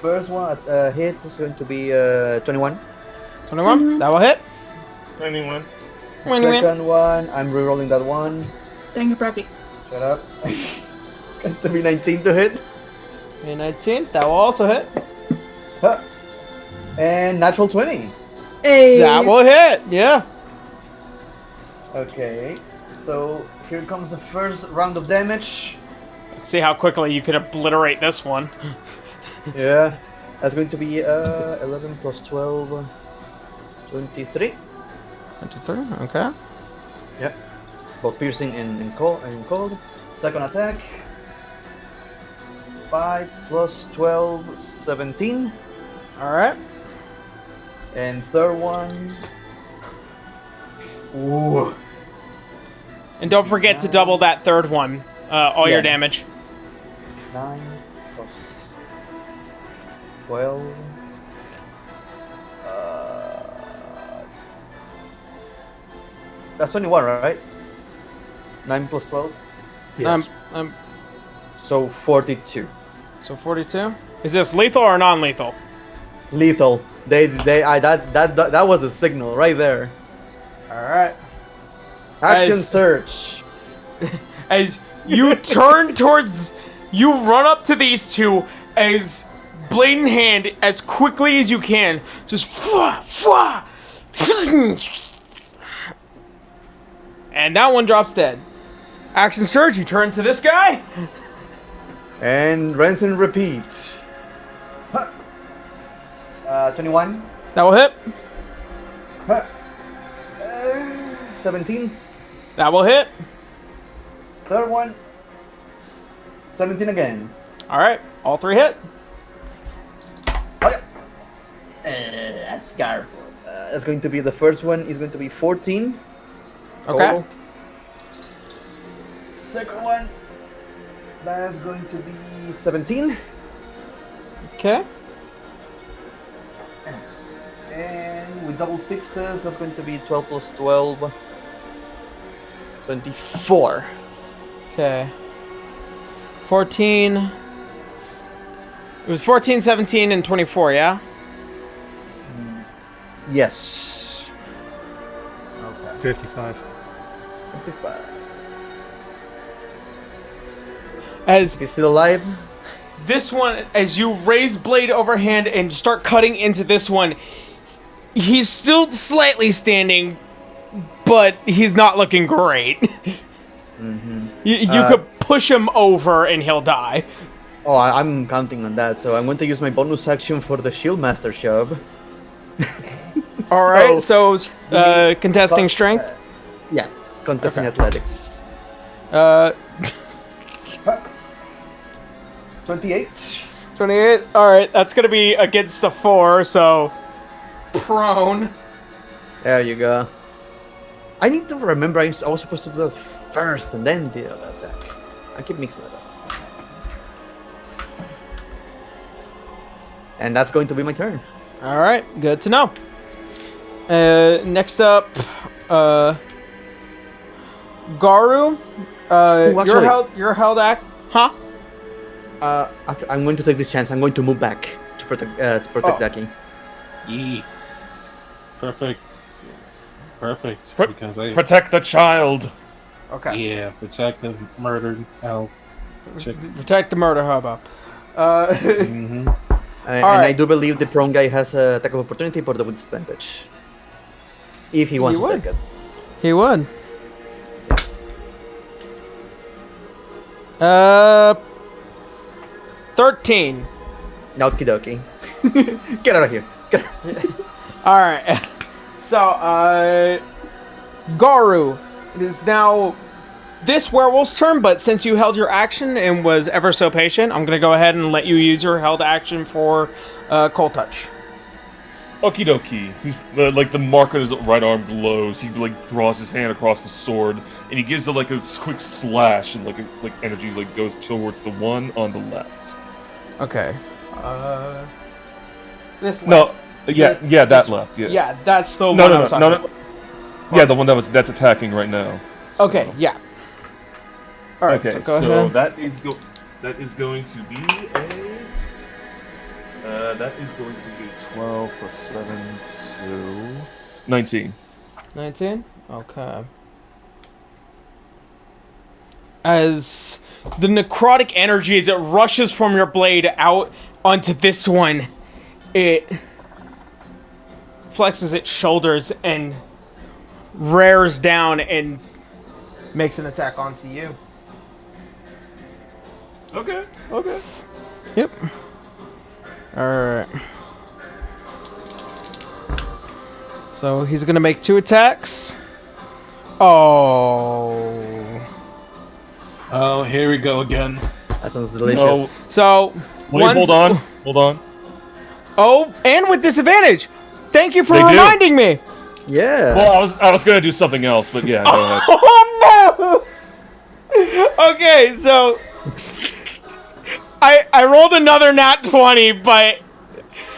First one hit is going to be 21. 21? That will hit. 21. Second one, I'm rerolling that one. Dang it, Preppy. Shut up. It's going to be 19 to hit. May 19th, that will also hit. Huh. And natural 20. Hey. That will hit, yeah. Okay, so here comes the first round of damage. Let's see how quickly you can obliterate this one. Yeah, that's going to be 11 plus 12, 23. 23, okay. Yep, both piercing and cold. Second attack, 5 plus 12, 17. Alright. And third one, ooh. And don't forget to double that third one, all your Yeah. damage. 9 plus 12. That's only one, right? 9 plus 12. Yes. So 42. So 42. Is this lethal or non-lethal? Lethal. That was the signal right there. Alright. Action As- search. As you turn towards, you run up to these two as blade in hand as quickly as you can. Just and that one drops dead. Action surge, you turn to this guy. And rinse and repeat. 21. That will hit. 17. That will hit. Third one. 17 again. Alright, all three hit. Okay. That's scarf. That's going to be the first one. Is going to be 14. Okay. Total. Second one. That's going to be 17. Okay. And with double sixes, that's going to be 12 plus 12. 24. Okay. 14. It was 14, 17, and 24, yeah? Yes. Okay. 55. 55. As He's still alive. this one, as you raise blade overhand and start cutting into this one, he's still slightly standing, but he's not looking great. Mm-hmm. You could push him over and he'll die. Oh, I'm counting on that. So I'm going to use my bonus action for the Shield Master shove. All right, so contesting strength. Yeah, contesting athletics. 28. 28. All right, that's gonna be against a 4, so prone. There you go. I need to remember I was supposed to do that first and then the other attack. I keep mixing that up. And that's going to be my turn. All right, good to know. Next up, Garu. You're held huh? I'm going to take this chance. I'm going to move back to protect Daki. Yee. Perfect. Perfect. Because I Protect the child. Okay. yeah, protect the murdered elf. Protect the murder hobo. Mm-hmm. And Alright. I do believe the prone guy has a attack of opportunity for the disadvantage. If he wants to would. take it. He would. 13. Okie dokie. Get out of here. Get out. All right. So, Garu, it is now this werewolf's turn, but since you held your action and was ever so patient, I'm going to go ahead and let you use your held action for Cold Touch. Okie dokie. He's like the mark on his right arm glows. He like draws his hand across the sword, and he gives it like a quick slash, and like energy like goes towards the one on the left. Okay. This No, yeah, This- yeah, that this- left. Yeah. Yeah, that's the No, one I no, was no, talking no, about. no. Yeah, the one that's attacking right now. So- Okay, yeah. All right, Okay, so go so ahead. that is going to be that is going to be 12 plus 7, so 19. 19? Okay. As the necrotic energy, as it rushes from your blade out onto this one, it flexes its shoulders and rears down and makes an attack onto you. Okay. Yep. Alright. So he's gonna make 2 attacks. Oh. Oh, here we go again. That sounds delicious. So, Wait, hold on. Oh, and with disadvantage. Thank you for They do. reminding me. Yeah. Well, I was gonna do something else, but yeah, go ahead. Oh no! Okay, so I rolled another nat 20, but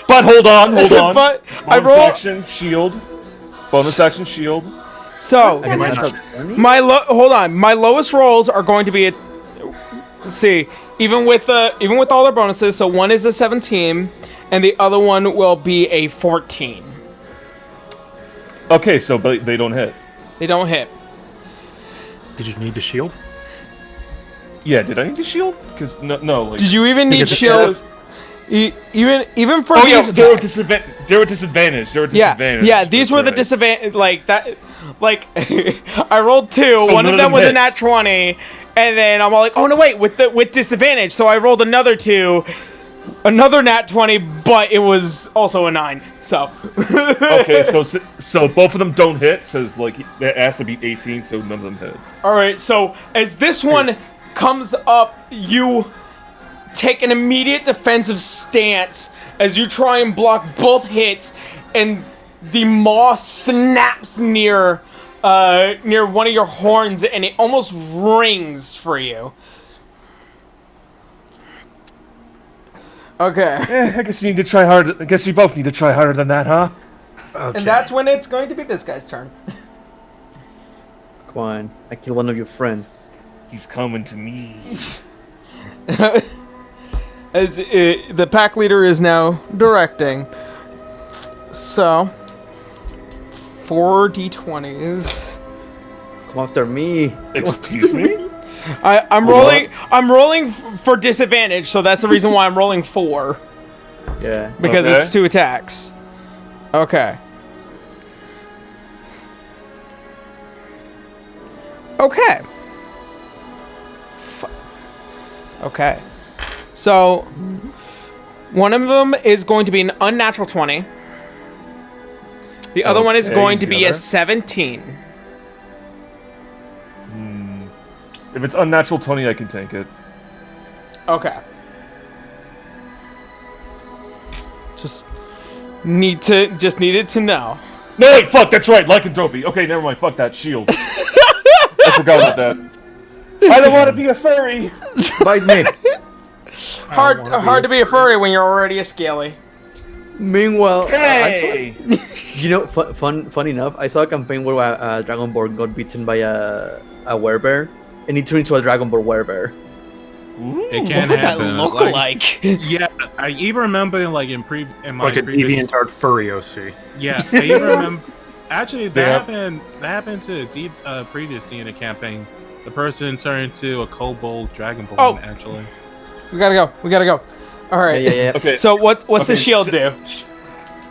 But hold on. But I Bonus roll- action shield. Bonus action shield. so Against natural 20? hold on. My lowest rolls are going to be let's see, even with all their bonuses. So one is a 17, and the other one will be a 14. Okay, so but they don't hit. They don't hit. Did you need to shield? Yeah, did I need to shield? Because no, like. Did you even need Because- shield? Even for Oh yeah, these they were attacks? disadvantaged. Yeah, these were the disadvantage. Like that, like I rolled 2. So one none of of them them was a hit. nat 20, and then I'm all like, oh no, wait, with disadvantage. So I rolled another 2, another nat 20, but it was also a 9. So Okay, so both of them don't hit. Says like it has to be 18, so none of them hit. all right. So as this one comes up, you take an immediate defensive stance as you try and block both hits, and the moss snaps near one of your horns, and it almost rings for you. Okay. I guess you need to try harder. I guess you both need to try harder than that, huh? Okay. And that's when it's going to be this guy's turn. Come on. I killed one of your friends. He's coming to me. As the pack leader is now directing. So, 4 d20s. Come after me. Excuse me? I'm rolling. I'm rolling for disadvantage, so that's the reason why I'm rolling 4. Yeah. Because Okay. it's 2 attacks. Okay. Okay. Okay. So, one of them is going to be an unnatural 20. The other one is Okay, going to the be a other? 17. If it's unnatural 20, I can tank it. Okay. Just needed to know. No, wait, fuck, that's right, lycanthropy. Okay, never mind, fuck that, shield. I forgot about that. I don't want to be a furry! Bite me. Hard to be a furry when you're already a scaly. Meanwhile, Hey! actually, you know, fun enough, I saw a campaign where a Dragonborn got bitten by a werebear, and he turned into a Dragonborn werebear. It can What would that happen. look like? Yeah, I even remember in my Like a previous. DeviantArt furry OC. Yeah, I even remember. Actually, that Yeah. happened. That happened to a previous D in a campaign. The person turned into a kobold dragonborn. Oh. Actually. We gotta go. All right. Yeah. Okay. So what's the Okay, shield so- do?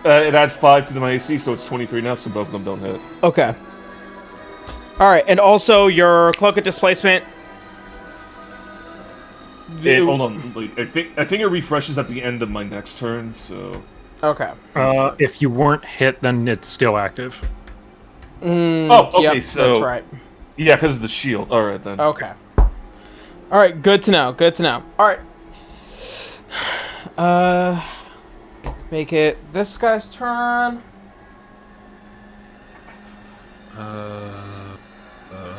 It adds 5 to my AC, so it's 23 now, so both of them don't hit. Okay. All right, and also your cloak of displacement. Hold on, wait, I think it refreshes at the end of my next turn, so... Okay. If you weren't hit, then it's still active. Oh, okay, yep, so- that's right. Yeah, because of the shield. Alright, then. Okay. All right. Good to know. All right. Make it this guy's turn.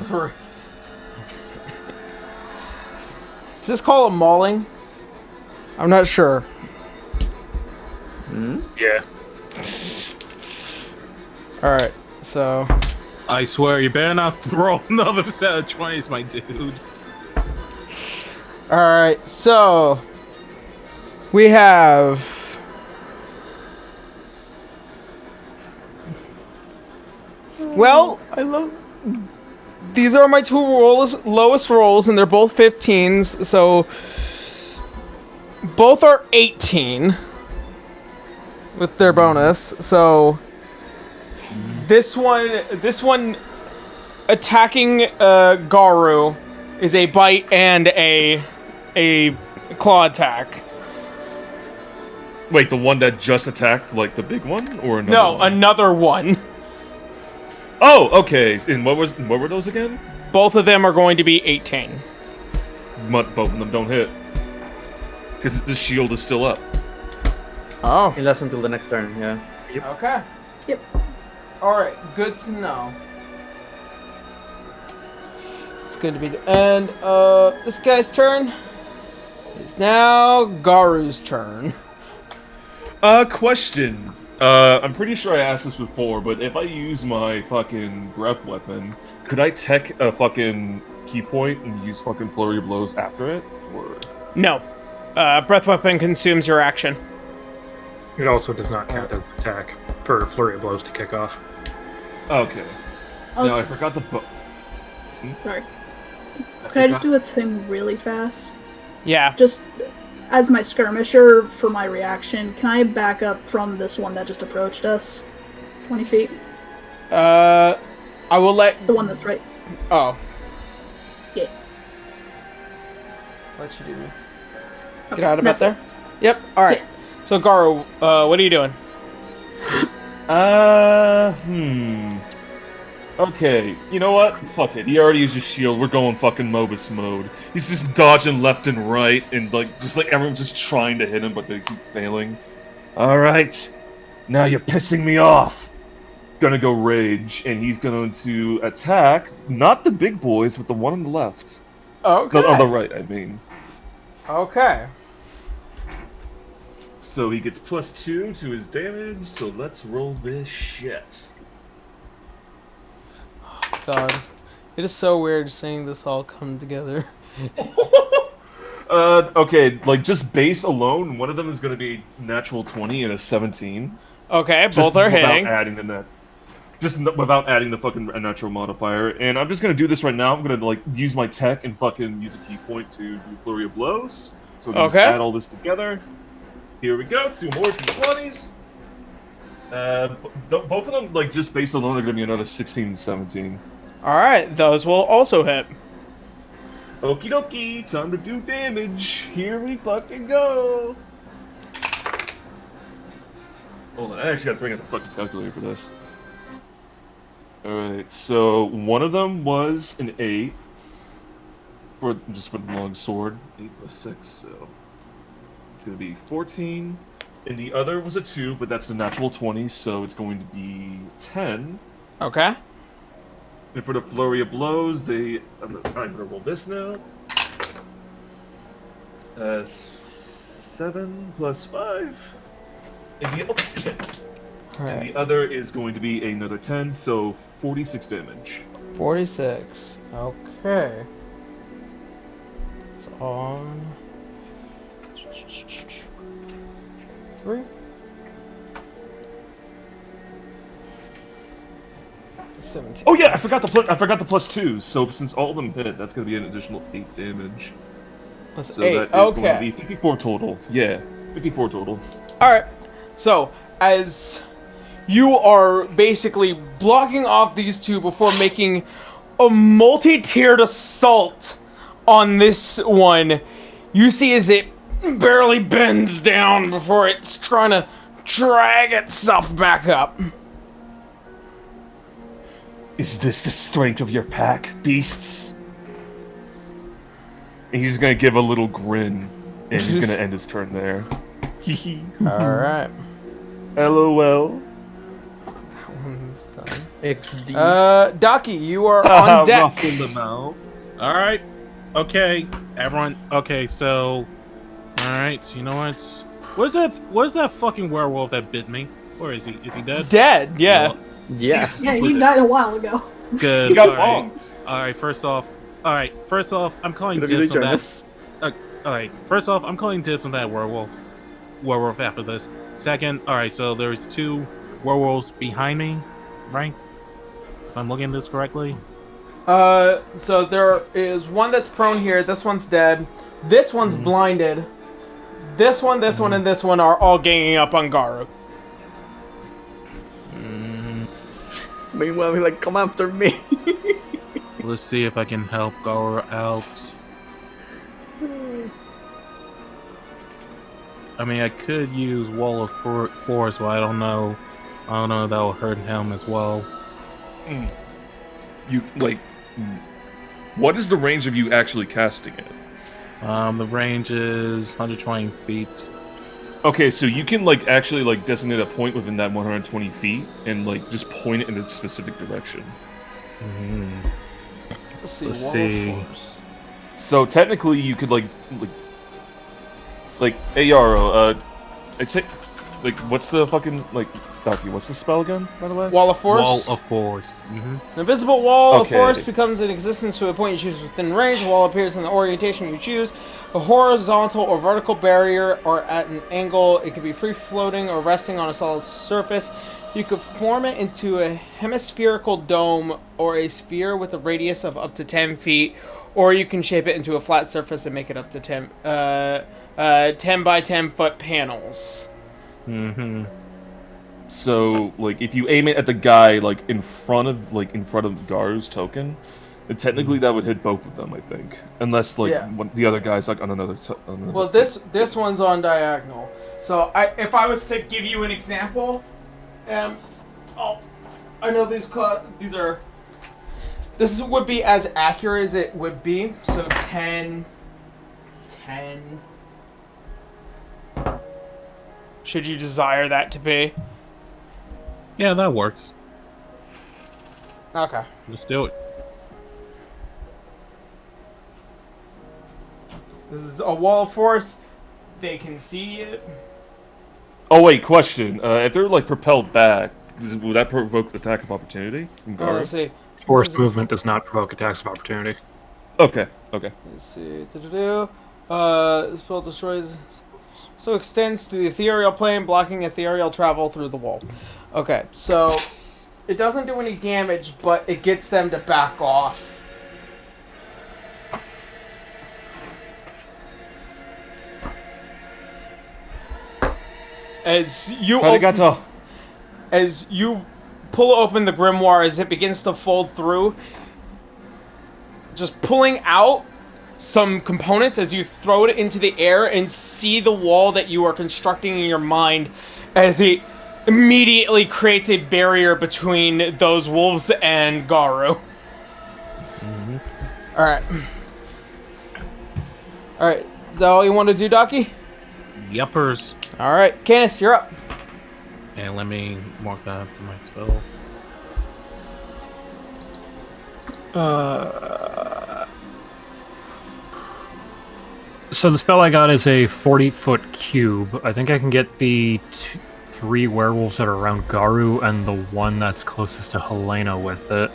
Three. Is this called a mauling? I'm not sure. Yeah. All right. So. I swear, you better not throw another set of 20s, my dude. All right. So. We have. Well, I love. these are my two lowest rolls, and they're both 15s, so both are 18 with their bonus. So this one attacking Garu is a bite and a claw attack. Wait, the one that just attacked, like, the big one? Or another No, one? another one. Oh, okay. And what were those again? Both of them are going to be 18. Both of them don't hit. Because the shield is still up. Oh. It lasts until the next turn. Yeah. Okay. Yep. Alright, good to know. It's going to be the end of this guy's turn. It's now Garu's turn. Question. I'm pretty sure I asked this before, but if I use my fucking breath weapon, could I tech a fucking key point and use fucking flurry of blows after it? Or... No. Breath weapon consumes your action. It also does not count as an attack for flurry of blows to kick off. Okay. Oh, No, I forgot the Sorry. Can I just do a thing really fast? Yeah. Just as my skirmisher for my reaction, can I back up from this one that just approached us? 20 feet? I will let... The one that's right. Oh. Yeah. Let you do... Okay, Get out about that's there? it. Yep. Alright. So, Garu, what are you doing? Okay, you know what? Fuck it. He already used his shield. We're going fucking Mobus mode. He's just dodging left and right, and just like everyone's just trying to hit him, but they keep failing. Alright. Now you're pissing me off. Gonna go rage, and he's going to attack, not the big boys, but the one on the left. Okay. No, on the right, I mean. Okay. So he gets +2 to his damage, so let's roll this shit. God. It is so weird seeing this all come together. Okay, like just base alone, one of them is going to be natural 20 and a 17. Okay, Just both are without hitting. adding the net. just without adding the fucking natural modifier. And I'm just gonna do this right now. I'm gonna like use my tech and fucking use a key point to do flurry of blows. So just add all this together. Here we go. 2 more d20s. Both of them, like just based alone, are gonna be another 16 and 17. All right, those will also hit. Okie dokie, time to do damage. Here we fucking go. Hold on, I actually gotta bring up the fucking calculator for this. Alright, so one of them was an 8 for the long sword. 8 plus 6, so it's gonna be 14. And the other was a 2, but that's the natural 20, so it's going to be 10. Okay. And for the flurry of blows, I'm gonna roll this now. 7 plus 5. And the other is going to be another 10, so 46 damage. 46. Okay. It's on 3. 17. Oh yeah, I forgot the plus 2. So since all of them hit, that's gonna be an additional 8 damage. Plus so 8. That is Okay. going to be 54 total. Yeah, 54 total. All right. So as you are basically blocking off these two before making a multi-tiered assault on this one, you see as it barely bends down before it's trying to drag itself back up. Is this the strength of your pack, beasts? And he's gonna give a little grin, and he's gonna end his turn there. All right. LOL. That one's done. XD. Daki, you are on deck. Ruffle them out. All right. Okay, everyone. Okay, so. All right. So you know what? Where's that fucking werewolf that bit me? Where is he? Is he dead? Dead. Yeah. Yeah. Yeah, he died a while ago. Good. He got all right. bonked. All right. First off, I'm calling Did you dibs on join that. us? All right. First off, I'm calling dibs on that werewolf after this. Second, all right. So there's 2 werewolves behind me, right? If I'm looking at this correctly. So there is one that's prone here. This one's dead. This one's blinded. This one, and this one are all ganging up on Garu. Meanwhile, he's like, come after me. Let's see if I can help Garu out. I mean, I could use Wall of Force, but I don't know if that will hurt him as well. What is the range of you actually casting it? The range is 120 feet. Okay, so you can actually designate a point within that 120 feet and just point it in a specific direction. Let's see. Let's Wall of see. Force. So technically, you could Ayaro. I'd say what's the fucking Daki? What's the spell again, by the way? Wall of Force. Wall of Force. An invisible wall of Okay. force becomes in existence to a point you choose within range. The wall appears in the orientation you choose. A horizontal or vertical barrier or at an angle. It could be free floating or resting on a solid surface. You could form it into a hemispherical dome or a sphere with a radius of up to 10 feet. Or you can shape it into a flat surface and make it up to 10 by 10 foot panels. So if you aim it at the guy in front of Garu's token, then technically that would hit both of them, I think, unless one, the other guy's on another. Well, this one's on diagonal. So if I was to give you an example, I know these are. This would be as accurate as it would be. So 10. Should you desire that to be? Yeah, that works. Okay. Let's do it. This is a wall of force. They can see it. Oh wait, question. If they're propelled back, will that provoke attack of opportunity from Garu? Let's see. Forced movement does not provoke attacks of opportunity. Okay. Let's see. Spell destroys. So extends to the ethereal plane, blocking ethereal travel through the wall. Okay, so It doesn't do any damage, but it gets them to back off. As you pull open the grimoire, as it begins to fold through, just pulling out some components as you throw it into the air and see the wall that you are constructing in your mind as it immediately creates a barrier between those wolves and Garu. Mhm. Alright. Alright, is that all you want to do, Daki? Yuppers. Alright, Canis, you're up. And let me mark that for my spell. So the spell I got is a 40-foot cube. I think I can get the 3 werewolves that are around Garu and the one that's closest to Helena with it.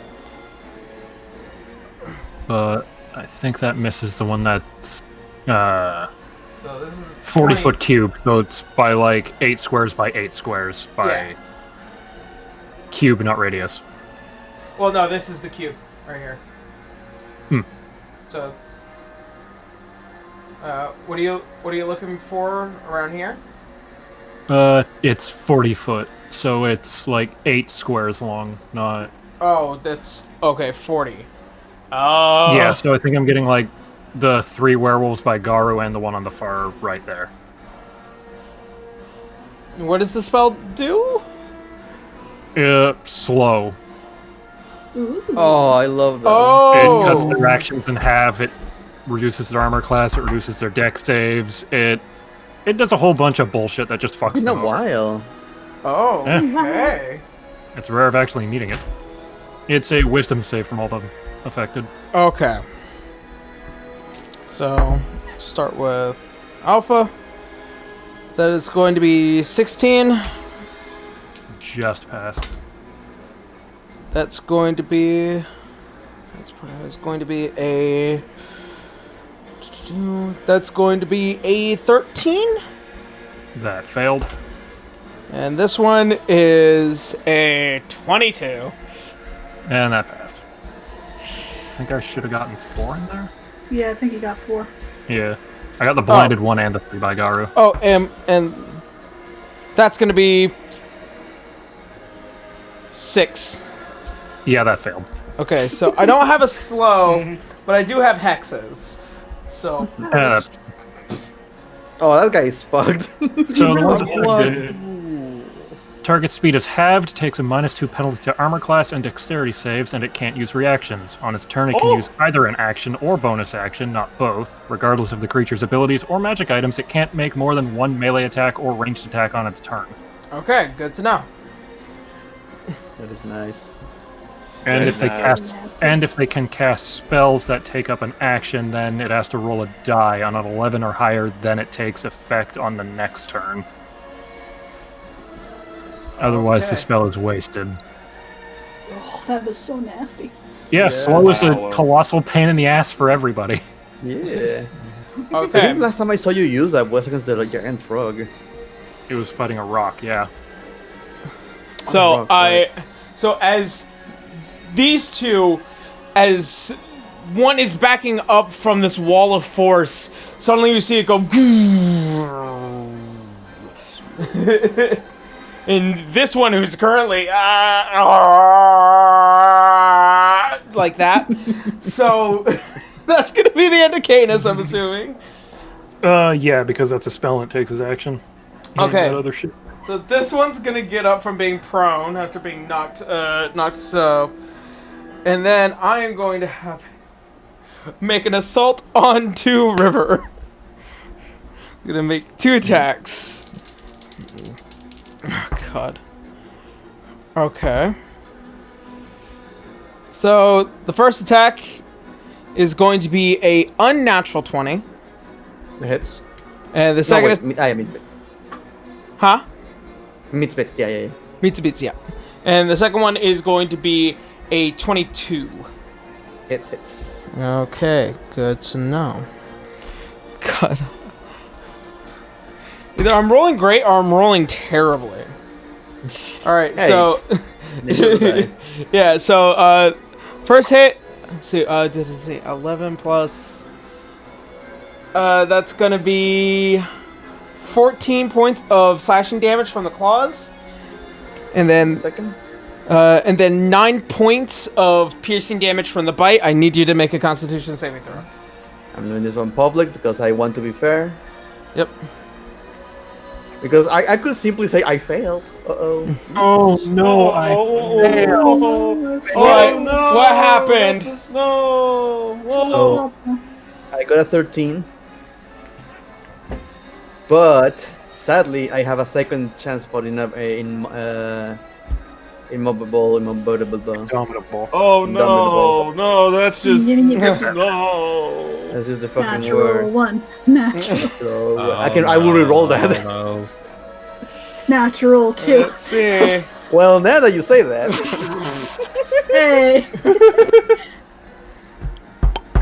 But I think that misses the one that's So this is 40-foot cube. So it's by like 8 squares by 8 squares by cube, not radius. Well, no, this is the cube right here. So, what are you looking for around here? It's 40 foot, so it's like 8 squares long, not... Oh, that's... Okay, 40. Oh. Yeah, so I think I'm getting like the 3 werewolves by Garu and the one on the far right there. What does the spell do? Slow. Ooh. Oh, I love that. Oh! It cuts their actions in half, it reduces their armor class, it reduces their dex saves, it does a whole bunch of bullshit that just fucks It's been them a over. while. Oh, Yeah. okay. It's rare of actually needing it. It's a wisdom save from all the affected. Okay. So, start with Alpha. That is going to be 16. Just passed. That's going to be... That's going to be a... That's going to be a 13. That failed. And this one is a 22. And that passed. I think I should have gotten 4 in there. Yeah, I think you got 4. Yeah. I got the blinded one and the 3 by Garu. Oh, and that's going to be 6. Yeah, that failed. Okay, so I don't have a slow, but I do have hexes. So, Oh, that guy is fucked. So the ones What? affected, target speed is halved, takes a -2 penalty to armor class and dexterity saves, and it can't use reactions. On its turn, it can use either an action or bonus action, not both. Regardless of the creature's abilities or magic items, it can't make more than 1 melee attack or ranged attack on its turn. okay, good to know. That is nice. And if they Nice. if they can cast spells that take up an action, then it has to roll a die on an 11 or higher, then it takes effect on the next turn. Otherwise, the Okay. spell is wasted. Oh, that was so nasty. Yeah, Yeah. slow is a Wow. colossal pain in the ass for everybody. Yeah. I Okay. think last time I saw you use that was against the giant frog. It was fighting a rock, yeah. So so as these two, as one is backing up from this wall of force, suddenly you see it go. And this one, who's currently like that, so that's gonna be the end of Canis, I'm assuming. Yeah, because that's a spell and it takes his action. And Okay. that other shit. So this one's gonna get up from being prone after being knocked so, and then I am going to have make an assault onto River. I'm gonna make 2 attacks. Oh God. Okay. So the first attack is going to be a unnatural 20, The hits. and the second, I mean, huh? mid-specs, yeah. Beats beats, yeah. And the second one is going to be a 22. Hits. Okay, good to know. God. Either I'm rolling great or I'm rolling terribly. Alright, Hey, so Initial die. Yeah, so, first hit, let's see, did it say 11 plus, that's gonna be 14 points of slashing damage from the claws, and then, Second. and then 9 points of piercing damage from the bite. I need you to make a Constitution saving throw. I'm doing this one public because I want to be fair. Yep. Because I could simply say I failed. Uh-oh. Oh no, I failed. What? no! What happened? No! Whoa. So I got a 13. But sadly, I have a second chance for immovable. Indomitable. Oh no! Indomitable. No, that's just Natural no. That's just a fucking word. 1. Natural. So I will re-roll that. No. Natural 2. Let's see. Well, now that you say that, Hey.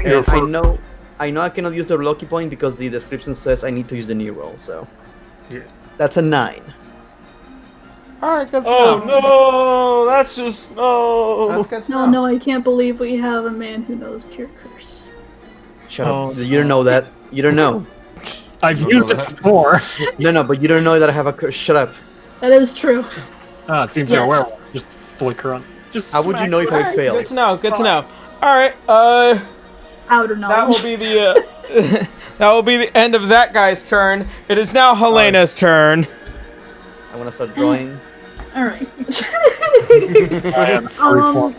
and I know I cannot use the lucky point because the description says I need to use the new roll. So Yeah. that's a 9. Alright, good to Oh know. no! That's just no. That's good to No, know. I can't believe we have a man who knows Cure Curse. Shut Oh, up. You don't know that. You don't know. I've used it before. No, but you don't know that I have a curse. Shut up. That is true. Ah, it seems Yes. you're aware. Just flicker on. Just How would you know if I Alright, failed? good to know, good to know. Alright, Outer that knowledge. will be the, that will be the end of that guy's turn. It is now Helena's turn. I want to start drawing. Alright. I am reformed.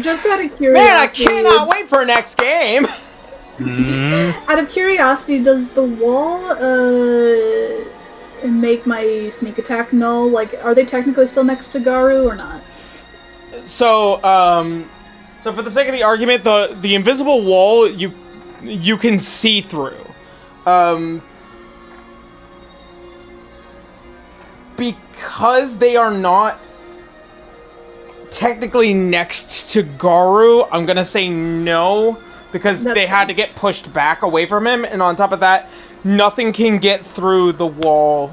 Just out of Man, I curiosity. cannot wait for next game! Out of curiosity, does the wall make my sneak attack null? Like, are they technically still next to Garu or not? So, so for the sake of the argument, the invisible wall you can see through. Because they are not technically next to Garu, I'm gonna say no, because That's they had fine. to get pushed back away from him, and on top of that, nothing can get through the wall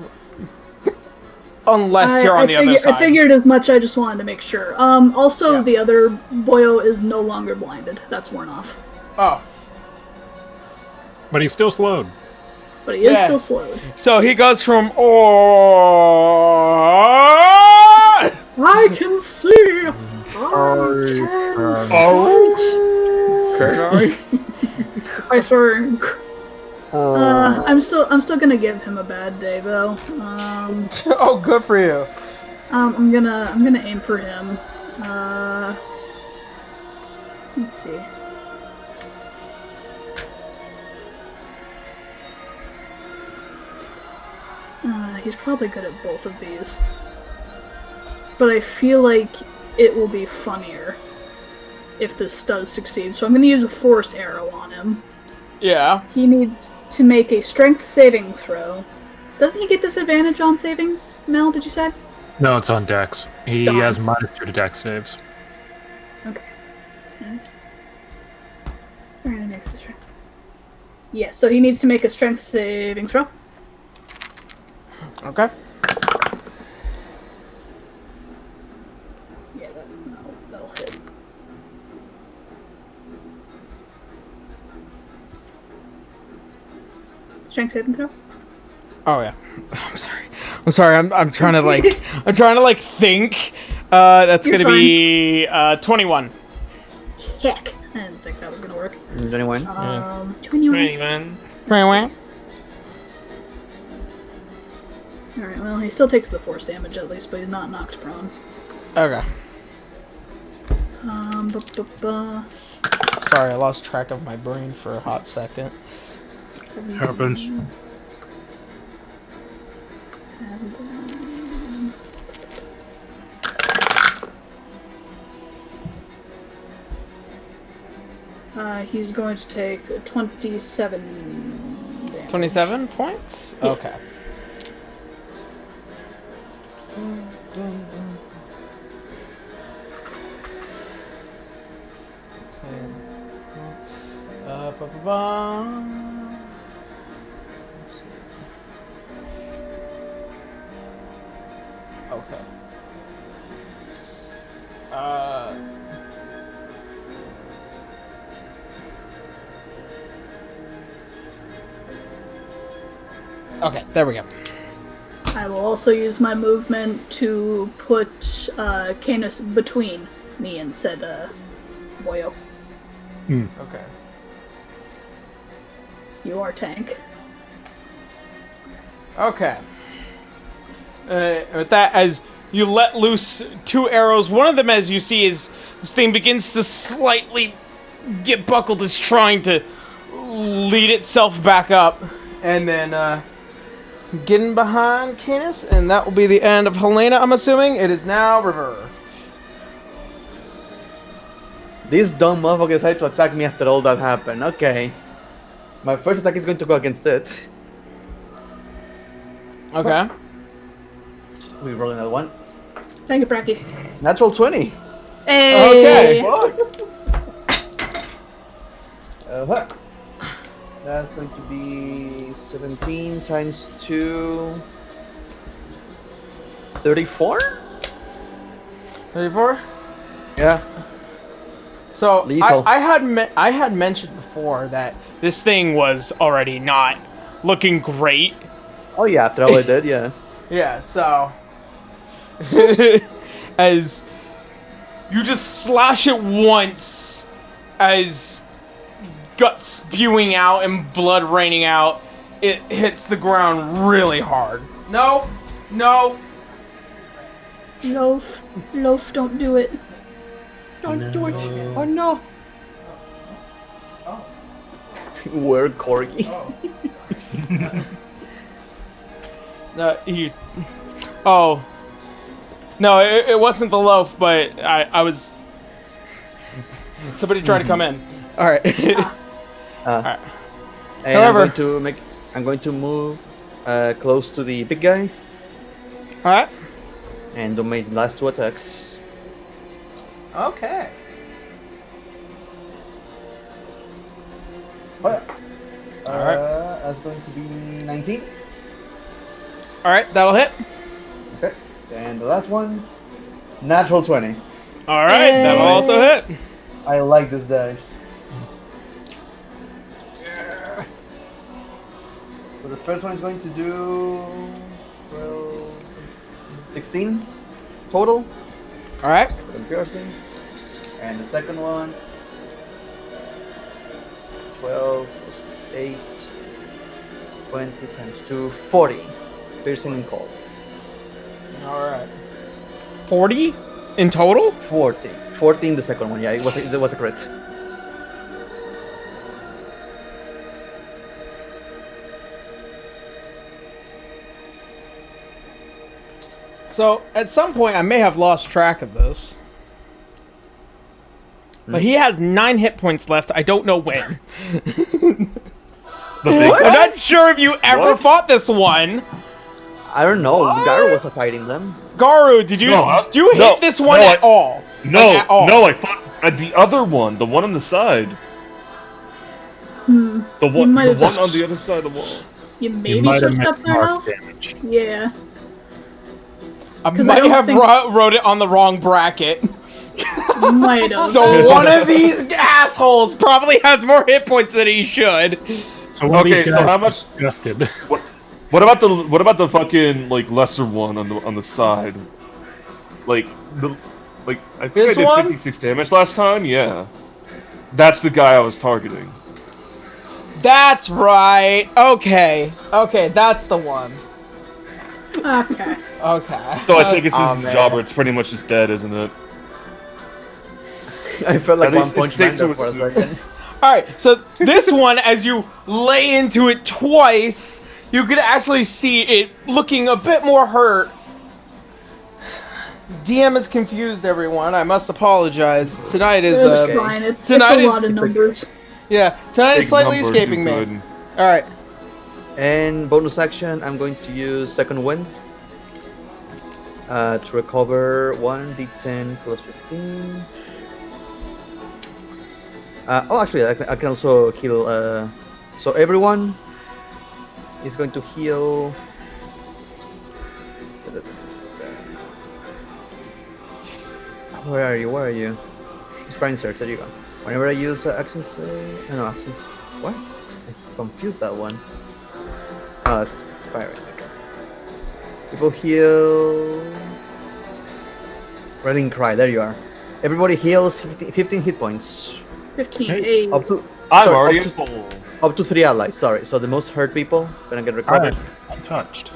unless you're on the other side. I figured as much. I just wanted to make sure. Also, Yeah. the other boyo is no longer blinded. That's worn off, Oh, But he's still slowed. but he is Yeah. still slowed. so he goes from I can see. I think. I'm still gonna give him a bad day though. Oh, good for you. I'm gonna aim for him. Let's see. He's probably good at both of these. But I feel like it will be funnier if this does succeed. So I'm gonna use a force arrow on him. Yeah. He needs to make a strength saving throw. Doesn't he get disadvantage on savings, Mel, did you say? No, it's on Dex. He Darn. has -2 to Dex saves. Okay. We're gonna make this right. Yeah, so he needs to make a strength saving throw. Okay. Yeah, that'll hit. Strength saving throw? Oh yeah. I'm sorry. I'm trying to like think. That's You're gonna be 21. Heck. I didn't think that was gonna work. 21. 21. Anyone? Alright, well, he still takes the force damage at least, but he's not knocked prone. Okay. Bu-bu-bu. Sorry, I lost track of my brain for a hot second. Happens. He's going to take 27 damage. 27 points? Yeah. Okay. Okay. Okay, there we go. I will also use my movement to put Canis between me and said boyo. Okay. You are tank. Okay. With that, as you let loose 2 arrows, one of them, as you see, is this thing begins to slightly get buckled. It's trying to lead itself back up, and then getting behind Canis, and that will be the end of Helena. I'm assuming it is now reversed. This dumb motherfucker decided to attack me after all that happened. Okay. My first attack is going to go against it. Okay. We roll another one. Thank you, Bracky. Natural 20. Hey! Okay. Uh-huh. That's going to be 17 times 2. 34? 34? Yeah. So Lethal. I had mentioned before that this thing was already not looking great. Oh yeah, after all I did, yeah. Yeah, so as you just slash it once, as guts spewing out and blood raining out, it hits the ground really hard. No, no. Loaf, don't do it. Don't do it. Oh no. Word corgi. No, oh. No, it wasn't the loaf, but I was. Somebody tried to come in. All right. Alright. And However- I'm going to move close to the big guy All right. and do my last 2 attacks. Okay. Alright. Alright. That's going to be 19. All right, that'll hit. Okay. And the last one, natural 20. All right, that'll also hit. I like this dice. So the first one is going to do 16 total. All right. From piercing. And the second one, 12 plus 8, 20 times 2, 40. Piercing and cold. All right. 40 in total? 40. 40 in the second one, yeah, it was a crit. So at some point, I may have lost track of this. But he has 9 hit points left. I don't know when. The big I'm not sure if you ever What? fought this one. I don't know, Garu was fighting them. Garu, did you No, hit this one no, at all? No, Like, at all? no, I fought at the other one, the one on the side. Hmm. The You one, might the have- one on the other side of the wall. You You maybe might have switched up meant their mark health? damage. Yeah. I 'Cause I might don't have think- wrote it on the wrong bracket. You might have. So one of these assholes probably has more hit points than he should. So what Okay, these so guys how much- adjusted? What about the fucking like lesser one on the side? Like I think This I did one? 56 damage last time. Yeah, that's the guy I was targeting. That's right. Okay, that's the one. Okay. Okay. So I think it's Oh, his man. job where it's pretty much just dead, isn't it? I felt like At One least Punch it's Man safe there to for a assume. second. Alright, so this one, as you lay into it twice, you could actually see it looking a bit more hurt. DM is confused, everyone. I must apologize. Tonight is, It's okay. fine. It's Tonight a is- lot of numbers. yeah, tonight is Big slightly numbers escaping do me. good. Alright, And bonus action, I'm going to use Second Wind to recover 1d10 plus 15. Actually, I can also heal. So everyone is going to heal. Where are you? Where are you? Inspiring search. There you go. Whenever I use actions, no actions. What? I confused that one. Oh, that's inspiring. Okay. People heal. Rallying cry. There you are. Everybody heals 15 hit points. 15. Hey. Hey. Up to I'm sorry, already up in to, full. up to 3 allies. Sorry. So the most hurt people gonna get recovered. I'm untouched.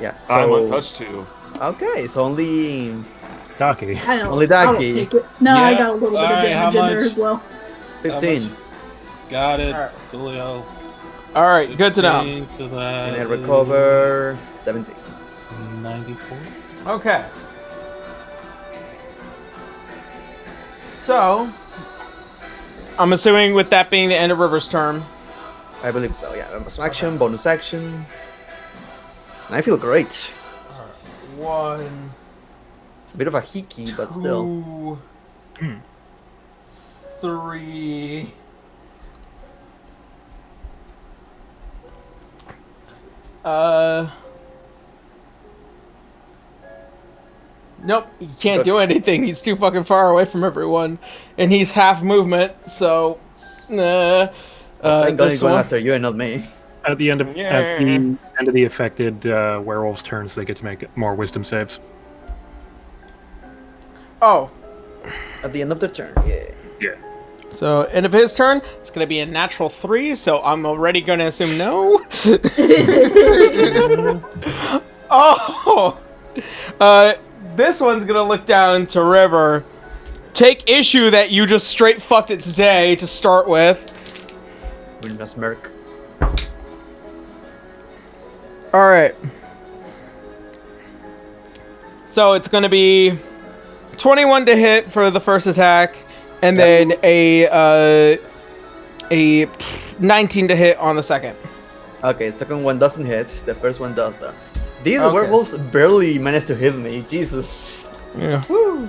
Yeah. So, I'm untouched too. Okay. So only Daki. Only I'll Daki. take it. No, I Yeah, got a little bit of alright, how damage in there much? as well. 15. Got it. Alright. Coolio. All right, good to know. 15 to that And I is recover 17. 94. Okay. So, I'm assuming with that being the end of River's turn. I believe so. Yeah. Bonus action. Bonus action. And I feel great. 1, A bit of a hickey, but still. 2, 3. Nope, he can't do anything. He's too fucking far away from everyone, and he's half movement. So, Thank God this he's going one. after you and not me. At the end of the affected werewolves' turns, they get to make more wisdom saves. Oh, At the end of the turn. Yeah. Yeah. so end of his turn. It's gonna be a natural 3. So I'm already gonna assume no. Oh, this one's gonna look down to River. Take issue that you just straight fucked it today to start with. We're in a smirk. Alright. So it's gonna be 21 to hit for the first attack, and then a 19 to hit on the second. Okay, the second one doesn't hit. The first one does, though. These Okay. werewolves barely managed to hit me. Jesus. Yeah. Woo.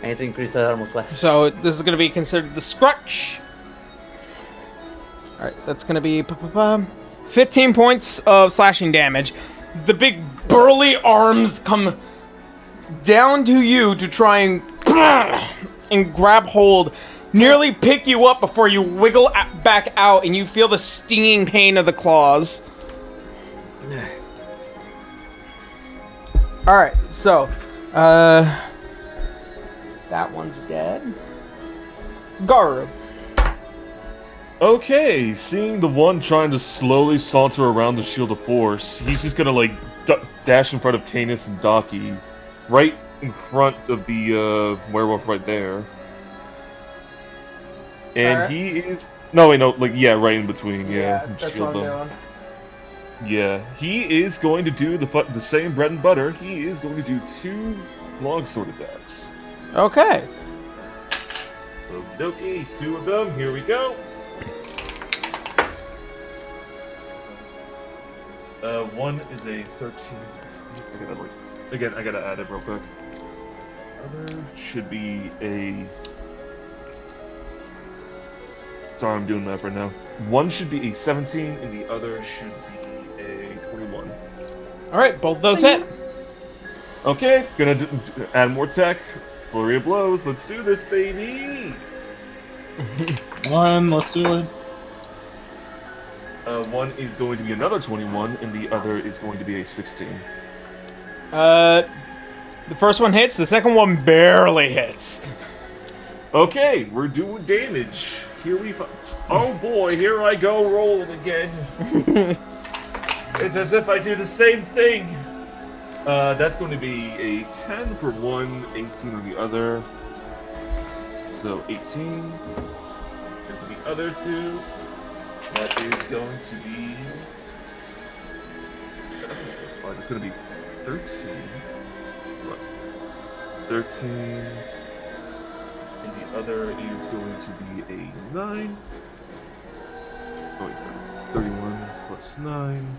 I need to increase that armor class. So this is gonna be considered the Scratch. Alright, that's gonna be 15 points of slashing damage. The big burly arms come down to you to try and grab hold, nearly pick you up before you wiggle back out, and you feel the stinging pain of the claws. Alright, so, that one's dead. Garu. Okay, seeing the one trying to slowly saunter around the Shield of Force, he's just gonna like dash in front of Canis and Daki, right in front of the werewolf right there. And Alright. he is right in between. Yeah, that's shield what I'm them. doing. Yeah, he is going to do the same bread and butter. He is going to do 2 longsword attacks. Okay. Okie dokie, 2 of them. Here we go. One is a 13. I gotta add it real quick. Other should be a. Sorry, I'm doing that right now. One should be a 17, and the other should be a 21. Alright, both of those hit. Okay, gonna add more tech. Flurry of blows. Let's do this, baby. Let's do it. One is going to be another 21, and the other is going to be a 16. The first one hits, the second one barely hits. Okay, we're doing damage. Here we go. Oh boy, here I go rolling again. It's as if I do the same thing. That's going to be a 10 for one, 18 on the other. So 18. And for the other 2, that is going to be 7 plus 5. It's going to be 13. What? 13. And the other is going to be a 9. Oh, wait, 31 plus 9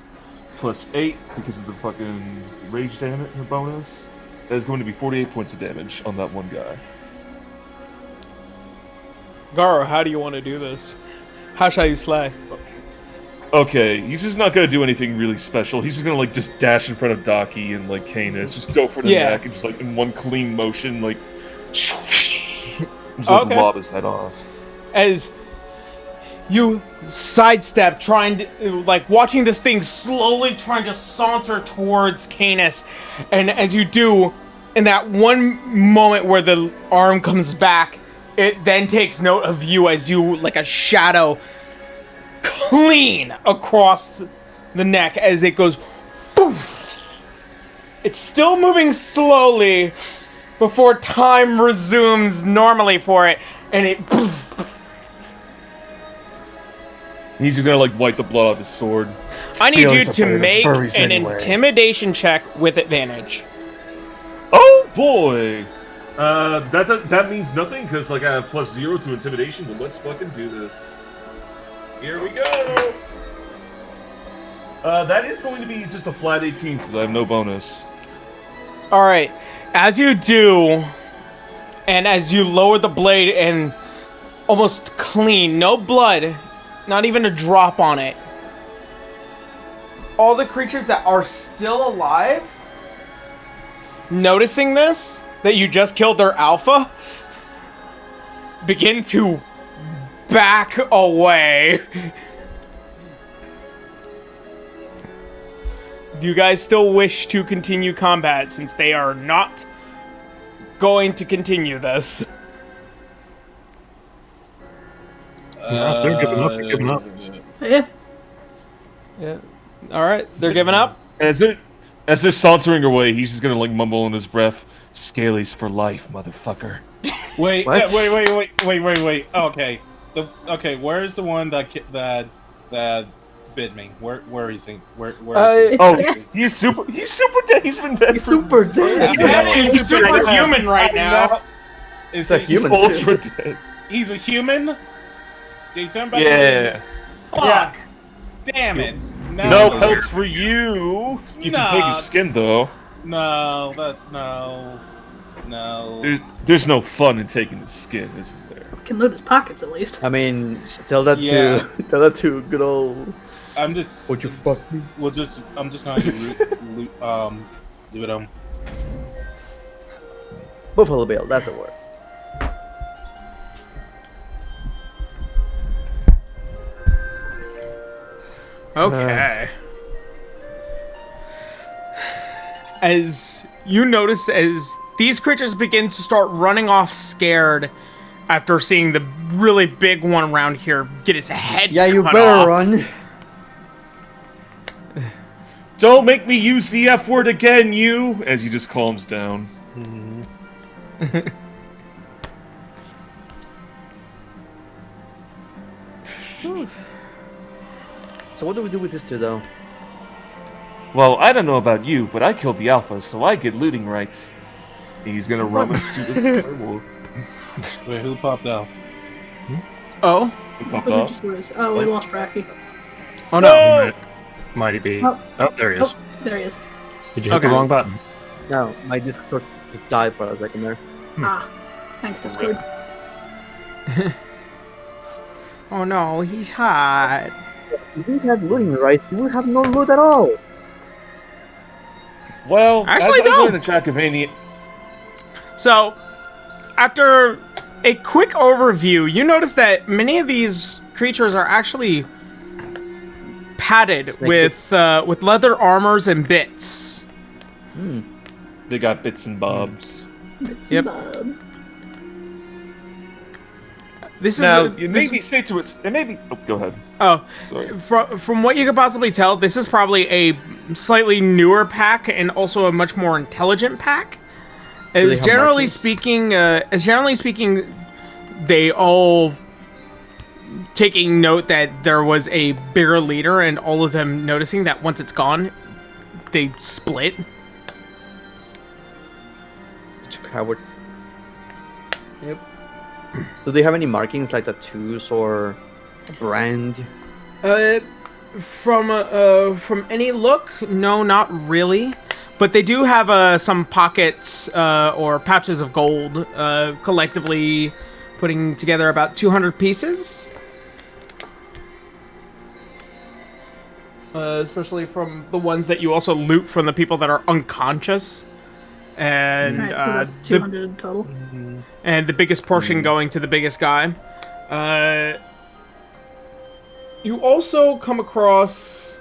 plus 8 because of the fucking rage damage bonus. That is going to be 48 points of damage on that one guy. Garo, how do you want to do this? How shall you slay? Okay, he's just not gonna do anything really special. He's just gonna like just dash in front of Daki and like Canis, just go for the Yeah. neck and just like in one clean motion, like just like lob his head off. As you sidestep, trying to, like, watching this thing slowly trying to saunter towards Canis, and as you do, in that one moment where the arm comes back, it then takes note of you as you, like a shadow, clean across the neck as it goes poof. It's still moving slowly before time resumes normally for it, and it poof. He's just gonna like wipe the blood off his sword. I need you Stealing to something make from furries an anyway. intimidation check with advantage. Oh boy! That means nothing because like I have +0 to intimidation, but let's fucking do this. Here we go. That is going to be just a flat 18 since I have no bonus. All right, as you do, and as you lower the blade and almost clean, no blood, not even a drop on it. All the creatures that are still alive, noticing this, that you just killed their alpha, begin to back away. Do you guys still wish to continue combat since they are not going to continue this? No, they're giving up. They're giving up. Yeah. Yeah. All right, they're giving up. As they're sauntering away, he's just gonna like mumble in his breath, "Scalies for life, motherfucker." Wait, What? wait. Okay, okay. Where's the one that bit me? Where is he? Where is he? Oh, dead. he's super dead. He's been dead He's for super dead. He's superhuman right now. Is It's a he? human. ultra dead. He's a human. Did he turn back? Yeah. Fuck. Damn it. No pelts for you. You can take his skin though. No, that's no. There's no fun in taking the skin, isn't there? Can loot his pockets at least. I mean, tell that Yeah. to good old. I'm just. What you fuck me? I'm just not gonna loot him. Buffalo Bill, that's the word. Okay. As you notice, as these creatures begin to start running off scared after seeing the really big one around here get his head Yeah, you cut better off. run. Don't make me use the F word again, you! As he just calms down. So what do we do with this two, though? Well, I don't know about you, but I killed the alpha, so I get looting rights. He's gonna rummage through the werewolf. Wait, who popped out? Oh? Who popped What did off? just lose? Oh, we lost Bracky. Oh no. Might he be? Oh. Oh, there he is. Oh, there he is. Did you hit Okay. the wrong button? No, my Discord just died for a second there. Ah, thanks, Discord. Oh no, he's hot. If we had looting rights, we would have no loot at all. Well, Actually, as I no. learned in Trackavania, So, after a quick overview, you notice that many of these creatures are actually padded with leather armors and bits. they got bits and bobs. Yep. Bob. This Now, is you may be say to it, it may be. Oh, go ahead. oh, Sorry. from what you could possibly tell, this is probably a slightly newer pack and also a much more intelligent pack. they As have generally markings? speaking, they all taking note that there was a bigger leader, and all of them noticing that once it's gone, they split. Cowards. Yep. Do they have any markings like tattoos or a brand? From any look, no, not really. But they do have some pockets or pouches of gold, collectively putting together about 200 pieces. especially from the ones that you also loot from the people that are unconscious. And Right, that's 200 in total. and the biggest portion going to the biggest guy. You also come across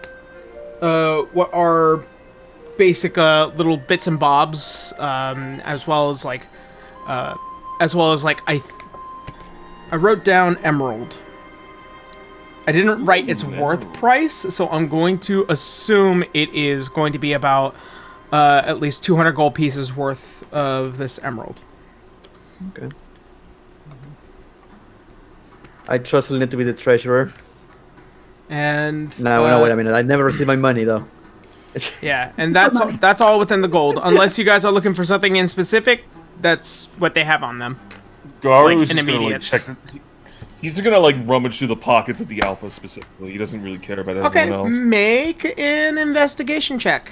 what are basic little bits and bobs, as well as like I wrote down emerald. I didn't write its worth price, so I'm going to assume it is going to be about at least 200 gold pieces worth of this emerald. Okay. I trust Lynette to be the treasurer. And No, wait a minute. I never received my money though. yeah, and that's all within the gold. Unless you guys are looking for something in specific, that's what they have on them. Garu Like is just gonna like check. He's gonna like rummage through the pockets of the alpha specifically. He doesn't really care about everyone else. Make an investigation check.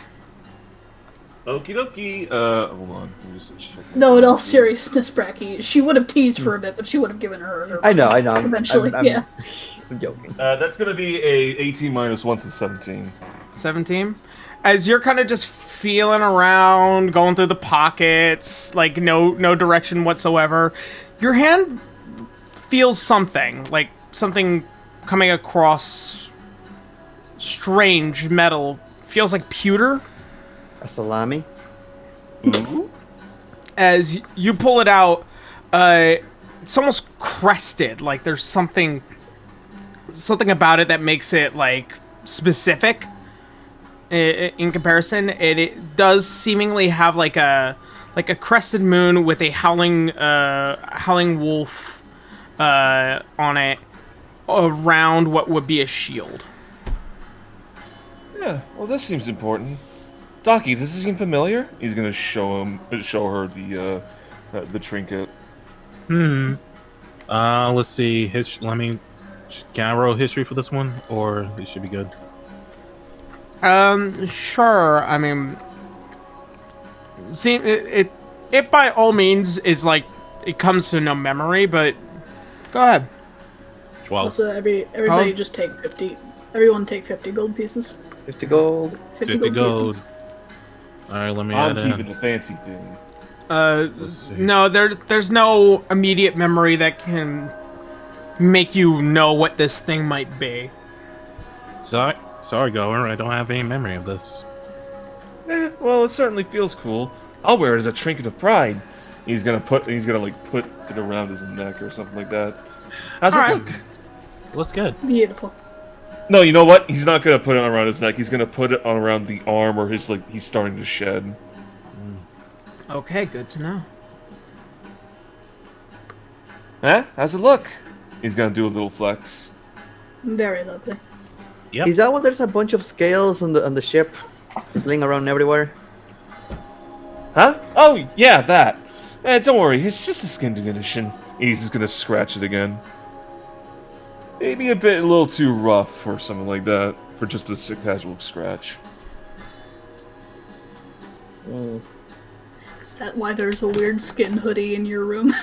Okie dokie. Hold on. Let me just check. No, in all seriousness, Bracky, she would have teased for a bit, but she would have given her I know. eventually, yeah. I'm joking. That's gonna be a 18 minus 1, so 17. 17. As you're kind of just feeling around, going through the pockets, like no direction whatsoever, your hand feels something, like something coming across strange metal. Feels like pewter. A salami. Ooh. As you pull it out, it's almost crested. Like there's something about it that makes it like specific in comparison. And it does seemingly have like a crested moon with a howling wolf on it around what would be a shield. Yeah. Well, this seems important. Daki, does this seem familiar? He's gonna show her the trinket. Let's see. Can I roll history for this one, or it should be good? Sure. I mean, see, it by all means is like it comes to no memory, but go ahead. 12. Also, everybody just take 50. Everyone take 50 gold pieces. 50 gold. 50 gold. Pieces. Alright, let me I'm add keeping in. the fancy thing. No, there's no immediate memory that can make you know what this thing might be. Sorry, Goer, I don't have any memory of this. Well, it certainly feels cool. I'll wear it as a trinket of pride. He's gonna put it around his neck or something like that. How's it look? Looks good. Beautiful. No, you know what? He's not gonna put it around his neck. He's gonna put it around the arm where he's starting to shed. Okay, good to know. Huh? How's it look? He's gonna do a little flex. Very lovely. Yep. Is that why there's a bunch of scales on the ship, just laying around everywhere? Huh? Oh, yeah, that. Don't worry, it's just a skin condition. He's just gonna scratch it again. Maybe a little too rough or something like that for just a casual scratch. Mm. Is that why there's a weird skin hoodie in your room?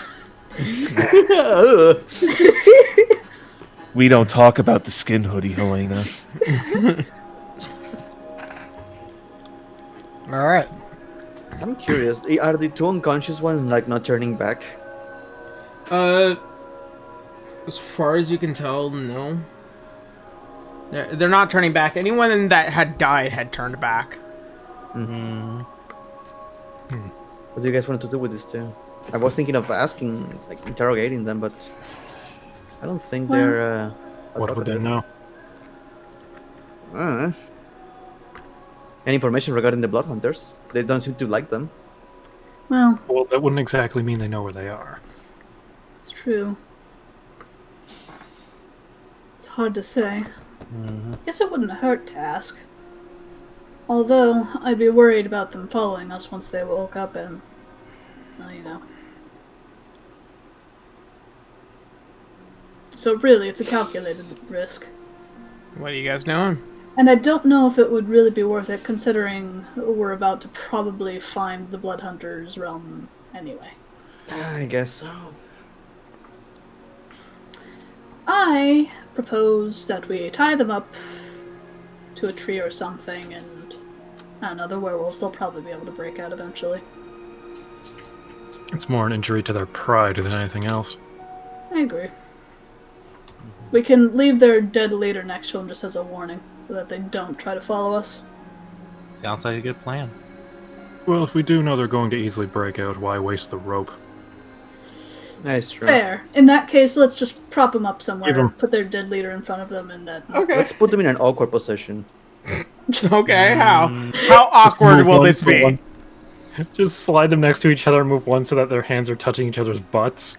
We don't talk about the skin hoodie, Helena. All right. I'm curious. Are the two unconscious ones not turning back? As far as you can tell, no. They're not turning back. Anyone that had died had turned back. Mm-hmm. What do you guys want to do with this two? I was thinking of asking, interrogating them, but I don't think they're. What would they know? Any information regarding the Blood Hunters? They don't seem to like them. Well, That wouldn't exactly mean they know where they are. it's true. It's hard to say. Guess it wouldn't hurt to ask. Although, I'd be worried about them following us once they woke up and... well, you know. So really, it's a calculated risk. What are you guys doing? And I don't know if it would really be worth it, considering we're about to probably find the Blood Hunters' realm anyway. I guess so. I propose that we tie them up to a tree or something, and I don't know, the werewolves, they'll probably be able to break out eventually. It's more an injury to their pride than anything else. I agree. We can leave their dead leader next to them just as a warning, so that they don't try to follow us. Sounds like a good plan. Well, if we do know they're going to easily break out, why waste the rope? Nice try. Fair. In that case, let's just prop them up somewhere, Give 'em- put their dead leader in front of them, and then... Okay. Let's put them in an awkward position. Okay, how? How awkward Move will one this for be? one. Just slide them next to each other and move one so that their hands are touching each other's butts.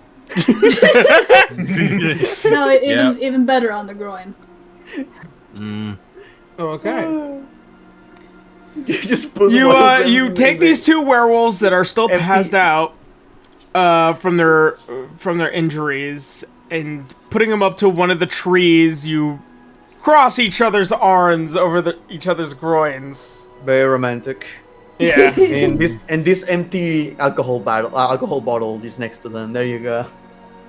No, even better on the groin. Okay. You just put one of them You in take the- these two werewolves that are still Empty. passed out from their injuries, and putting them up to one of the trees, you cross each other's arms over each other's groins. Very romantic. Yeah. And this empty alcohol bottle is next to them. There you go.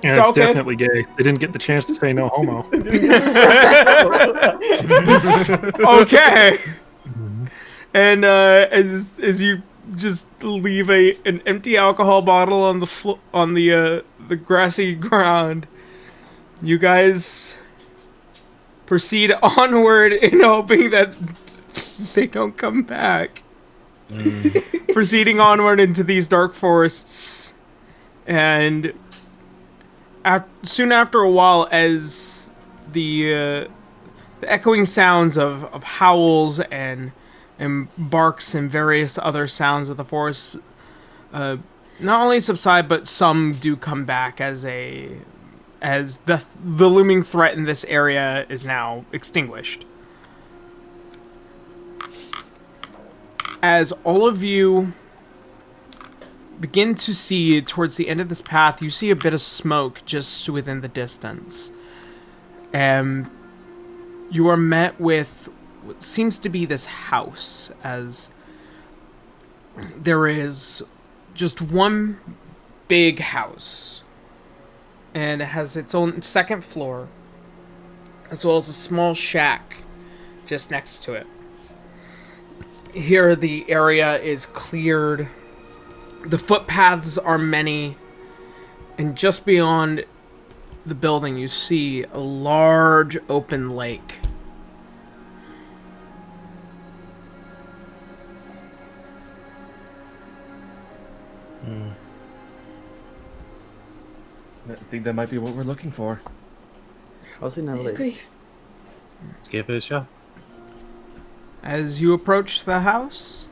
Yeah, it's Okay. definitely gay. They didn't get the chance to say no homo. Okay. And as you just leave an empty alcohol bottle on the grassy ground, you guys proceed onward in hoping that they don't come back. Proceeding onward into these dark forests, and soon after a while, as the echoing sounds of howls and barks and various other sounds of the forest not only subside, but some do come back as the looming threat in this area is now extinguished. As all of you begin to see towards the end of this path, you see a bit of smoke just within the distance. And you are met with what seems to be this house, as there is just one big house. And it has its own second floor, as well as a small shack just next to it. Here the area is cleared. The footpaths are many. And just beyond the building you see a large open lake. I think that might be what we're looking for. How's it not I late? agree. Let's give it a shot. As you approach the house,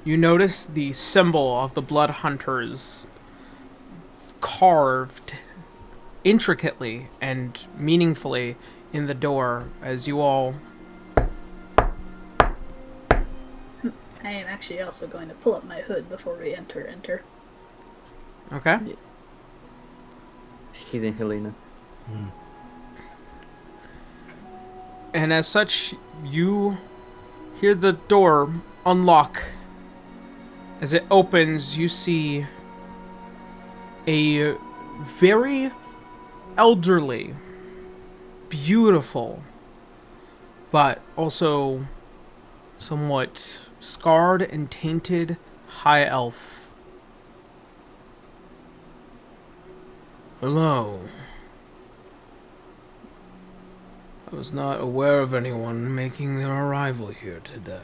you notice the symbol of the Blood Hunters carved intricately and meaningfully in the door as you all... I am actually also going to pull up my hood before we enter. Okay? Hidden Helena. And as such, you hear the door unlock. As it opens, you see a very elderly, beautiful, but also somewhat scarred and tainted high elf. Hello. I was not aware of anyone making their arrival here today.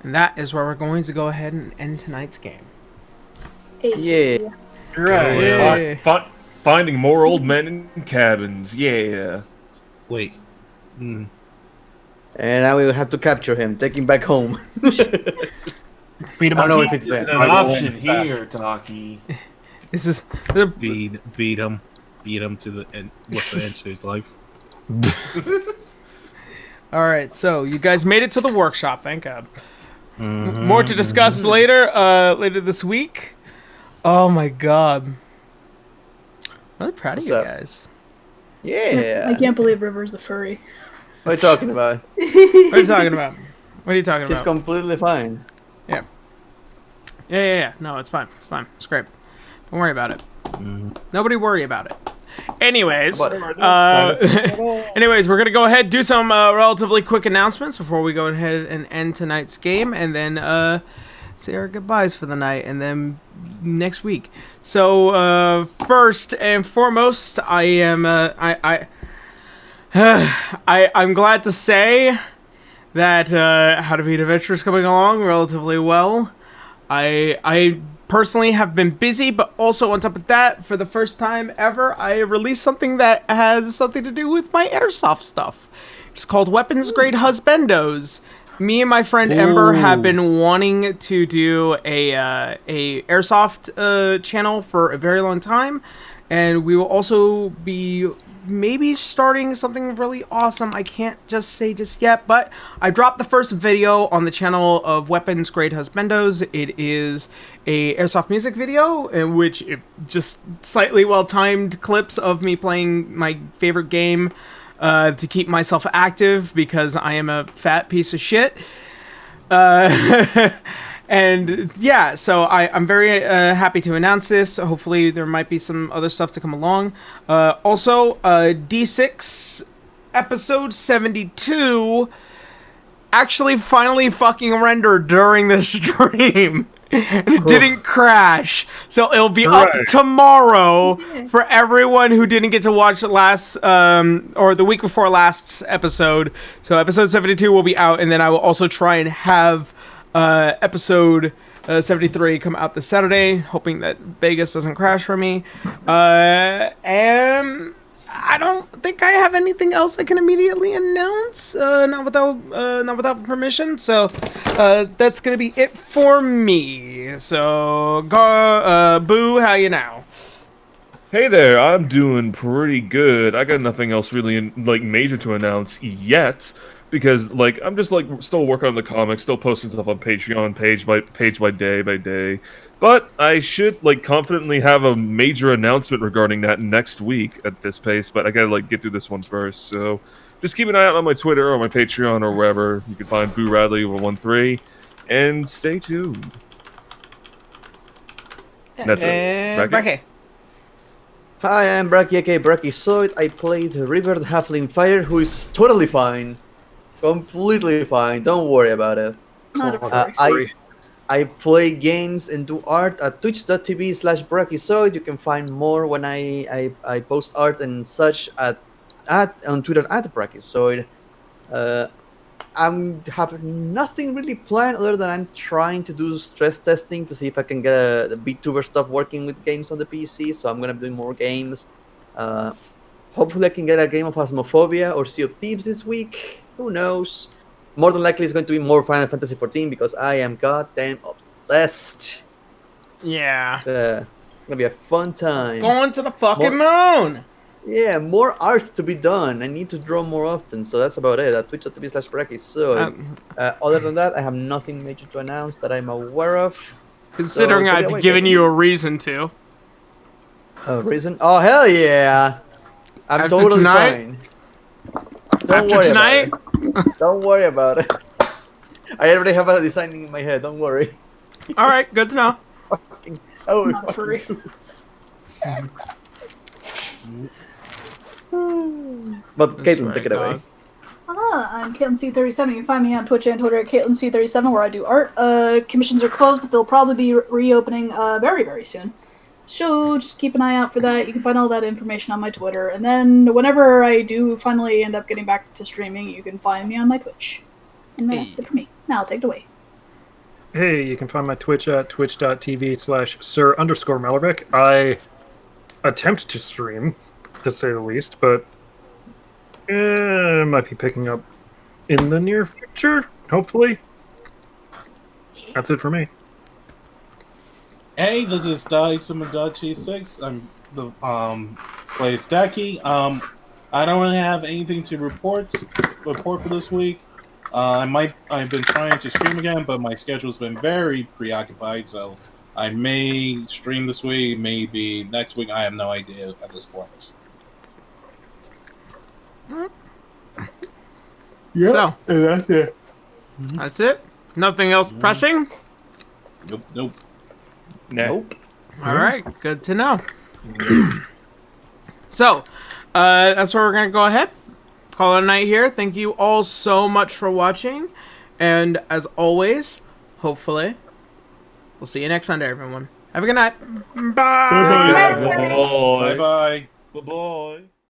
And that is where we're going to go ahead and end tonight's game. Hey. Yeah. Right. Yeah. Finding more old men in cabins. Yeah. Wait. And now we will have to capture him, take him back home. Beat him I don't know up. if it's there. An option here, Daki. This is the Beat him to the end with the end of his life. all right. So you guys made it to the workshop. Thank God. More to discuss later. Later this week. Oh my God. Really proud What's of you up? guys. Yeah. I can't believe River's the furry. What are you talking about? What are you talking about? What are you talking She's about? completely fine. Yeah. No, it's fine. It's fine. It's great. Don't worry about it. Nobody worry about it. Anyways, How about anyways, we're gonna go ahead do some relatively quick announcements before we go ahead and end tonight's game, and then say our goodbyes for the night, and then next week. So first and foremost, I am I'm glad to say that How to Beat Adventure is coming along relatively well. I personally have been busy, but also on top of that, for the first time ever, I released something that has something to do with my airsoft stuff. It's called Weapons Grade Husbandos. Me and my friend Ember have been wanting to do a airsoft channel for a very long time, and we will also be maybe starting something really awesome. I can't just say just yet, but I dropped the first video on the channel of Weapons Grade Husbandos. It is a airsoft music video in which it just slightly well-timed clips of me playing my favorite game to keep myself active because I am a fat piece of shit. And yeah, so I'm very happy to announce this. Hopefully there might be some other stuff to come along. Also, D6 episode 72 actually finally fucking rendered during the stream. And it didn't crash. So it'll be up tomorrow for everyone who didn't get to watch last, or the week before last's episode. So episode 72 will be out, and then I will also try and have episode 73 come out this Saturday, hoping that Vegas doesn't crash for me. And I don't think I have anything else I can immediately announce, not without permission. So that's gonna be it for me. So Boo, how you now? Hey there, I'm doing pretty good. I got nothing else really major to announce yet. Because, I'm just, still working on the comics, still posting stuff on Patreon, page by day. But I should, confidently have a major announcement regarding that next week at this pace, but I gotta, get through this one first. So, just keep an eye out on my Twitter or my Patreon or wherever. You can find Boo Radley 113, and stay tuned. That's it. Bracky. Hi, I'm Bracky, aka Brachyzoid. I played River the Halfling Fighter, who is totally fine. Completely fine. Don't worry about it. I play games and do art at twitch.tv/Brachyzoid. You can find more when I post art and such on Twitter at Brachyzoid. I have nothing really planned other than I'm trying to do stress testing to see if I can get the VTuber stuff working with games on the PC. So I'm gonna be doing more games. Hopefully I can get a game of Phasmophobia or Sea of Thieves this week. Who knows? More than likely it's going to be more Final Fantasy XIV because I am goddamn obsessed. Yeah. It's gonna be a fun time. Going to the fucking moon! Yeah, more art to be done. I need to draw more often, so that's about it. At twitch.tv/Bracky. So, other than that, I have nothing major to announce that I'm aware of. Considering I've given you a reason to. A reason? Oh, hell yeah! I'm After totally tonight? fine. After tonight? Don't worry about it. I already have a design in my head. Don't worry. All right, good to know. Not free. But Caitlin, take it away. I'm CaitlynC37. You can find me on Twitch and Twitter at CaitlynC37, where I do art. Commissions are closed, but they'll probably be reopening very, very soon. So just keep an eye out for that. You can find all that information on my Twitter. And then whenever I do finally end up getting back to streaming, you can find me on my Twitch. And that's it for me. Now I'll take it away. Hey, you can find my Twitch at twitch.tv/Sir_Melrick. I attempt to stream, to say the least, but might be picking up in the near future, hopefully. That's it for me. Hey, this is Daki6. I'm the plays Daki. I don't really have anything to report for this week. I've been trying to stream again, but my schedule's been very preoccupied, so I may stream this week, maybe next week. I have no idea at this point. Yeah, so, that's it. That's it? Nothing else pressing? Nope. Nah. Nope. All right, good to know. So, that's where we're going to go ahead. Call it a night here. Thank you all so much for watching. And as always, hopefully, we'll see you next Sunday, everyone. Have a good night. Bye. Bye bye. Bye bye.